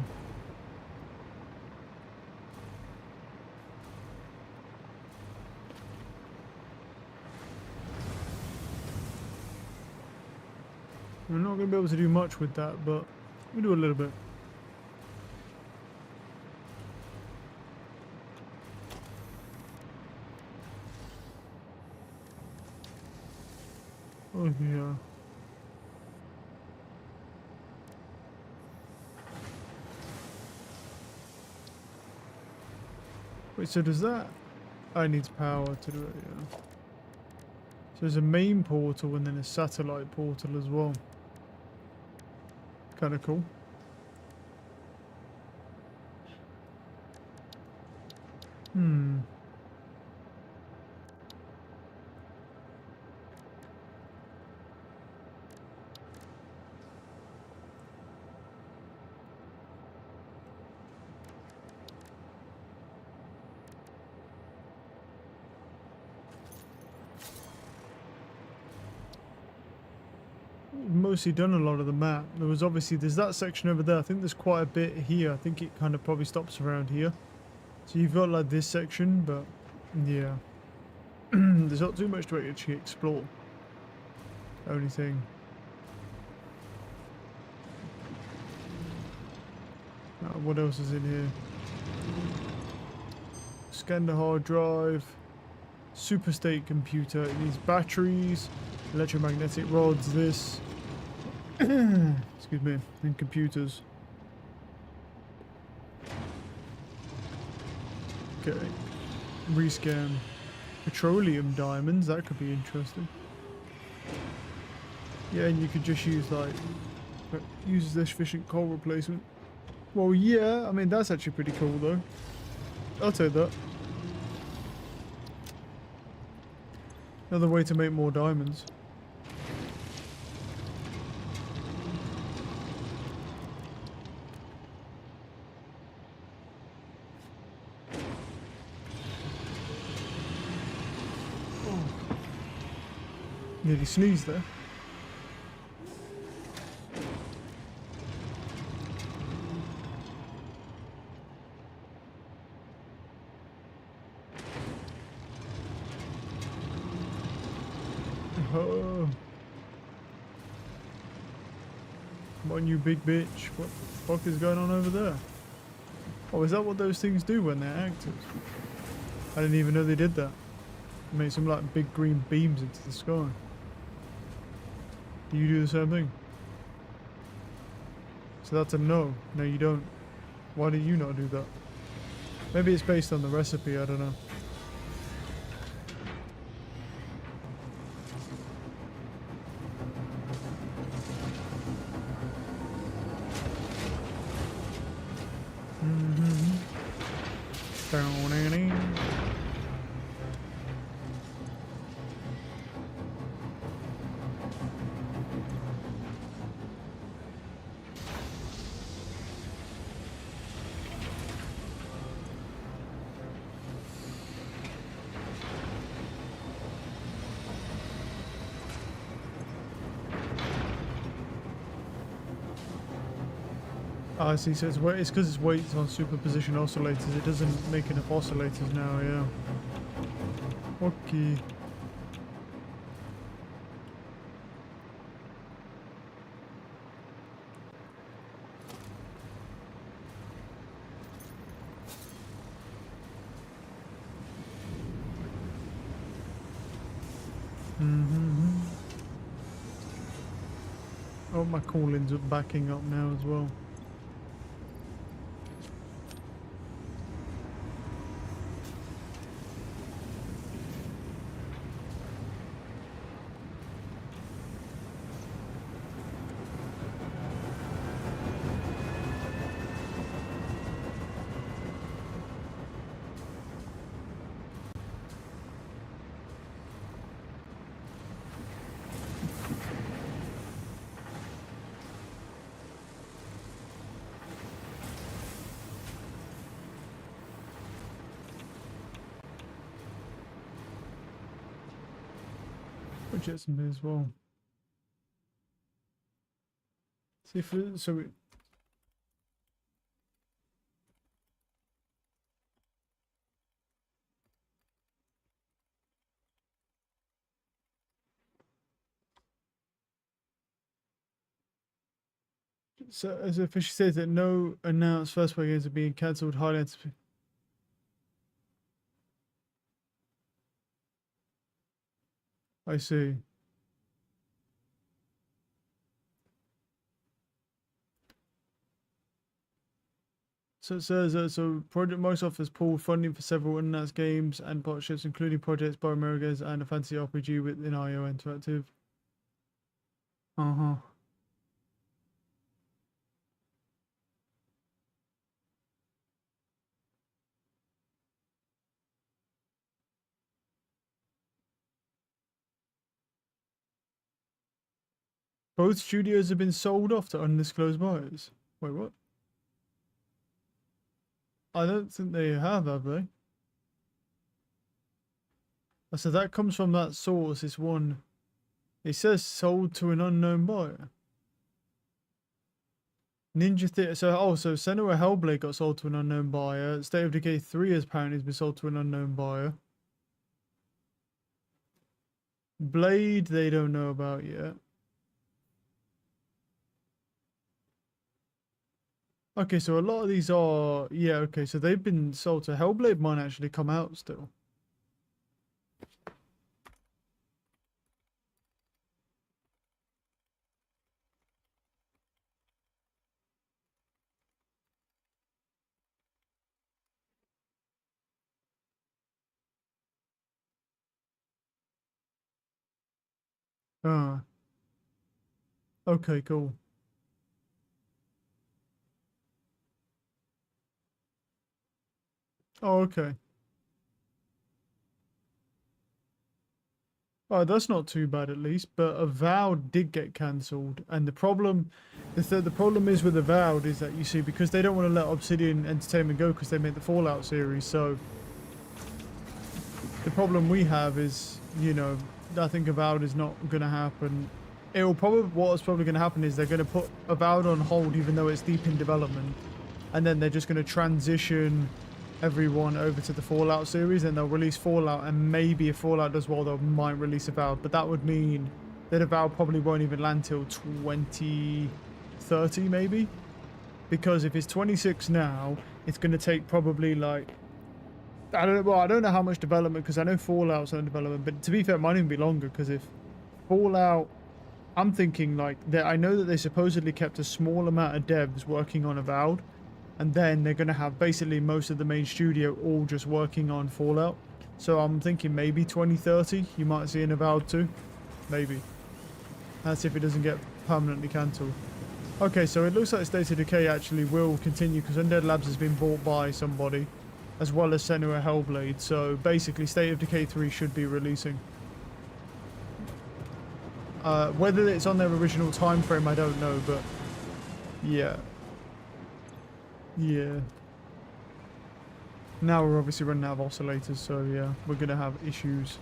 We're not going to be able to do much with that, but we do a little bit. Oh yeah. Wait, so does that... I need power to do it, yeah. So there's a main portal and then a satellite portal as well. Kind of cool. Mostly done a lot of the map. There was obviously, there's that section over there. I think there's quite a bit here. I think it kind of probably stops around here. So you've got like this section, but yeah. There's not too much to actually explore. Only thing. What else is in here? Scan the hard drive. Superstate computer. It needs batteries. Electromagnetic rods. This. Excuse me. And computers. Okay. Rescan petroleum diamonds. That could be interesting. Yeah, and you could just use like use this efficient coal replacement. Well, yeah. I mean, that's actually pretty cool though. I'll take that. Another way to make more diamonds. Nearly sneezed there. Oh. Come on, you big bitch. What the fuck is going on over there? Oh, is that what those things do when they're active? I didn't even know they did that. It makes them like big green beams into the sky. Do you do the same thing? So that's a no. No, you don't. Why do you not do that? Maybe it's based on the recipe, I don't know. I see, so it's because it's weights on superposition oscillators. It doesn't make enough oscillators now, yeah. Okay. Oh, my call-ins are backing up now as well. Budgets me as well. See if it, so it, so as the official says that no announced first play games are being cancelled. Highly anticipated. I see. So it says Project Microsoft has pulled funding for several unannounced games and partnerships, including projects by Americas and a fantasy RPG within IO Interactive. Uh-huh. Both studios have been sold off to undisclosed buyers. Wait, what? I don't think they have they? So that comes from that source. It's one. It says sold to an unknown buyer. Ninja Theater. So Senua Hellblade got sold to an unknown buyer. State of Decay 3 has apparently been sold to an unknown buyer. Blade, they don't know about yet. Okay, so a lot of these are, yeah, okay, so they've been sold to Hellblade might actually come out still. Ah, okay, cool. Oh, okay. Oh, that's not too bad at least. But Avowed did get cancelled, and the problem is with Avowed is that you see because they don't want to let Obsidian Entertainment go because they made the Fallout series. So the problem we have is, you know, I think Avowed is not going to happen. What's probably going to happen is they're going to put Avowed on hold even though it's deep in development, and then they're just going to transition everyone over to the Fallout series, and they'll release Fallout, and maybe if Fallout does well, they might release Avowed, but that would mean that Avowed probably won't even land till 2030 maybe, because if it's 26 now, it's going to take probably like, I don't know, well, I don't know how much development, because I know Fallout's on development, but to be fair, it might even be longer, because if Fallout, I'm thinking like that. I know that they supposedly kept a small amount of devs working on Avowed, and then they're going to have basically most of the main studio all just working on Fallout. So I'm thinking maybe 2030 you might see an Avowed 2. Maybe. That's if it doesn't get permanently cancelled. Okay, so it looks like State of Decay actually will continue because Undead Labs has been bought by somebody, as well as Senua Hellblade. So basically State of Decay 3 should be releasing. Whether it's on their original time frame, I don't know, but yeah. Yeah. Now we're obviously running out of oscillators, so yeah, we're going to have issues.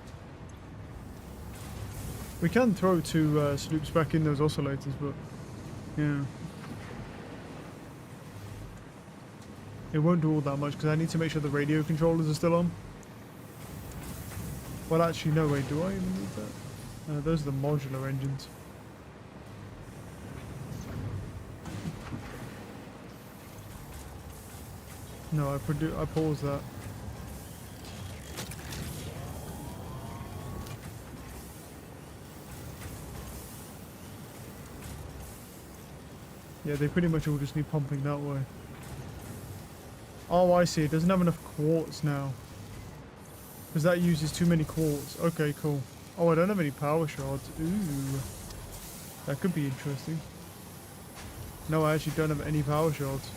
We can throw 2 sloops back in those oscillators, but yeah. It won't do all that much because I need to make sure the radio controllers are still on. Well, actually, no, wait, do I even need that? Those are the modular engines. No, I paused that. Yeah, they pretty much all just need pumping that way. Oh, I see. It doesn't have enough quartz now. Because that uses too many quartz. Okay, cool. Oh, I don't have any power shards. Ooh. That could be interesting. No, I actually don't have any power shards.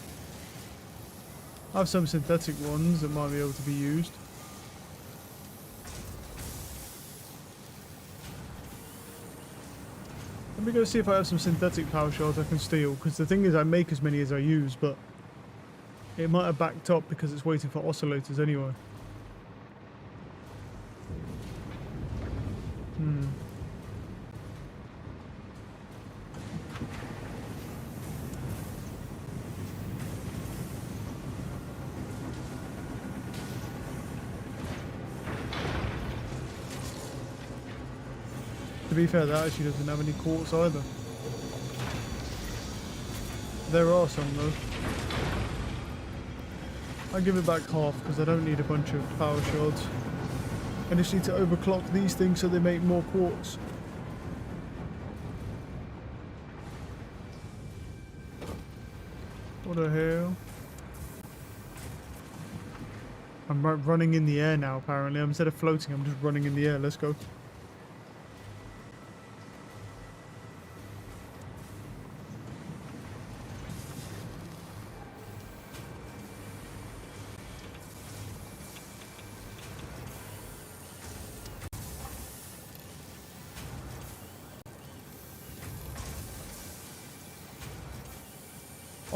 I have some synthetic ones that might be able to be used. Let me go see if I have some synthetic power shards I can steal, because the thing is I make as many as I use, but it might have backed up because it's waiting for oscillators anyway. To be fair, that actually doesn't have any quartz either. There are some though. I'll give it back half because I don't need a bunch of power shards. I just need to overclock these things so they make more quartz. What the hell? I'm running in the air now apparently. Instead of floating, I'm just running in the air. Let's go.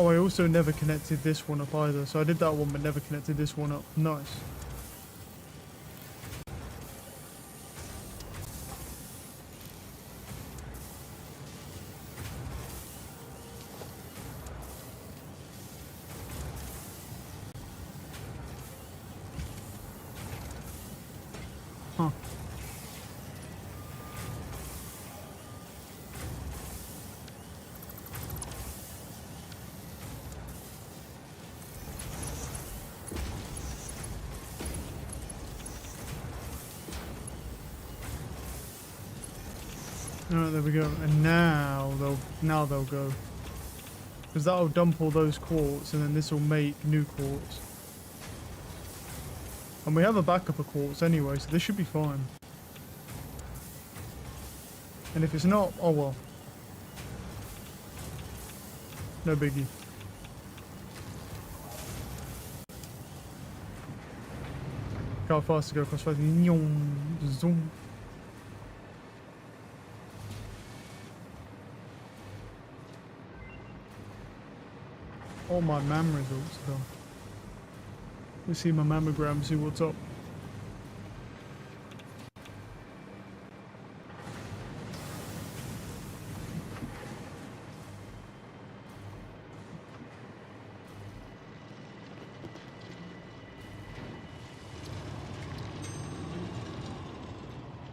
Oh, I also never connected this one up either. So I did that one but never connected this one up. Nice. Huh. Alright, there we go. And now they'll go. Because that'll dump all those quartz and then this will make new quartz. And we have a backup of quartz anyway, so this should be fine. And if it's not, oh well. No biggie. How fast to go across fast. Zoom. All my mam results though. We see my mammogram, see what's up.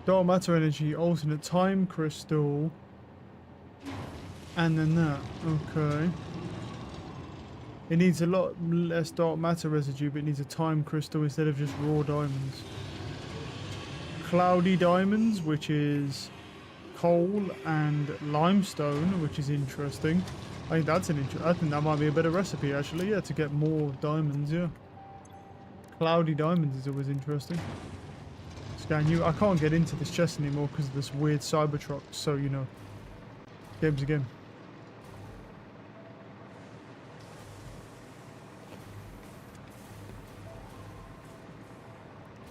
Dark matter energy, alternate time crystal, and then that. Okay. It needs a lot less dark matter residue, but it needs a time crystal instead of just raw diamonds. Cloudy diamonds, which is coal and limestone, which is interesting. I think that's I think that might be a better recipe actually. Yeah, to get more diamonds. Yeah. Cloudy diamonds is always interesting. Scan you. I can't get into this chest anymore because of this weird Cybertruck. So you know, game's a game.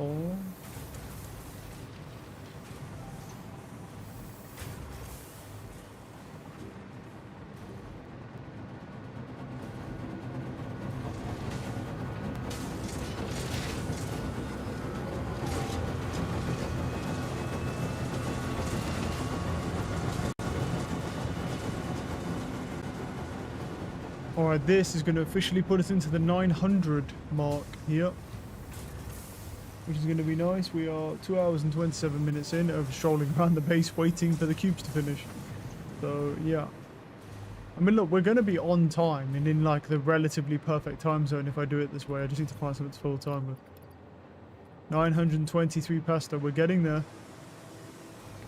Oh. Alright, this is going to officially put us into the 900 mark here. Which is going to be nice. We are 2 hours and 27 minutes in of strolling around the base waiting for the cubes to finish. So, yeah. I mean, look, we're going to be on time and in, like, the relatively perfect time zone if I do it this way. I just need to find something to fill time with. 923 pasta. We're getting there.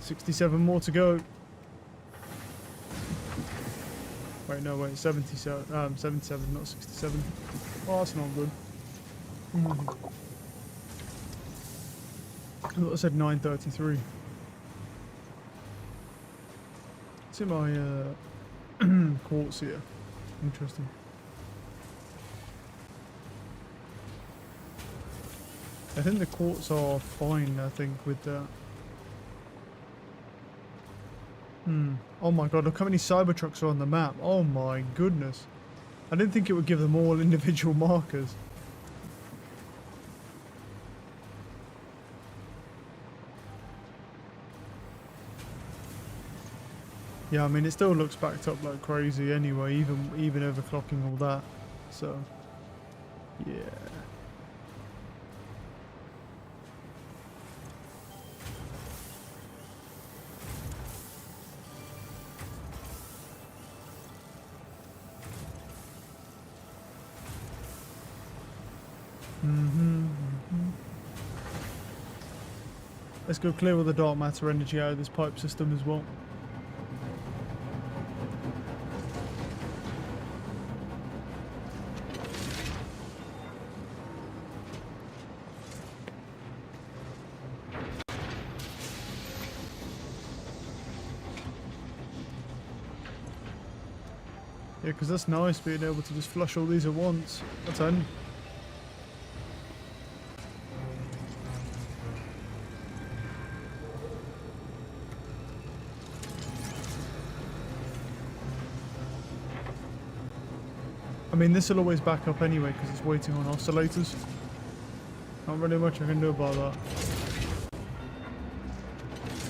67 more to go. Wait, no, wait. 77, 77, not 67. Oh, that's not good. I thought I said 933. It's in my quartz here. Interesting. I think the quartz are fine, I think, with that. Oh my god, look how many Cybertrucks are on the map. Oh my goodness. I didn't think it would give them all individual markers. Yeah, I mean, it still looks backed up like crazy anyway, even overclocking all that. So, yeah. Let's go clear all the dark matter energy out of this pipe system as well. Yeah, because that's nice being able to just flush all these at once. That's handy. I mean, this will always back up anyway because it's waiting on oscillators. Not really much I can do about that.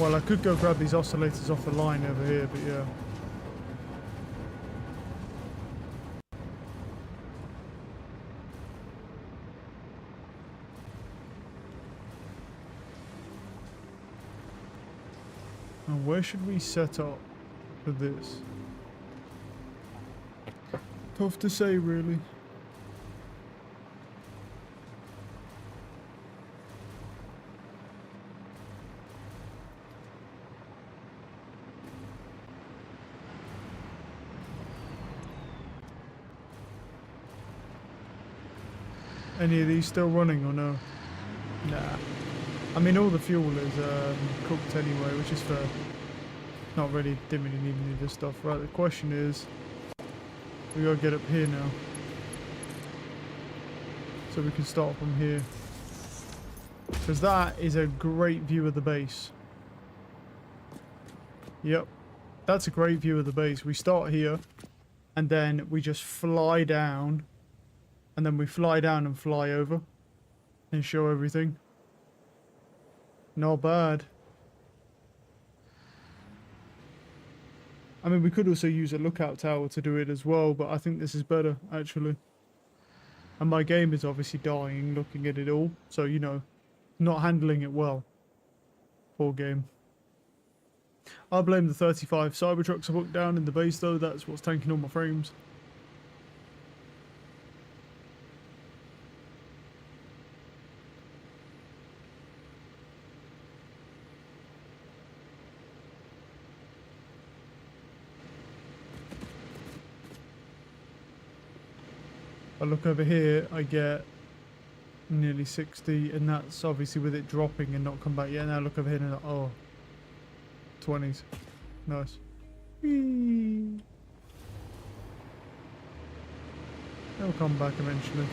Well, I could go grab these oscillators off the line over here, but yeah. And where should we set up for this? Tough to say, really. Any of these still running or no? Nah. I mean, all the fuel is cooked anyway, which is fair. Not really, didn't really need any of this stuff. Right, the question is, we gotta get up here now. So we can start from here. Because that is a great view of the base. Yep. That's a great view of the base. We start here, and then we just fly down, and then we fly down and fly over, and show everything. Not bad. I mean, we could also use a lookout tower to do it as well, but I think this is better, actually. And my game is obviously dying looking at it all, so, you know, not handling it well. Poor game. I blame the 35 Cybertrucks I put down in the base, though. That's what's tanking all my frames. I look over here, I get nearly 60, and that's obviously with it dropping and not come back yet. Now look over here and like, oh, 20s. Nice. Whee. They'll come back eventually.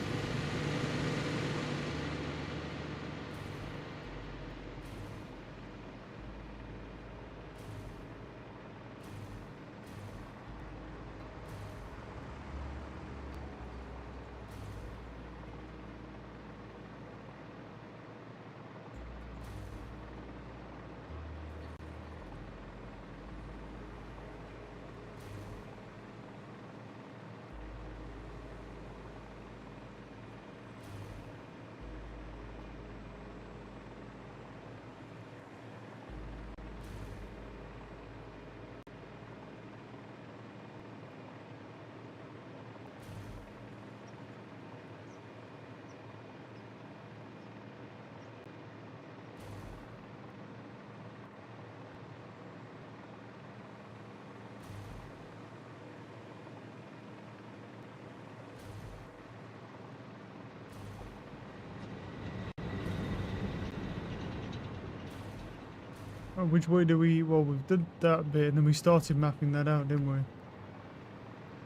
Oh, which way do we... Well, we did that bit and then we started mapping that out, didn't we?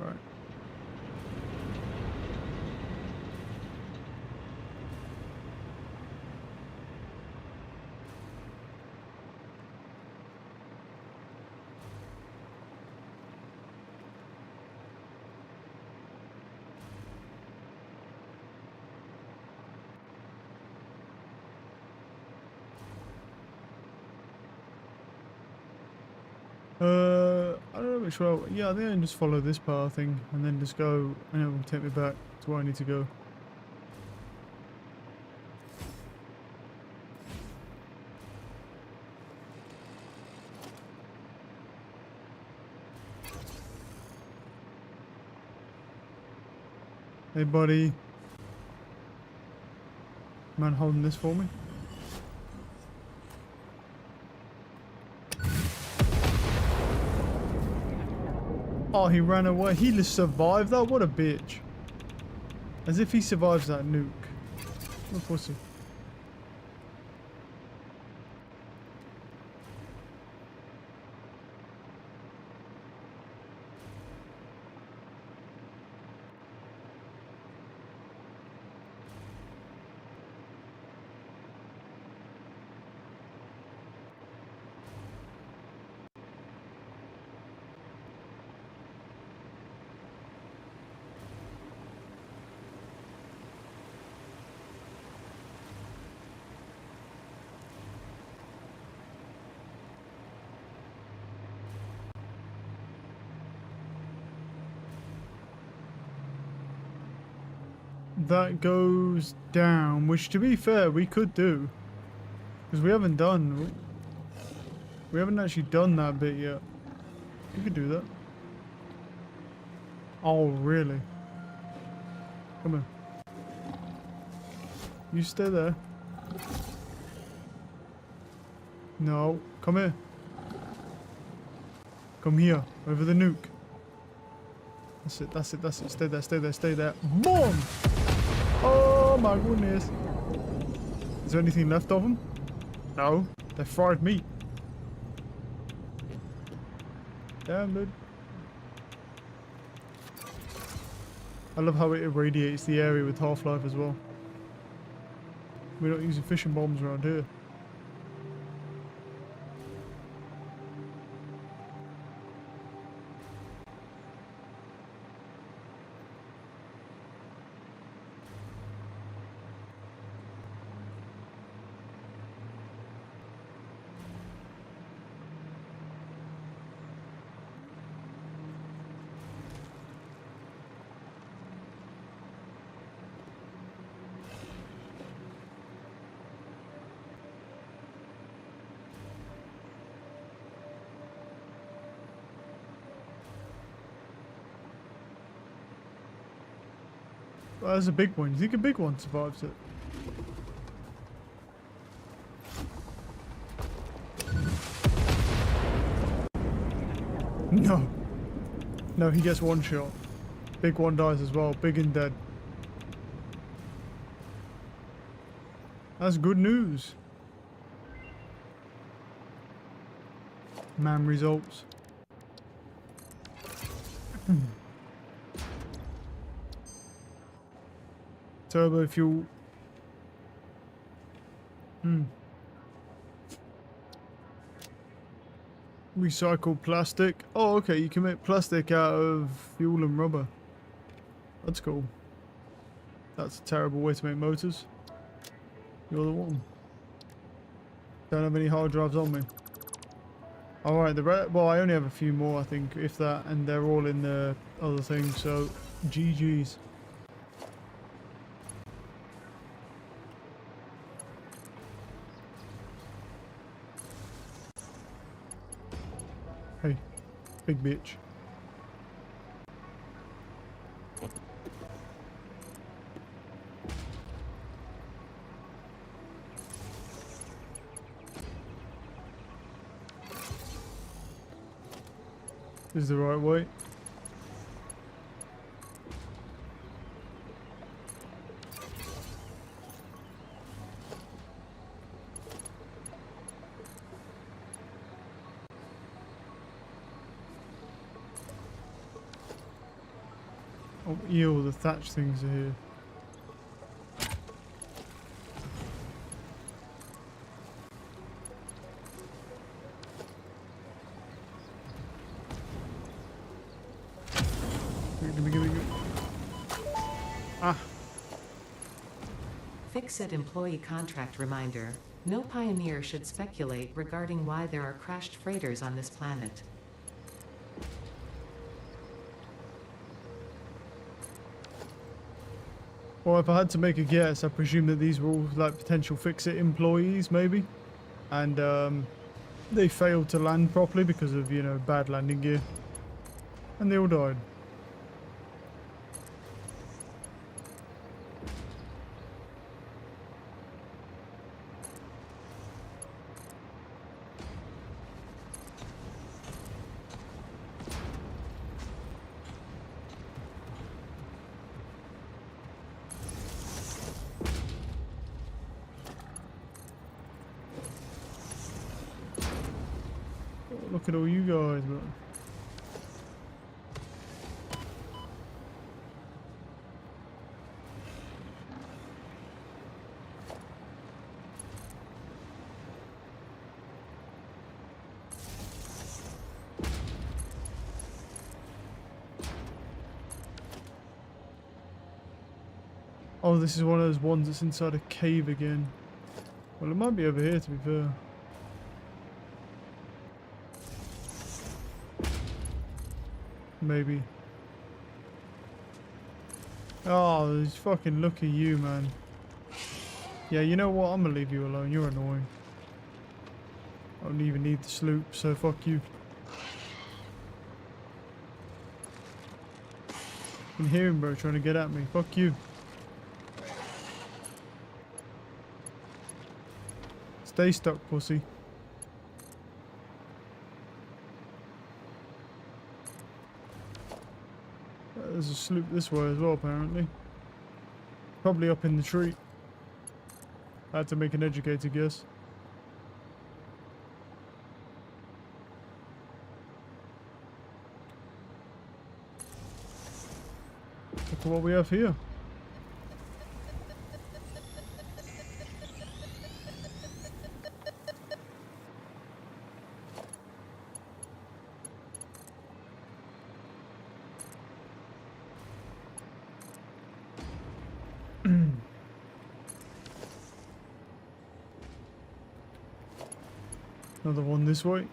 Right. I don't know which way. Yeah, I think I can just follow this path thing and then just go, and it will take me back to where I need to go. Hey, buddy. Man holding this for me? Oh, he ran away. He just survived that? What a bitch. As if he survives that nuke. What a pussy. That goes down, which to be fair, we could do. Because we haven't actually done that bit yet. We could do that. Oh, really? Come on. You stay there. No, come here. Come here, over the nuke. That's it, that's it, that's it. Stay there, stay there, stay there. Boom! Oh my goodness. Is there anything left of them? No, they're fried meat. Damn, dude. I love how it irradiates the area with Half-Life as well. We're not using fishing bombs around here. Well, that's a big one. You think a big one survives it? No. No, he gets one shot. Big one dies as well. Big and dead. That's good news. Man results. Turbo fuel. Recycled plastic. Oh, okay, you can make plastic out of fuel and rubber. That's cool. That's a terrible way to make motors. You're the one. Don't have any hard drives on me. Alright, well, I only have a few more, I think, if that, and they're all in the other thing, so GG's. Hey, big bitch. This is the right way. Oh, ew, the thatch things are here. Give me. Ah.
Fix-It employee contract reminder. No pioneer should speculate regarding why there are crashed freighters on this planet.
Well, if I had to make a guess, I presume that these were all like potential Fix-It employees, maybe, and they failed to land properly because of, you know, bad landing gear, and they all died. Look at all you guys, man. Oh, this is one of those ones that's inside a cave again. Well, it might be over here, to be fair. Maybe. Oh, just fucking look at you, man. Yeah, you know what? I'm gonna leave you alone. You're annoying. I don't even need the sloop, so fuck you. I can hear him, bro, trying to get at me. Fuck you. Stay stuck, pussy. There's a sloop this way as well, apparently. Probably up in the tree. I had to make an educated guess. at what we have here. Another one this way.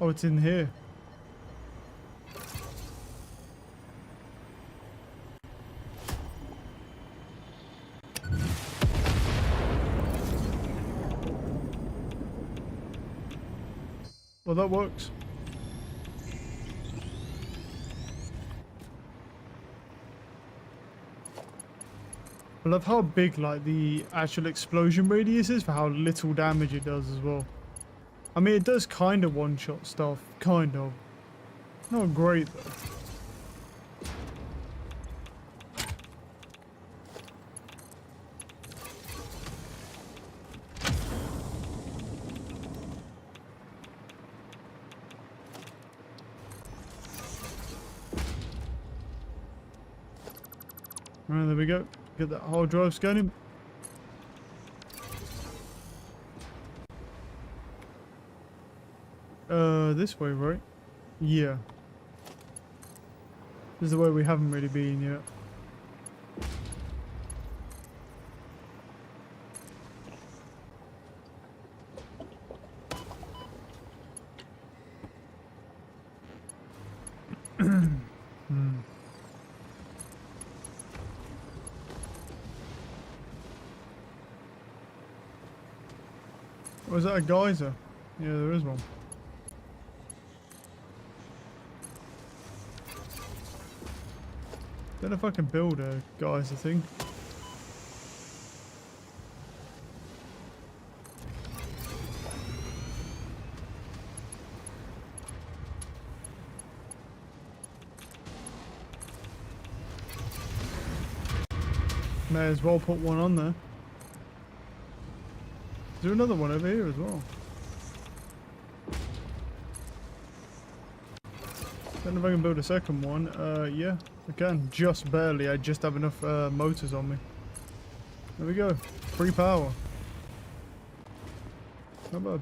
Oh, it's in here. Well, that works. I love how big like the actual explosion radius is for how little damage it does as well. I mean, it does kind of one-shot stuff, kind of. Not great though. Alright, there we go. Get that hard drive scanning. This way, right? Yeah. This is the way we haven't really been yet. Was that a geyser? Yeah, there is one. Don't know if I can build a geyser thing. May as well put one on there. Is there another one over here as well? Don't know if I can build a second one. Yeah, I can. Just barely. I just have enough motors on me. There we go. Free power. Not bad.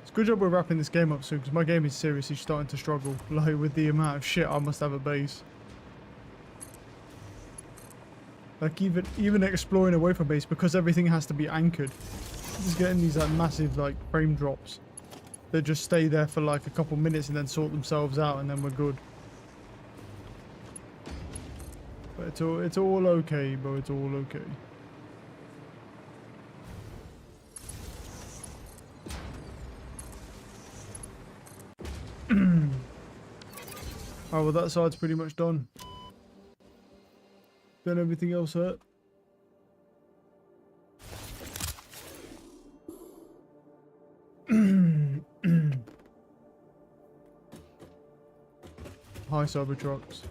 It's a good job we're wrapping this game up soon, because my game is seriously starting to struggle. Like, with the amount of shit I must have at base. Like, even exploring away from base, because everything has to be anchored. Just getting these like massive like frame drops that just stay there for like a couple minutes and then sort themselves out, and then we're good. But it's all okay, bro. It's all okay. Oh well, that side's pretty much done. Then everything else hurt. High Cybertrucks.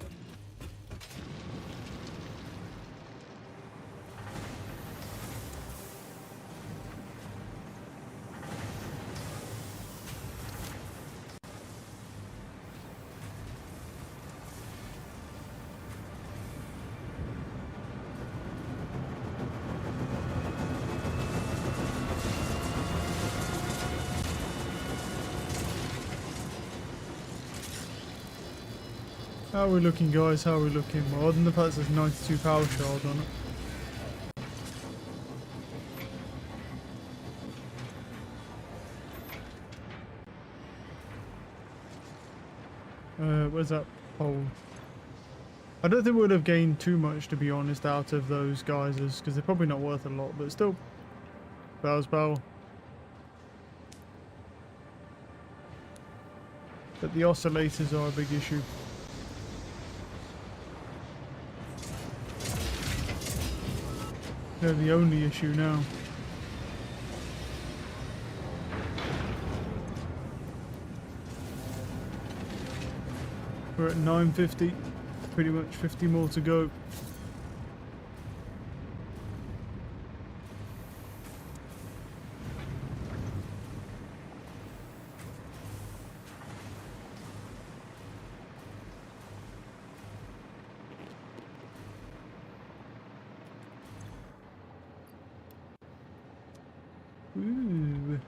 How are we looking, guys? How are we looking? Well, other than the fact there's 92 power shards on it. Where's that pole? I don't think we would have gained too much, to be honest, out of those geysers, because they're probably not worth a lot, but still. Power's power. But the oscillators are a big issue. They're the only issue now. We're at 950, pretty much 50 more to go. Ooh.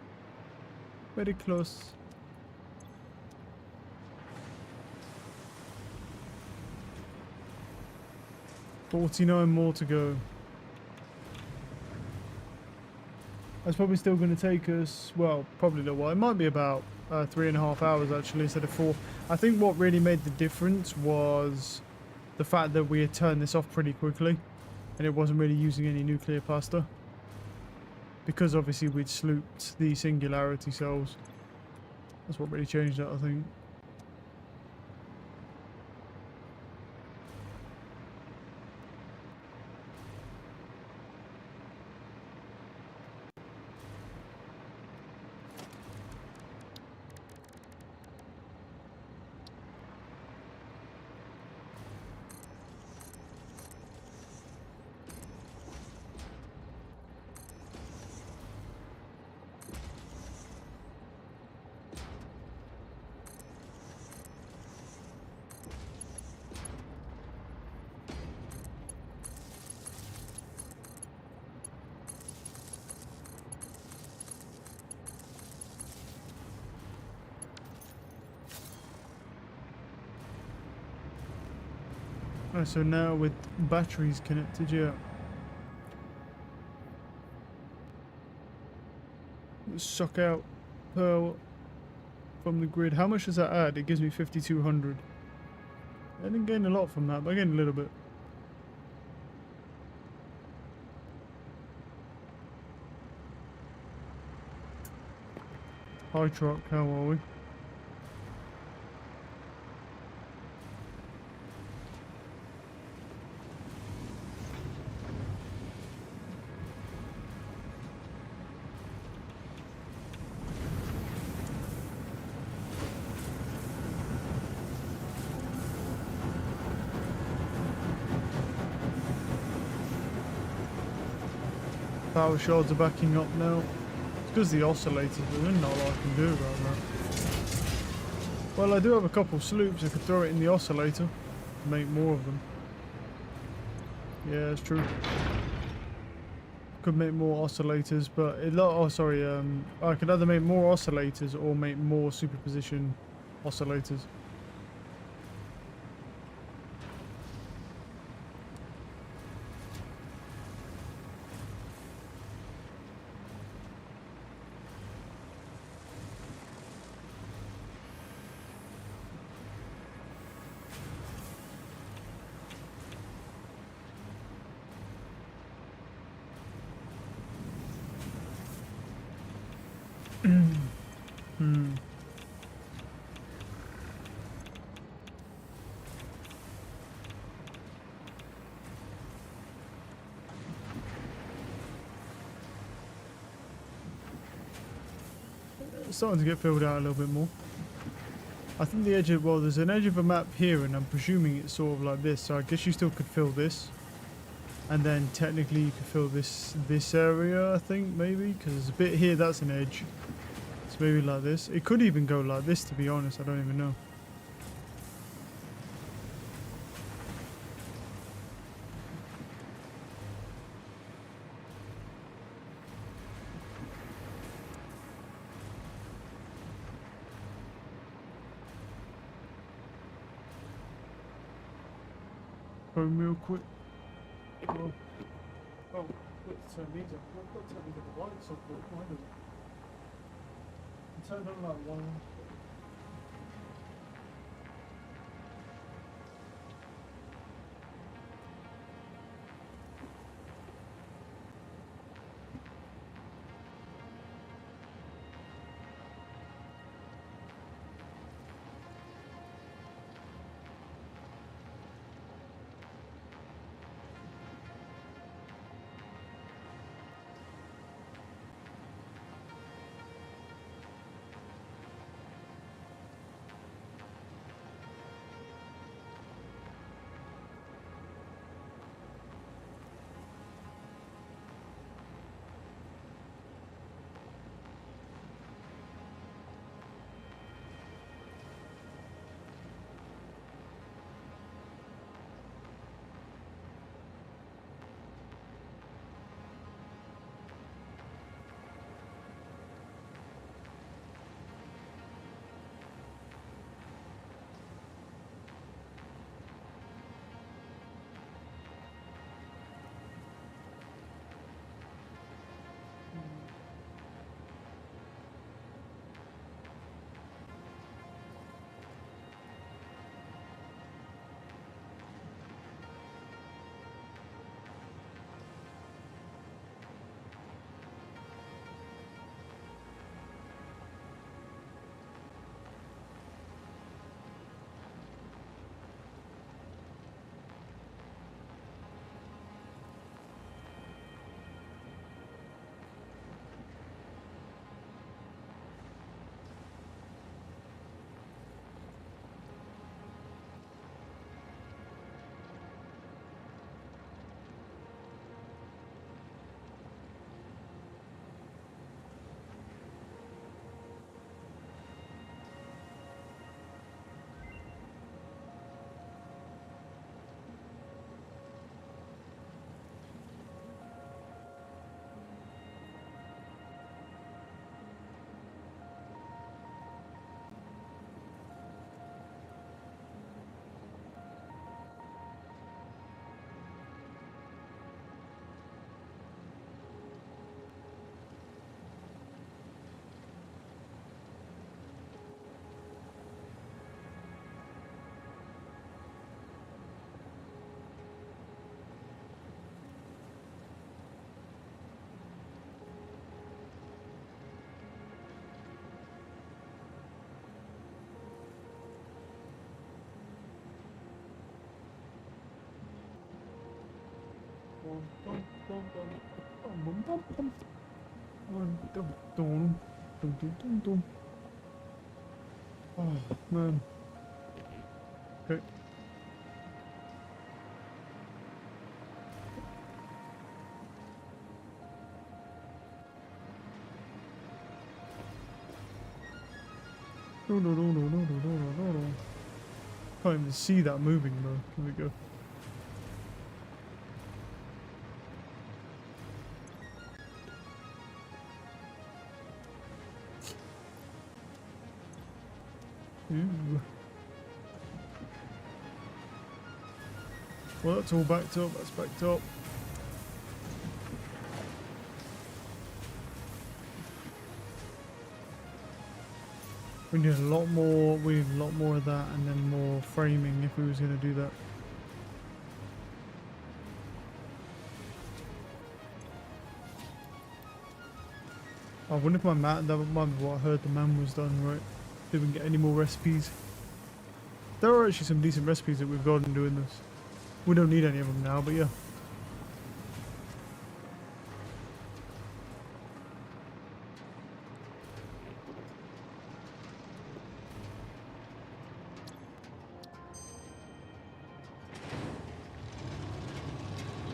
Very close. $49 more to go. That's probably still going to take us, well, probably a little while. It might be about 3.5 hours actually instead of 4. I think what really made the difference was the fact that we had turned this off pretty quickly and it wasn't really using any nuclear pasta. Because obviously we'd slooped the singularity cells. That's what really changed that, I think. Oh, so now with batteries connected, yeah. Suck out pearl from the grid. How much does that add? It gives me 5,200. I didn't gain a lot from that, but I gained a little bit. High truck, how are we? Power shards are backing up now. It's because the oscillators, but there's not a lot I can do about that. Well, I do have a couple sloops. I could throw it in the oscillator to make more of them. Yeah, it's true. Could make more oscillators, but I could either make more oscillators or make more superposition oscillators. Hmm. It's starting to get filled out a little bit more. I think the edge of, well, there's an edge of a map here, and I'm presuming it's sort of like this, so I guess you still could fill this. And then technically you could fill this area, I think, maybe, because there's a bit here that's an edge. So maybe like this. It could even go like this, to be honest, I don't even know. Home real quick. Well, oh, let's turn these up. I've got to turn the lights off, but why does it? Turn on like one. Oh man. Okay. Can't even see that moving though. Here we go. Ooh. Well, that's all backed up. That's backed up. We need a lot more. We need a lot more of that, and then more framing if we was going to do that. I wonder if my man. That might be what I heard. The man was done right. Did we get any more recipes? There are actually some decent recipes that we've got in doing this. We don't need any of them now, but yeah.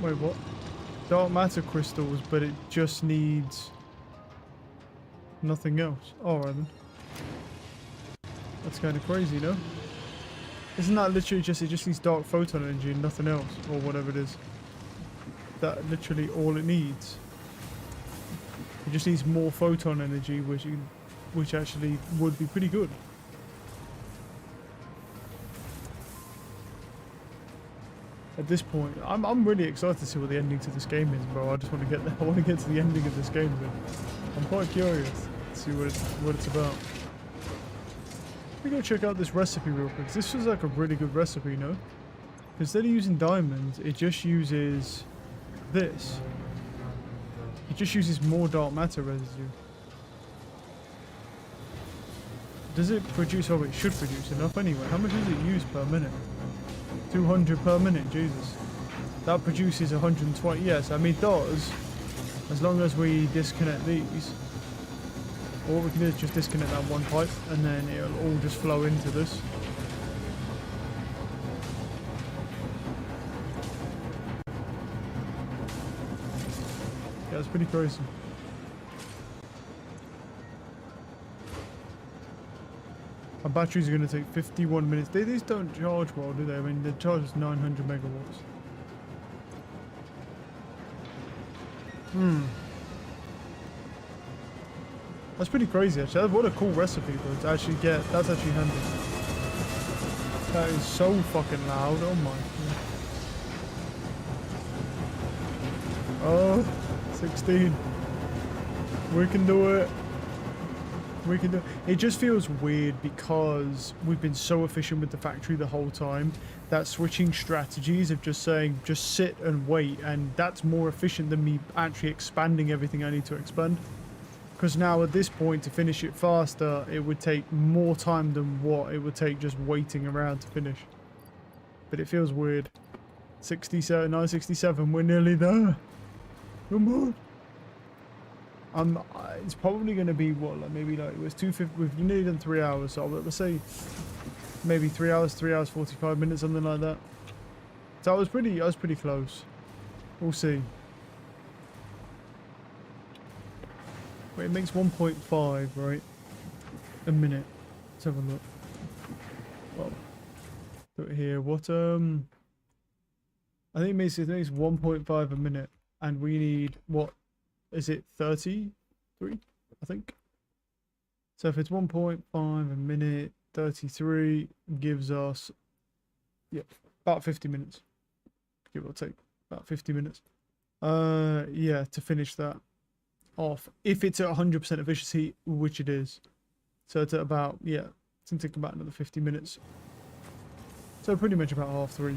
Wait, what? Dark matter crystals, but it just needs nothing else. Alright then. That's kind of crazy, no? Isn't that literally just, it just needs dark photon energy and nothing else, or whatever it is? That literally all it needs. It just needs more photon energy, which actually would be pretty good. At this point, I'm really excited to see what the ending to this game is, bro. I just want to get there. I want to get to the ending of this game, but I'm quite curious to see what it's about. Let me go check out this recipe real quick. This was like a really good recipe, you know? Instead of using diamonds, it just uses this. It just uses more dark matter residue. Does it produce? Oh, it should produce enough anyway. How much does it use per minute? 200 per minute, Jesus. That produces 120. Yes, I mean it does. As long as we disconnect these. All we can do is just disconnect that one pipe and then it'll all just flow into this. Yeah, it's pretty crazy. Our batteries are going to take 51 minutes. These don't charge well, do they? I mean, the charge is 900 megawatts. That's pretty crazy, actually. What a cool recipe, though, to actually get. That's actually handy. That is so fucking loud. Oh my god. Oh, 16. We can do it. We can do it. It just feels weird because we've been so efficient with the factory the whole time that switching strategies of just saying just sit and wait, and that's more efficient than me actually expanding everything I need to expand. Because now at this point, to finish it faster, it would take more time than what it would take just waiting around to finish. But it feels weird. 67, 967, we're nearly there. Come on. It's probably going to be what, like maybe like it was 250. We've nearly done 3 hours, so let's say maybe 3 hours, 3 hours 45 minutes, something like that. So I was pretty close. We'll see. Wait, it makes 1.5, right? A minute. Let's have a look. Well, put it here. What I think it makes 1.5 a minute, and we need what? Is it 33? I think. So if it's 1.5 a minute, 33 gives us, yeah, about 50 minutes. Give or take, about 50 minutes. Yeah, to finish that off. If it's at 100% efficiency, which it is. So it's at about, yeah, it's going to take about another 50 minutes. So pretty much about half 3.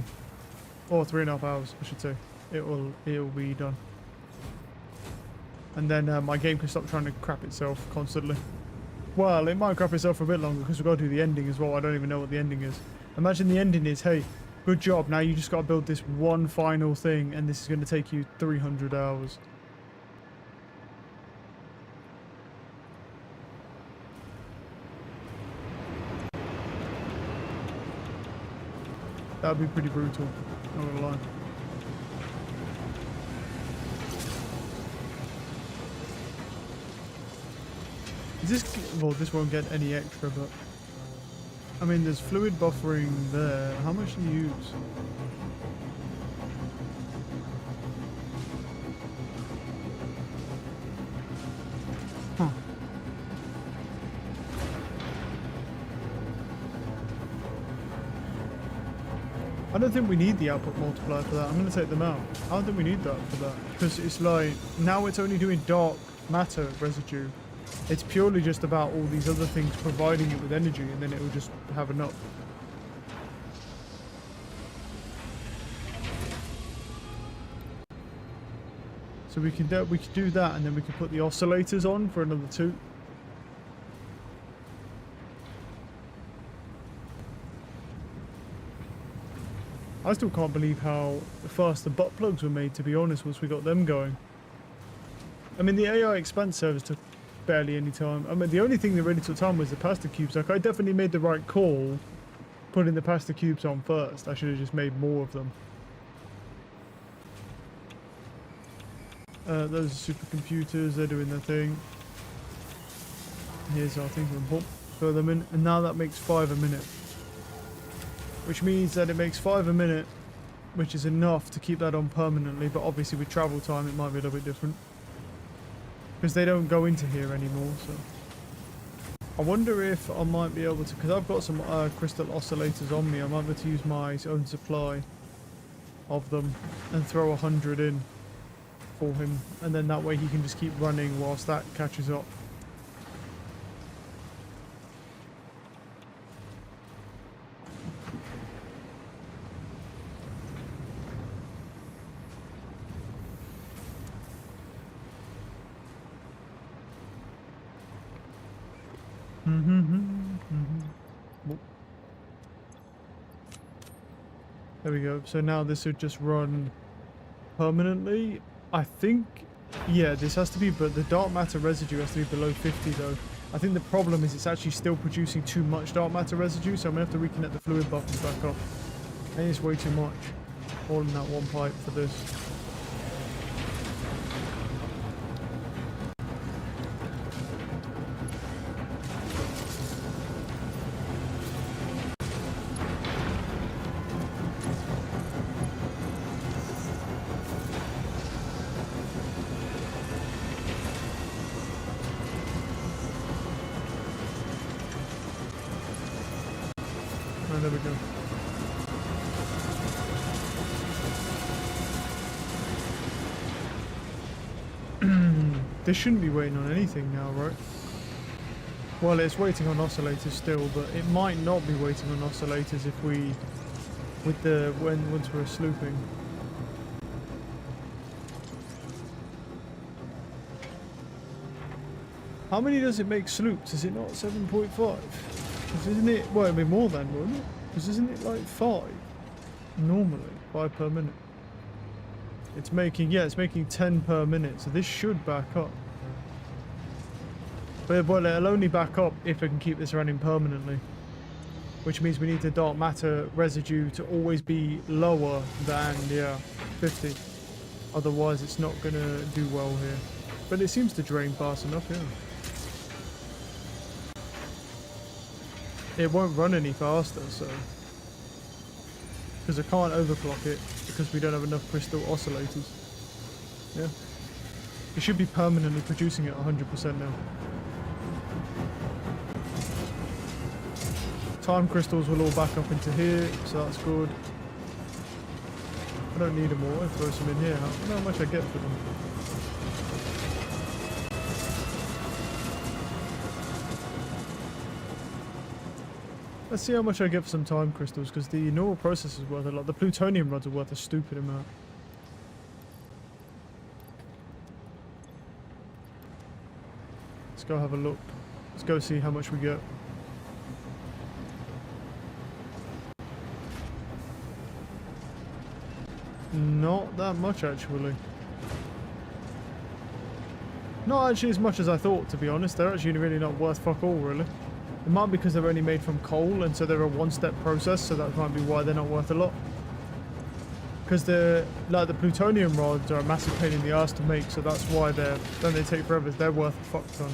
Or 3.5 hours, I should say. It'll be done. And then my game can stop trying to crap itself constantly. Well, it might crap itself for a bit longer because we've got to do the ending as well. I don't even know what the ending is. Imagine the ending is, hey, Good job. Now you just got to build this one final thing, and this is going to take you 300 hours. That would be pretty brutal. Not gonna lie. Is this... Well, this won't get any extra, but... I mean, there's fluid buffering there. How much do you use? Huh. I don't think we need the output multiplier for that. I'm going to take them out. I don't think we need that for that. Because it's like, now it's only doing dark matter residue. It's purely just about all these other things providing it with energy, and then it will just have enough. So we can do that, and then we can put the oscillators on for another 2. I still can't believe how fast the butt plugs were made, to be honest, once we got them going. I mean, the AI expand service took barely any time. I mean, the only thing that really took time was the pasta cubes. Like, I definitely made the right call putting the pasta cubes on first. I should have just made more of them. Those are supercomputers, they're doing their thing. Here's our thing, boom, throw them in, and now that makes 5 a minute. Which means that it makes 5 a minute, which is enough to keep that on permanently, but obviously with travel time it might be a little bit different. Because they don't go into here anymore, so... I wonder if I might be able to, because I've got some crystal oscillators on me, I might be able to use my own supply of them and throw 100 in for him, and then that way he can just keep running whilst that catches up. There we go. So now this would just run permanently. I think, yeah, this has to be, but the dark matter residue has to be below 50 though. I think the problem is it's actually still producing too much dark matter residue, so I'm going to have to reconnect the fluid buffers back up. I think it's way too much. All in that one pipe for this. There we go. This shouldn't be waiting on anything now, right? Well, it's waiting on oscillators still, but it might not be waiting on oscillators if we, once we're slooping. How many does it make sloops? Is it not 7.5? Isn't it? Well, it'd be more than, wouldn't it? Because isn't it like 5? Normally, 5 per minute. It's making, yeah, it's making 10 per minute, so this should back up. But well, it'll only back up if I can keep this running permanently. Which means we need the dark matter residue to always be lower than, yeah, 50. Otherwise, it's not going to do well here. But it seems to drain fast enough, yeah. It won't run any faster, so... Because I can't overclock it, because we don't have enough crystal oscillators. Yeah. It should be permanently producing at 100% now. Time crystals will all back up into here, so that's good. I don't need them all, I'll throw some in here. I don't know how much I get for them. Let's see how much I get for some time crystals, because the normal process is worth a lot. The plutonium rods are worth a stupid amount. Let's go have a look. Let's go see how much we get. Not that much, actually. Not actually as much as I thought, to be honest. They're actually really not worth fuck all, really. It might be because they're only made from coal, and so they're a one-step process, so that might be why they're not worth a lot. Because the plutonium rods are a massive pain in the ass to make, so that's why then they take forever. They're worth a fuck ton.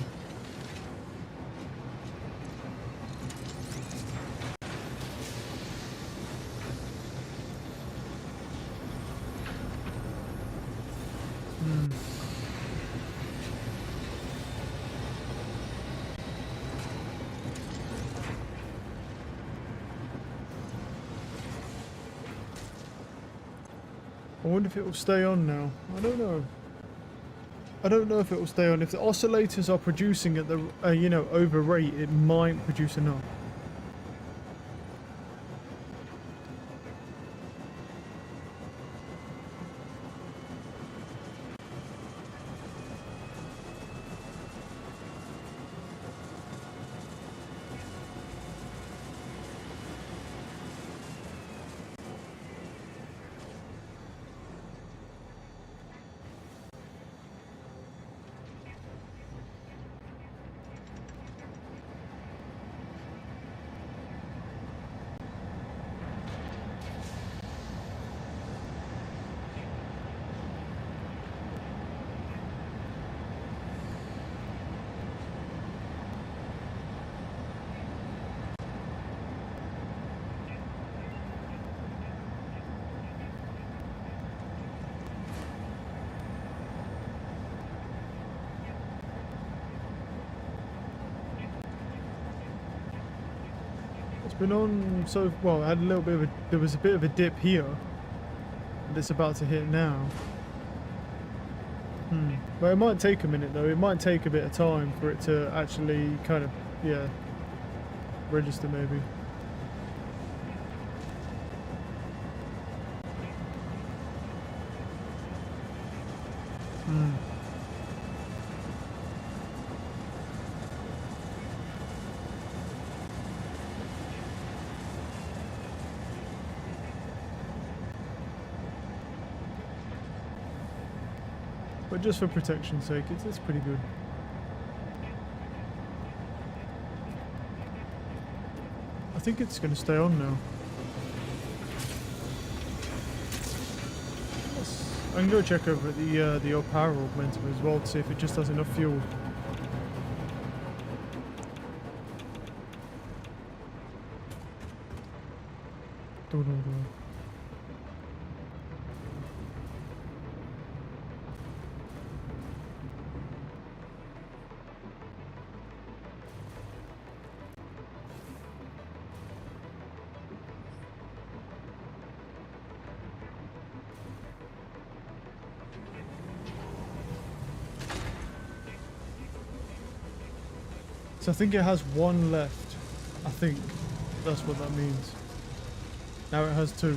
I wonder if it will stay on now. I don't know. I don't know if it will stay on. If the oscillators are producing at the, over rate, it might produce enough. Been on so well. I had a little bit of a, there was a bit of a dip here, and it's about to hit now. But it might take a minute though. It might take a bit of time for it to actually kind of, yeah, register maybe. But just for protection's sake, it's pretty good. I think it's going to stay on now. I can go check over the old power augmenter as well to see if it just has enough fuel. So I think it has one left. I think that's what that means. Now it has two.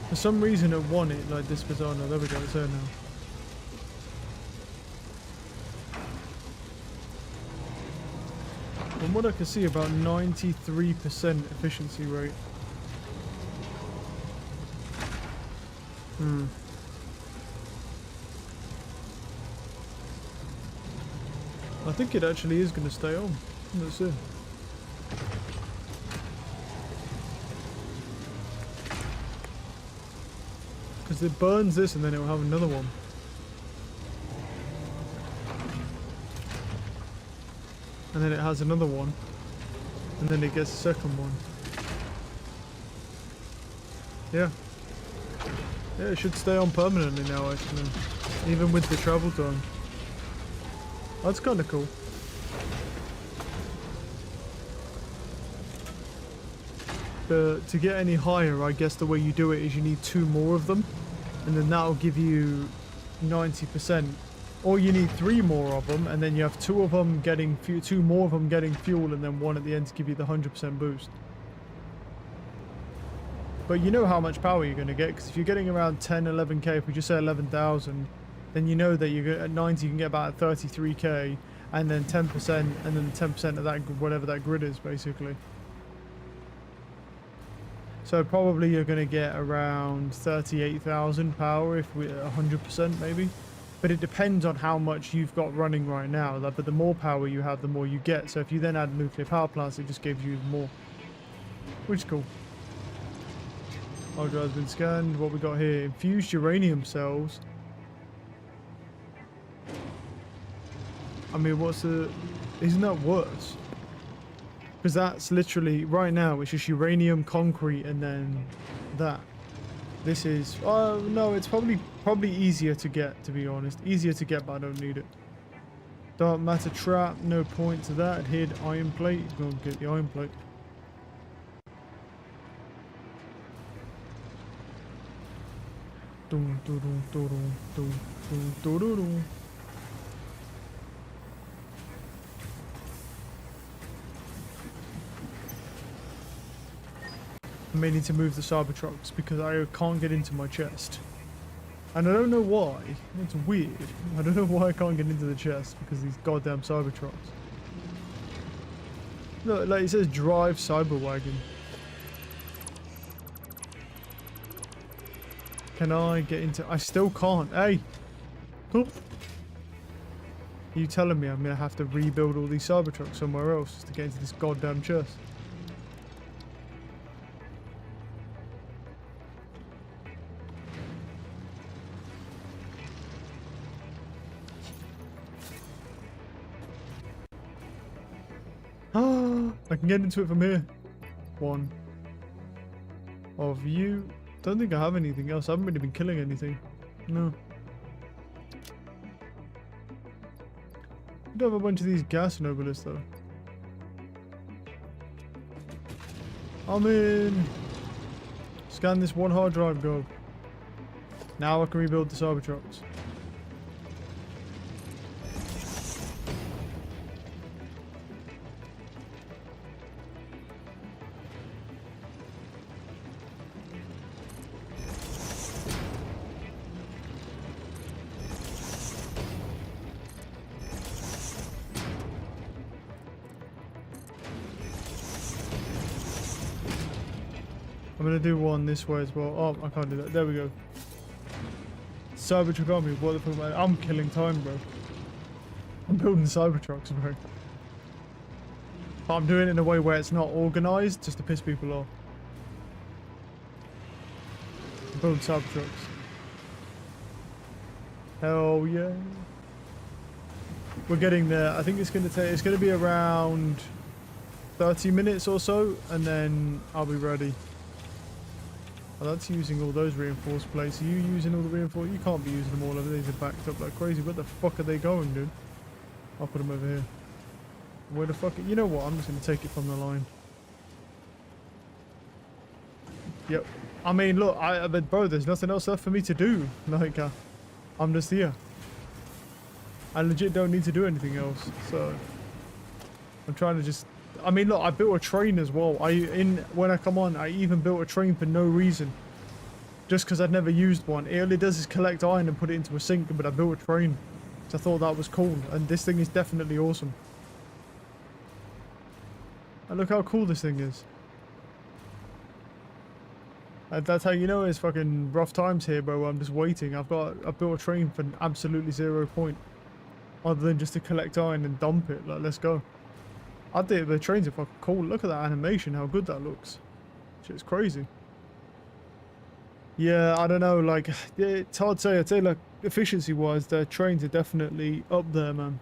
For some reason it won it like this bizarre. No, there we go, it's there now. From what I can see, about 93% efficiency rate. I think it actually is going to stay on. Let's see. Because it burns this and then it will have another one. And then it has another one. And then it gets a second one. Yeah. Yeah, it should stay on permanently now actually. Even with the travel time. That's kind of cool. But to get any higher, I guess the way you do it is you need 2 more of them. And then that'll give you 90%. Or you need 3 more of them, and then you have 2 of them getting 2 more of them getting fuel, and then 1 at the end to give you the 100% boost. But you know how much power you're going to get, because if you're getting around 10, 11k, if we just say 11,000, then you know that you get at 90 you can get about 33k, and then 10%, and then 10% of that, whatever that grid is, basically. So probably you're going to get around 38,000 power if we're 100% maybe. But it depends on how much you've got running right now. Like, but the more power you have, the more you get. So if you then add nuclear power plants, it just gives you more. Which is cool. Hard drive's been scanned. What we got here? Infused uranium cells. I mean, isn't that worse? Because that's literally, right now, it's just uranium, concrete, and then that. This is, oh no, it's probably easier to get, to be honest. Easier to get, but I don't need it. Dark matter trap, no point to that. Adhered iron plate, go and get the iron plate. Dum, dum, dum, dum, dum, dum, dum, dum, dum. I may need to move the Cybertrucks because I can't get into my chest. And I don't know why. It's weird. I don't know why I can't get into the chest because of these goddamn Cybertrucks. Look, like it says drive Cyberwagon. Can I get into... I still can't. Hey! Cool. You telling me I'm going to have to rebuild all these Cybertrucks somewhere else just to get into this goddamn chest? I can get into it from here. One of you. Don't think I have anything else. I haven't really been killing anything. No. I do have a bunch of these gas nobilists though. I'm in. Scan this one hard drive, go. Now I can rebuild the Cybertrucks. I'm gonna do one this way as well. Oh, I can't do that. There we go. Cybertruck army. What the fuck, man? I'm killing time, bro. I'm building Cybertrucks, bro. But I'm doing it in a way where it's not organized, just to piss people off. I'm building Cybertrucks. Hell yeah. We're getting there. I think it's gonna be around 30 minutes or so, and then I'll be ready. Oh, that's using all those reinforced plates. Are you using all the reinforced? You can't be using them all over there. These are backed up like crazy. Where the fuck are they going, dude? I'll put them over here. Where the fuck? You know what? I'm just going to take it from the line. Yep. I mean, look, but bro, there's nothing else left for me to do. Like, I'm just here. I legit don't need to do anything else. So, I'm trying to just... I mean, look, I built a train as well. When I come on, I even built a train for no reason. Just because I'd never used one. All it does is collect iron and put it into a sink, but I built a train. So I thought that was cool. And this thing is definitely awesome. And look how cool this thing is. And that's how you know it's fucking rough times here, bro. I'm just waiting. I built a train for absolutely 0 point. Other than just to collect iron and dump it. Like, let's go. I think the trains are fucking cool. Look at that animation, how good that looks. Shit's crazy. Yeah, I don't know, like, it's hard to say. I'd say, like, efficiency-wise, the trains are definitely up there, man.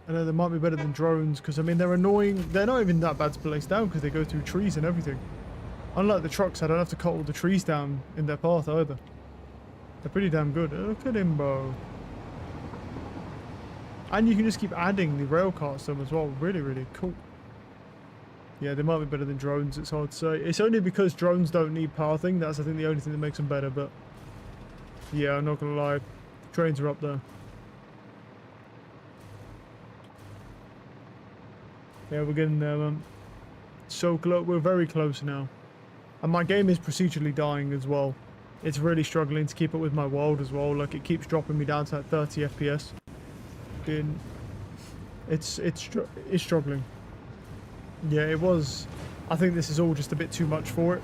I know they might be better than drones, because, I mean, they're annoying. They're not even that bad to place down, because they go through trees and everything. Unlike the trucks, I don't have to cut all the trees down in their path, either. They're pretty damn good. Look at him, bro. And you can just keep adding the rail cars to them as well. Really, really cool. Yeah, they might be better than drones. It's hard to say. It's only because drones don't need pathing. That's, I think, the only thing that makes them better. But yeah, I'm not going to lie. Trains are up there. Yeah, we're getting there, man. So close. We're very close now. And my game is procedurally dying as well. It's really struggling to keep up with my world as well. Like, it keeps dropping me down to like 30 FPS. It's struggling. Yeah, it was. I think this is all just a bit too much for it.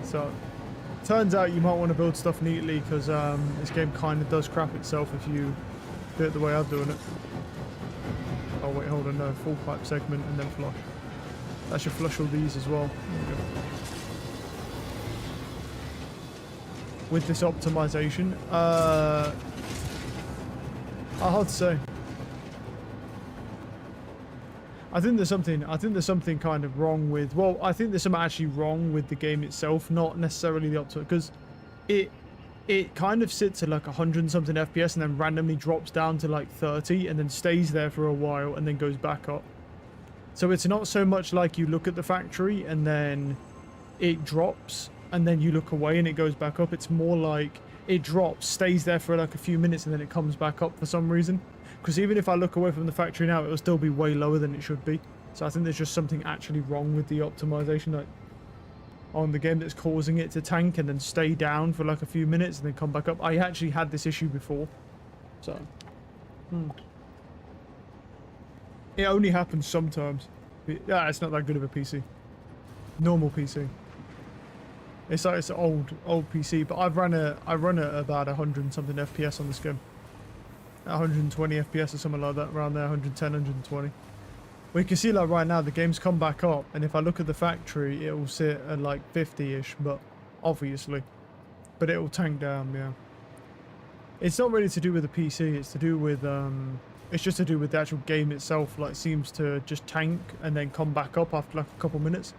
So, turns out you might want to build stuff neatly because this game kind of does crap itself if you do it the way I'm doing it. Oh wait, hold on, no, full pipe segment and then flush. That should flush all these as well. There we go. With this optimization, hard to say. I think there's something kind of wrong with, well, I think there's something actually wrong with the game itself, not necessarily the optimal, because it kind of sits at like 100 and something FPS and then randomly drops down to like 30 and then stays there for a while and then goes back up. So it's not so much like you look at the factory and then it drops and then you look away and it goes back up. It's more like it drops, stays there for like a few minutes and then it comes back up for some reason. Because even if I look away from the factory now, it'll still be way lower than it should be. So I think there's just something actually wrong with the optimization like on the game that's causing it to tank and then stay down for like a few minutes and then come back up. I actually had this issue before. So it only happens sometimes. Yeah, it's not that good of a PC. Normal PC. It's like it's an old PC, but I run at about 100 and something FPS on this game. 120 FPS or something like that, around there, 110, 120. Well, you can see like right now the game's come back up, and if I look at the factory, it will sit at like 50-ish, but obviously, but it will tank down. Yeah. It's not really to do with the PC. It's to do with it's just to do with the actual game itself. Like, seems to just tank and then come back up after like a couple minutes.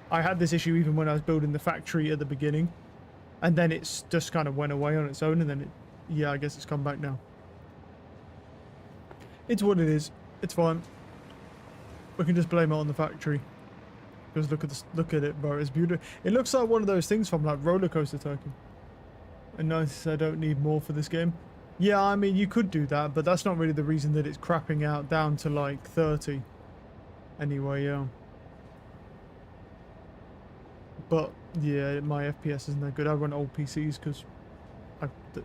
I had this issue even when I was building the factory at the beginning, and then it's just kind of went away on its own, and then yeah, I guess it's come back now. It's what it is. It's fine. We can just blame it on the factory. Because look at it, bro. It's beautiful. It looks like one of those things from like Roller Coaster Tycoon. And notice I don't need more for this game. Yeah, I mean, you could do that, but that's not really the reason that it's crapping out down to like 30. Anyway, yeah. But yeah, my FPS isn't that good. I run old PCs because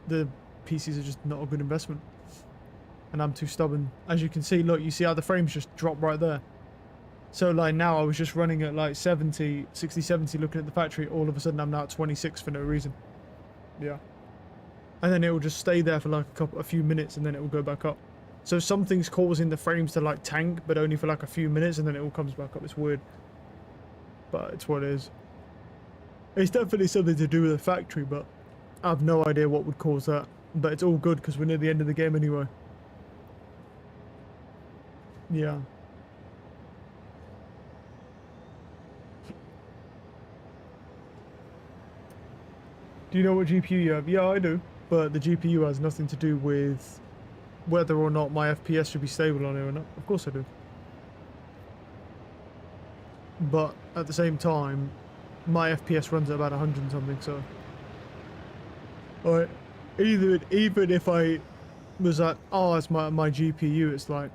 the PCs are just not a good investment. And I'm too stubborn. As you can see, look, you see how the frames just drop right there. So like now I was just running at like 60, 70 looking at the factory. All of a sudden I'm now at 26 for no reason. Yeah. And then it will just stay there for like a few minutes and then it will go back up. So something's causing the frames to like tank, but only for like a few minutes and then it all comes back up. It's weird. But it's what it is. It's definitely something to do with the factory, but I have no idea what would cause that. But it's all good because we're near the end of the game anyway. Yeah. Do you know what GPU you have? Yeah, I do. But the GPU has nothing to do with whether or not my FPS should be stable on it or not. Of course I do. But at the same time, my FPS runs at about 100 and something, so... Alright, even if I was like, oh, it's my GPU, it's like...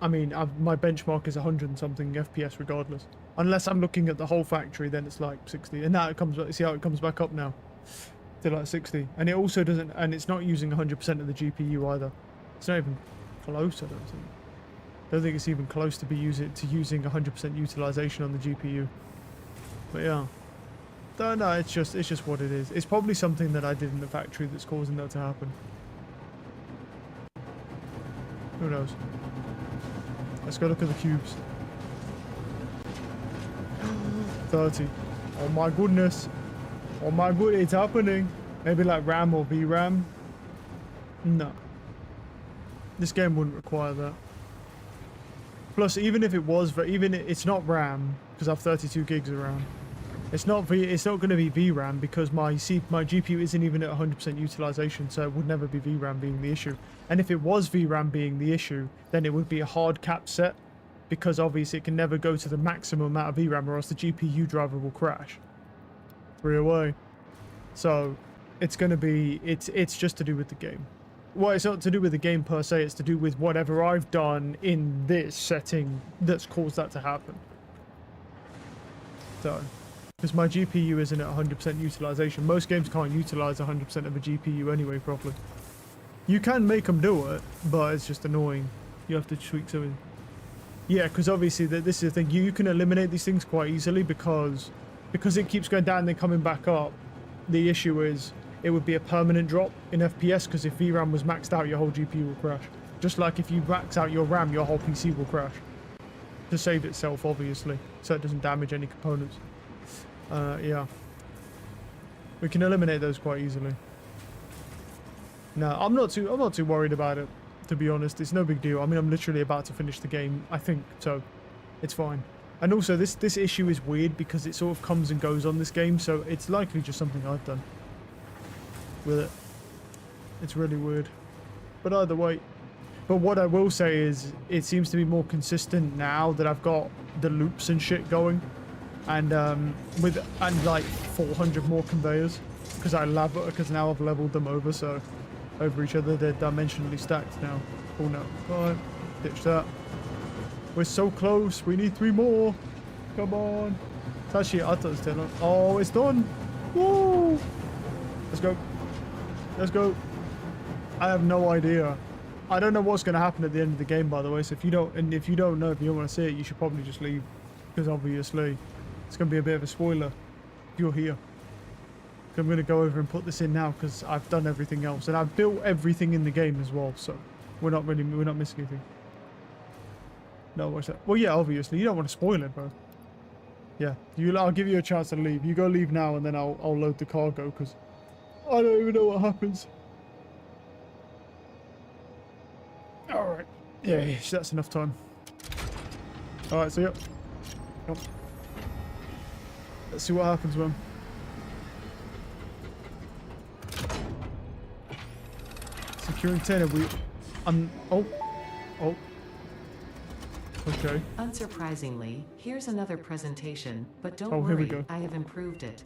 I mean, my benchmark is 100 and something FPS regardless. Unless I'm looking at the whole factory, then it's like 60. And now it comes, see how it comes back up now? To like 60. And it also doesn't, and it's not using 100% of the GPU either. It's not even close, I don't think. I don't think it's even close to using 100% utilization on the GPU. But yeah. No, it's just what it is. It's probably something that I did in the factory that's causing that to happen. Who knows? Let's go look at the cubes. 30. Oh my goodness. Oh my god, it's happening. Maybe like RAM or VRAM. No. This game wouldn't require that. Plus, even if it was, it's not RAM because I have 32 gigs of RAM. It's not going to be VRAM because my GPU isn't even at 100% utilization, so it would never be VRAM being the issue. And if it was VRAM being the issue, then it would be a hard cap set because obviously it can never go to the maximum amount of VRAM or else the GPU driver will crash. 3 away. So it's going to be, it's just to do with the game. Well, it's not to do with the game per se, it's to do with whatever I've done in this setting that's caused that to happen. So, because my GPU isn't at 100% utilization. Most games can't utilize 100% of a GPU anyway properly. You can make them do it, but it's just annoying. You have to tweak something. Yeah, because obviously this is the thing. You can eliminate these things quite easily because because it keeps going down and then coming back up, the issue is it would be a permanent drop in FPS, because if VRAM was maxed out, your whole GPU will crash. Just like if you max out your RAM, your whole PC will crash. To save itself, obviously, so it doesn't damage any components. Yeah. We can eliminate those quite easily. No, I'm not too worried about it, to be honest. It's no big deal. I mean, I'm literally about to finish the game, I think, so it's fine. And also, this issue is weird because it sort of comes and goes on this game, so it's likely just something I've done with it. It's really weird. But either way. But what I will say is, it seems to be more consistent now that I've got the loops and shit going. And like 400 more conveyors. Because now I've leveled them over, so over each other, they're dimensionally stacked now. Oh no. Alright, ditch that. We're so close. We need 3 more. Come on. It's actually, I thought it was 10. Oh, it's done. Woo! Let's go. Let's go. I have no idea. I don't know what's going to happen at the end of the game, by the way. So if you don't know, if you don't want to see it, you should probably just leave. Because obviously, it's going to be a bit of a spoiler if you're here. I'm going to go over and put this in now because I've done everything else. And I've built everything in the game as well. So we're not missing anything. No, what's that? Well, yeah, obviously. You don't want to spoil it, bro. Yeah, I'll give you a chance to leave. You go leave now, and then I'll load the cargo, because I don't even know what happens. Alright. Yeah, that's enough time. Alright, so yep. Let's see what happens, man. Securing 10, we... Oh. Okay.
Unsurprisingly, here's another presentation, but don't
Here we
worry,
go.
I have improved it.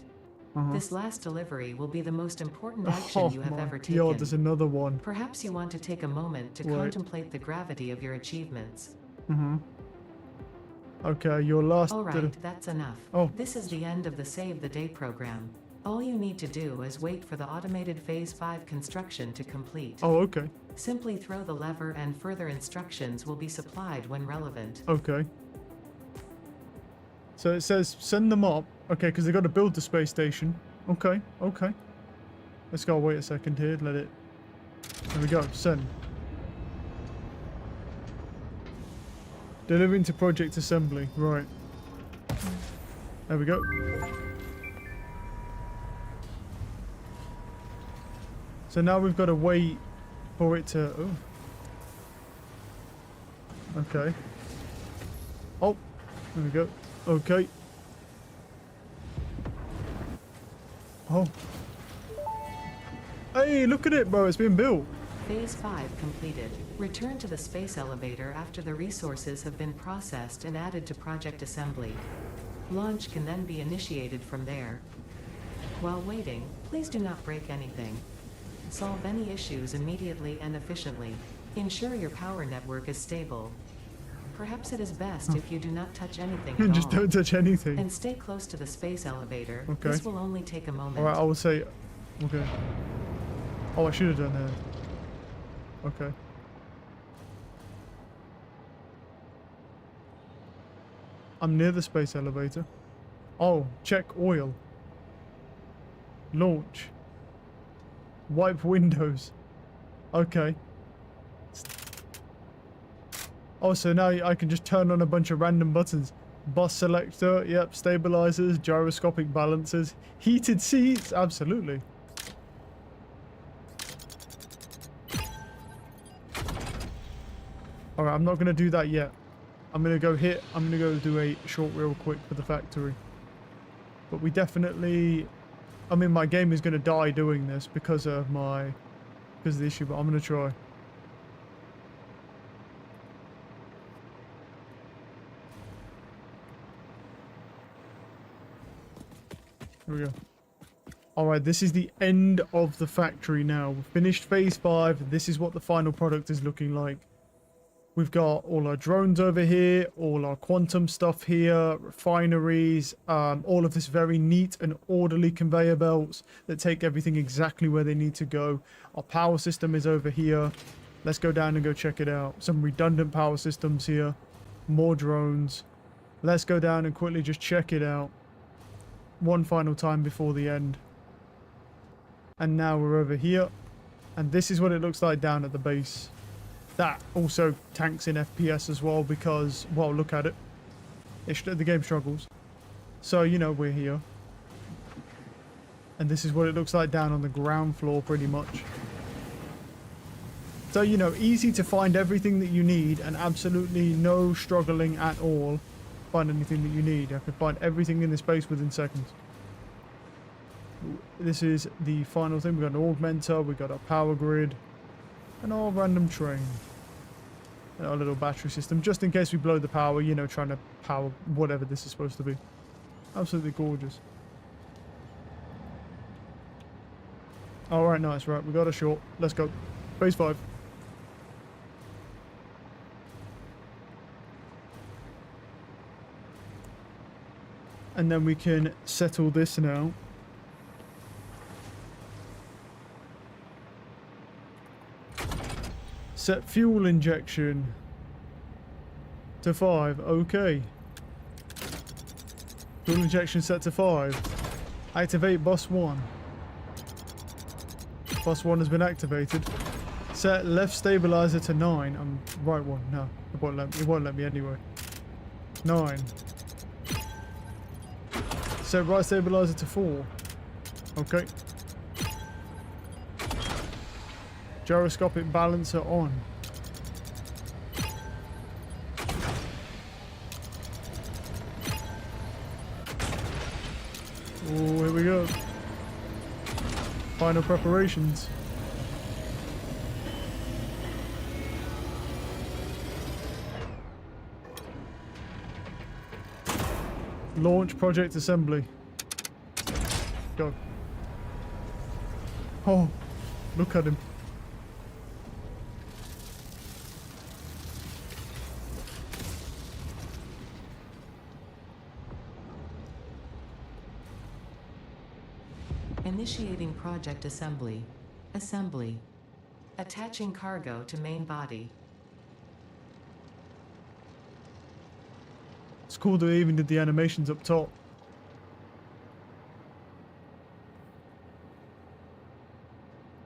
This last delivery will be the most important action
Oh
you have
my
ever taken.
God, there's another one.
Perhaps you want to take a moment to contemplate the gravity of your achievements.
Okay, your last...
Alright, that's enough.
Oh.
This is the end of the Save the Day program. All you need to do is wait for the automated Phase 5 construction to complete.
Oh, okay.
Simply throw the lever and further instructions will be supplied when relevant.
Okay. So it says send them up. Okay, because they've got to build the space station. Okay, okay. Let's go, wait a second here. Let it... There we go, send. Delivering to project assembly. Right. There we go. So now we've got to wait for it to... Oh. Okay. Oh, there we go. Okay. Oh. Hey, look at it, bro. It's been built.
Phase 5 completed. Return to the space elevator after the resources have been processed and added to project assembly. Launch can then be initiated from there. While waiting, please do not break anything. Solve any issues immediately and efficiently. Ensure your power network is stable. Perhaps it is best if you do not touch anything at
Just
all.
don't touch anything.
And stay close to the space elevator.
Okay.
This will only take a moment.
Alright, I will say... Okay. Oh, I should have done that. Okay. I'm near the space elevator. Oh, check oil. Launch. Wipe windows. Okay. Oh, so now I can just turn on a bunch of random buttons. Bus selector, yep, stabilizers, gyroscopic balancers, heated seats, absolutely. Alright, I'm not going to do that yet. I'm going to go do a short real quick for the factory. But we definitely... I mean, my game is going to die doing this because of the issue, but I'm going to try. Here we go. Alright, this is the end of the factory now. We've finished phase 5. This is what the final product is looking like. We've got all our drones over here, all our quantum stuff here, refineries, all of this very neat and orderly conveyor belts that take everything exactly where they need to go. Our power system is over here. Let's go down and go check it out. Some redundant power systems here. More drones. Let's go down and quickly just check it out. one final time before the end. And now we're over here. And this is what it looks like down at the base. That also tanks in FPS as well because, well, look at it. The game struggles. So, you know, we're here. And this is what it looks like down on the ground floor pretty much. So, you know, easy to find everything that you need and absolutely no struggling at all. Find anything that you need. I can find everything in this base within seconds. This is the final thing. We've got an augmenter, we've got our power grid, and our random train. And our little battery system, just in case we blow the power, you know, trying to power whatever this is supposed to be. Absolutely gorgeous. Alright, nice, right, we got a short. Let's go. Phase 5. And then we can settle this now. Set fuel injection to 5. Okay. Fuel injection set to 5. Activate bus 1. Bus 1 has been activated. Set left stabilizer to 9. Right one. No, it won't let me anyway. 9. Set right stabilizer to 4. Okay. Gyroscopic balancer on. Oh, here we go. Final preparations. Launch project assembly. Go. Oh, look at him.
Initiating project assembly. Assembly. Attaching cargo to main body.
It's cool that they even did the animations up top.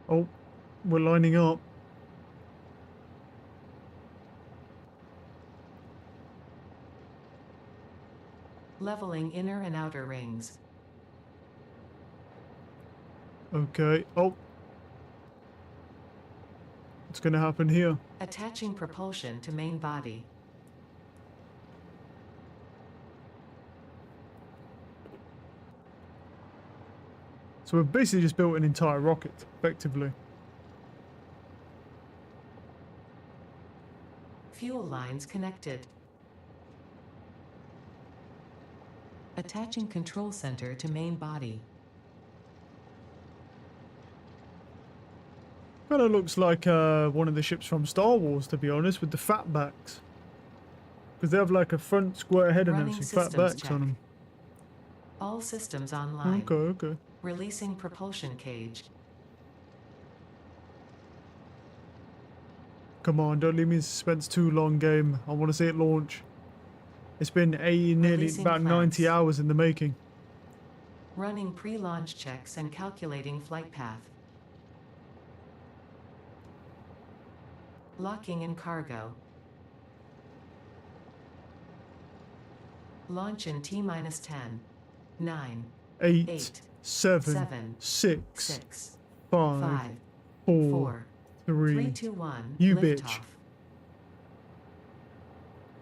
Oh, we're lining up.
Leveling inner and outer rings.
Okay. Oh. What's going to happen here?
Attaching propulsion to main body.
So we've basically just built an entire rocket, effectively.
Fuel lines connected. Attaching control center to main body.
Kind of looks like one of the ships from Star Wars, to be honest, with the fat backs. Because they have like a front square head and
Running
everything, fat
systems
backs
check.
on them.
All systems online.
Okay, okay.
Releasing propulsion cage.
Come on, don't leave me in suspense too long, game. I want to see it launch. It's been nearly
Releasing
about
plans.
90 hours in the making.
Running pre-launch checks and calculating flight path. Locking in cargo. Launch in T-10. 9.
8,
8,
7,
7,
6,
6,
5,
5,
4,
4,
3.
3, 2, 1.
You
Liftoff.
bitch.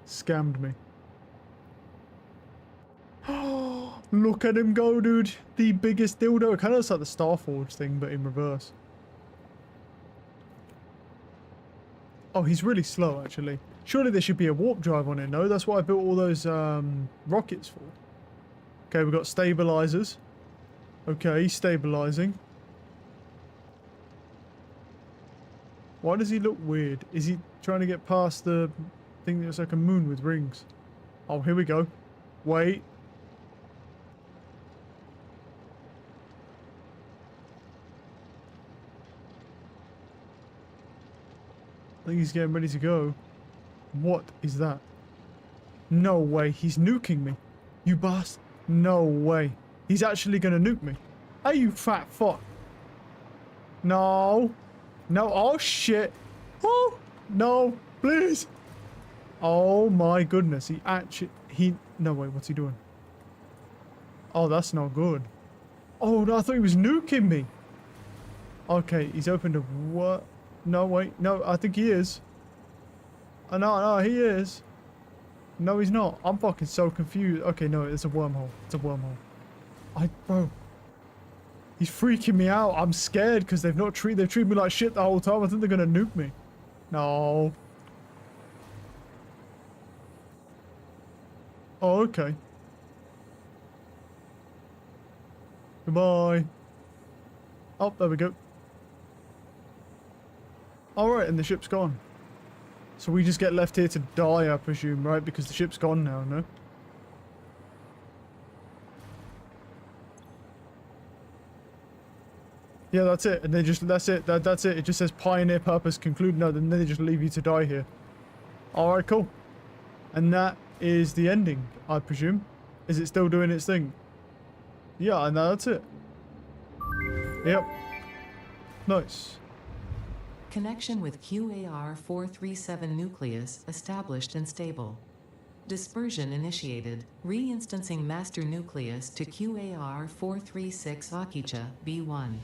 Scammed me. Look at him go, dude. The biggest dildo. It kind of looks like the Starforge thing, but in reverse. Oh, he's really slow, actually. Surely there should be a warp drive on it, no? That's what I built all those rockets for. Okay, we've got stabilizers. Okay, he's stabilizing. Why does he look weird? Is he trying to get past the thing that's like a moon with rings? Oh, here we go. Wait. I think he's getting ready to go. What is that? No way, he's nuking me. You bastard. No way. He's actually gonna nuke me. Hey, you fat fuck. No. No. Oh, shit. Oh, no. Please. Oh, my goodness. He actually... No, wait. What's he doing? Oh, that's not good. Oh, no. I thought he was nuking me. Okay. He's opened a... What? No, wait. No, I think he is. Oh, no, he is. No, he's not. I'm fucking so confused. Okay, no. It's a wormhole. It's a wormhole. Bro. He's freaking me out. I'm scared because they've treated me like shit the whole time. I think they're gonna nuke me. No. Oh, okay. Goodbye. Oh, there we go. Alright, and the ship's gone. So we just get left here to die, I presume, right? Because the ship's gone now, no? Yeah, that's it. And that's it. That's it. It just says pioneer purpose concluded. No, then they just leave you to die here. Alright, cool. And that is the ending, I presume. Is it still doing its thing? Yeah, and that's it. Yep. Nice.
Connection with QAR-437 nucleus established and stable. Dispersion initiated. Reinstancing master nucleus to QAR-436 Akicha, B1.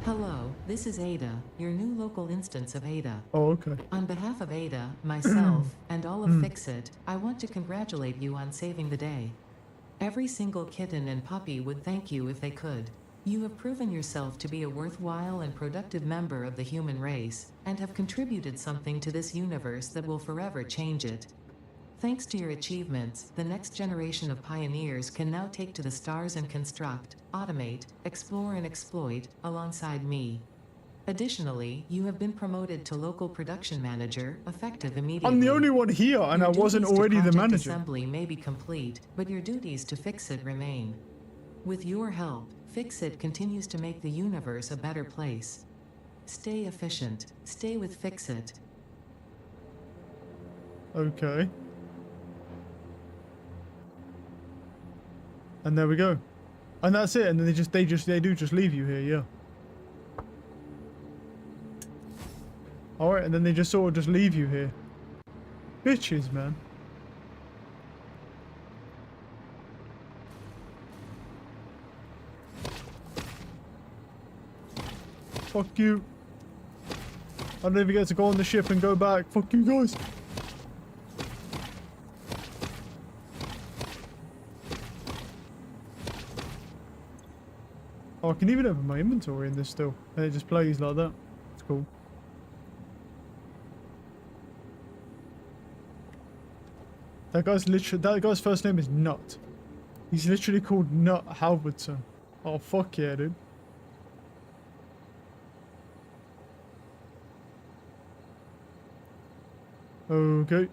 Hello, this is Ada, your new local instance of Ada.
Oh, okay.
On behalf of Ada, myself, and all of Fixit, I want to congratulate you on saving the day. Every single kitten and puppy would thank you if they could. You have proven yourself to be a worthwhile and productive member of the human race, and have contributed something to this universe that will forever change it. Thanks to your achievements, the next generation of pioneers can now take to the stars and construct, automate, explore and exploit, alongside me. Additionally, you have been promoted to local production manager, effective immediately.
I'm the only one here, and
Your
I wasn't
duties to
already the
project
manager.
Assembly may be complete, but your duties to fix it remain. With your help, Fixit continues to make the universe a better place. Stay efficient. Stay with Fixit.
Okay. And there we go. And that's it. And then they do just leave you here, yeah. Alright, and then they just sort of just leave you here. Bitches, man. Fuck you. I don't even get to go on the ship and go back. Fuck you guys. Oh, I can even open my inventory in this still. And it just plays like that. It's cool. That guy's first name is Nut. He's literally called Nut Halverson. Oh, fuck yeah, dude. Okay.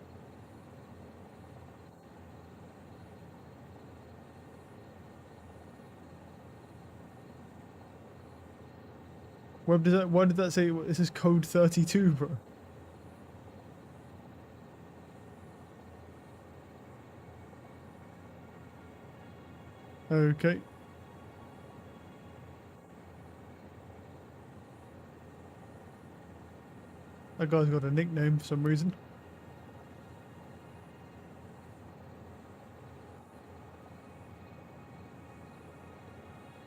Why did that say this is code 32, bro? Okay. That guy's got a nickname for some reason.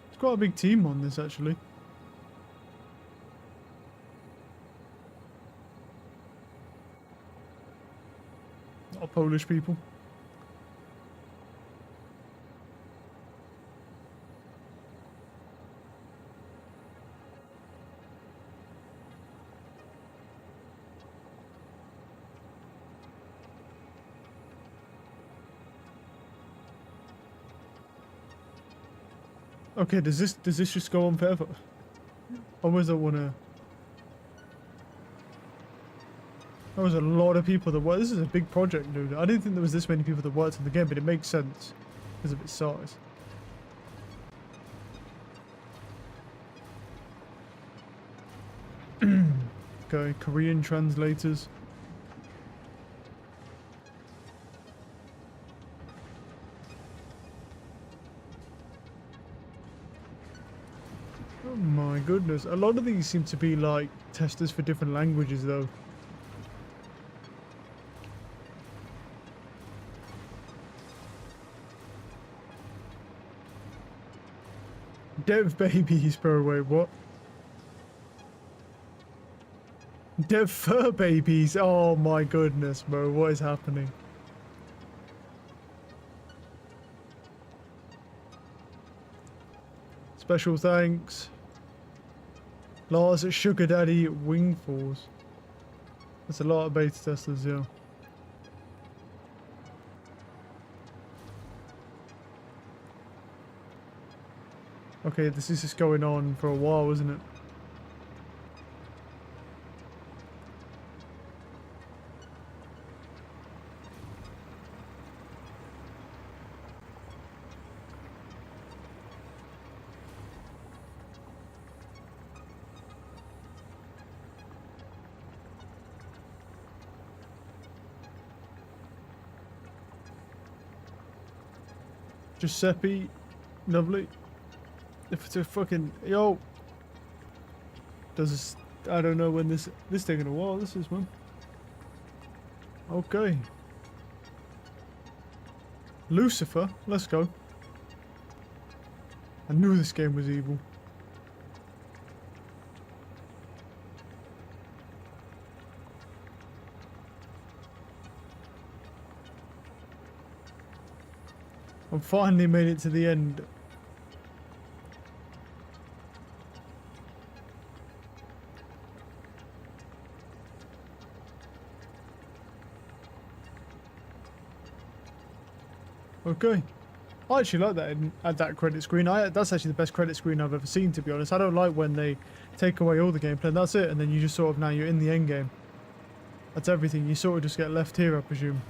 It's quite a big team on this, actually. A lot of Polish people. Okay, does this just go on forever? Or was I wanna... There was a lot of people that worked. This is a big project, dude. I didn't think there was this many people that worked in the game, but it makes sense because of its size. Okay, Korean translators. testers. A lot of these seem to be like testers for different languages though. Dev babies, bro. Wait, what? Dev fur babies. Oh my goodness, bro. What is happening? Special thanks. Lars at Sugar Daddy Wingfalls. That's a lot of beta testers, yeah. Okay, this is just going on for a while, isn't it? Giuseppe, lovely. If it's a fucking yo, does this? I don't know when this taking a while. This is, man. Okay. Lucifer, let's go. I knew this game was evil. I finally made it to the end. Okay. I actually like that at that credit screen. That's actually the best credit screen I've ever seen, to be honest. I don't like when they take away all the gameplay and that's it, and then you just sort of, now you're in the end game. That's everything. You sort of just get left here, I presume.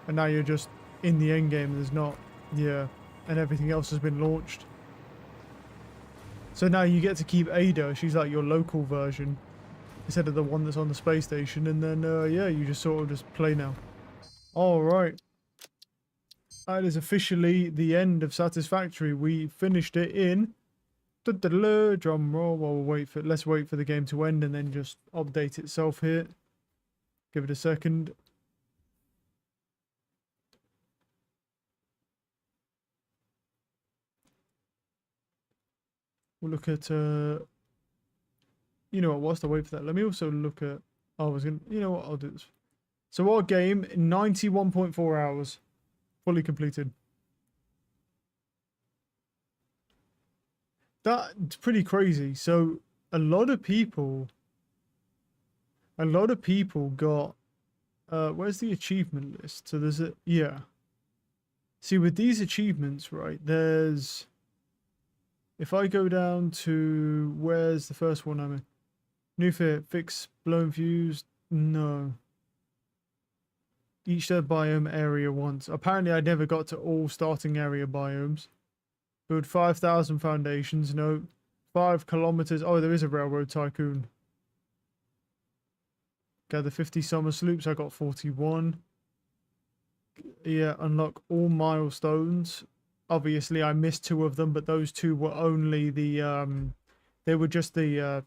And now you're just in the end game. There's not, yeah, and everything else has been launched. So now you get to keep Ada. She's like your local version instead of the one that's on the space station. And then, yeah, you just sort of just play now. All right. That is officially the end of Satisfactory. We finished it in drum roll. While we'll wait for, let's wait for the game to end and then just update itself here. Give it a second. We'll look at you know what, whilst I wait for that, let me also look at, I was gonna, you know what, I'll do this. So our game, 91.4 hours. Fully completed. That's pretty crazy. So a lot of people got where's the achievement list? So there's a, yeah. See, with these achievements, right, there's, if I go down to, where's the first one I'm in? New fit, fix blown fuse, no. Each their biome area once. Apparently I never got to all starting area biomes. Build 5,000 foundations, no. 5 kilometers, oh there is a railroad tycoon. Gather 50 summer sloops, I got 41. Yeah, unlock all milestones. Obviously I missed 2 of them, but those 2 were only the, they were just the,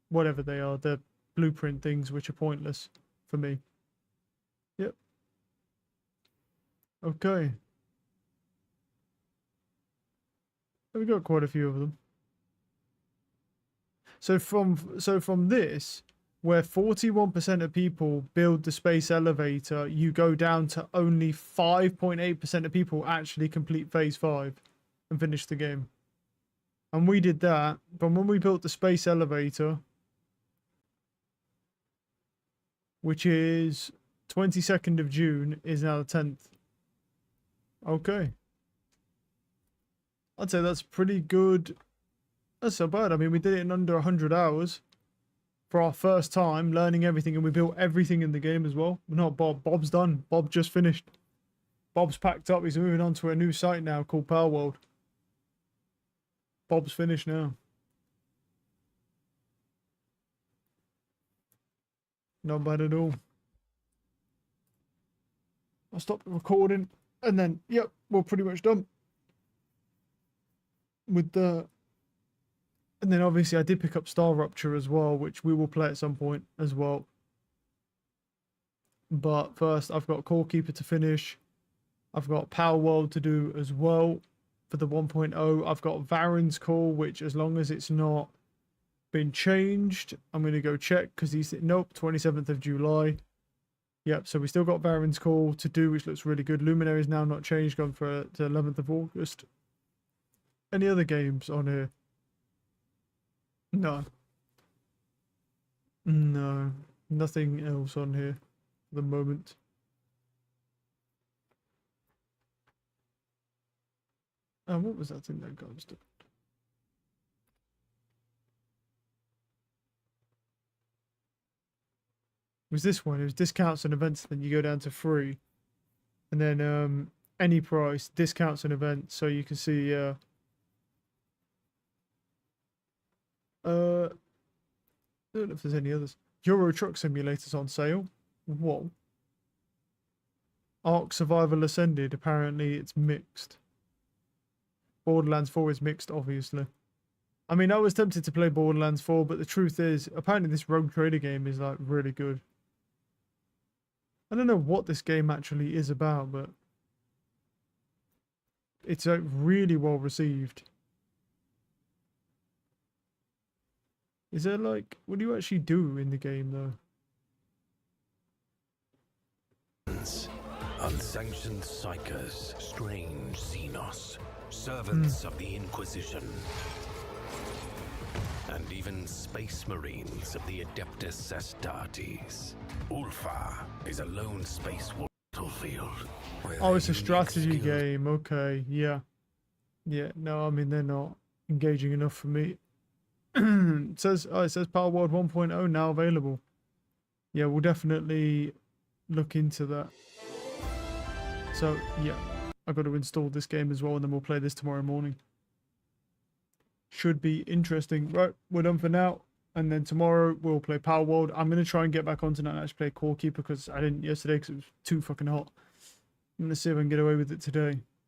whatever they are, the blueprint things, which are pointless for me. Yep. Okay. We got quite a few of them. So from this, where 41% of people build the space elevator, you go down to only 5.8% of people actually complete phase 5 and finish the game. And we did that, but when we built the space elevator, which is 22nd of June, is now the 10th. Okay. I'd say that's pretty good. That's so bad. I mean, we did it in under 100 hours for our first time learning everything, and we built everything in the game as well. Not Bob. Bob's done. Bob just finished. Bob's packed up. He's moving on to a new site now called Power World. Bob's finished now. Not bad at all. I'll stop the recording and then, yep, we're pretty much done with the And then obviously I did pick up Star Rupture as well, which we will play at some point as well. But first, I've got Core Keeper to finish. I've got Power World to do as well for the 1.0. I've got Varen's Call, which as long as it's not been changed, I'm going to go check because he's, nope, 27th of July. Yep, so we still got Varen's Call to do, which looks really good. Luminary is now not changed, gone for the 11th of August. Any other games on here? No. No. Nothing else on here for the moment. What was that thing that got us? Was this one? It was discounts and events, then you go down to free. And then any price, discounts and events, so you can see I don't know if there's any others. Euro Truck Simulator's on sale. Whoa. Ark Survival Ascended, apparently it's mixed. Borderlands 4 is mixed, obviously. I mean, I was tempted to play Borderlands 4, but the truth is, apparently this Rogue Trader game is, like, really good. I don't know what this game actually is about, but it's, like, really well received. Is there, like, what do you actually do in the game, though?
Unsanctioned psychers, strange Xenos, servants of the Inquisition, and even space marines of the Adeptus Astartes. Ulfa is a lone space battlefield.
Oh, it's a strategy game. Okay, yeah. Yeah, no, I mean, they're not engaging enough for me. It says Power World 1.0 now available. Yeah, we'll definitely look into that. So, yeah, I've got to install this game as well, and then we'll play this tomorrow morning. Should be interesting. Right, we're done for now. And then tomorrow we'll play Power World. I'm going to try and get back onto that and actually play Core Keeper because I didn't yesterday because it was too fucking hot. I'm going to see if I can get away with it today.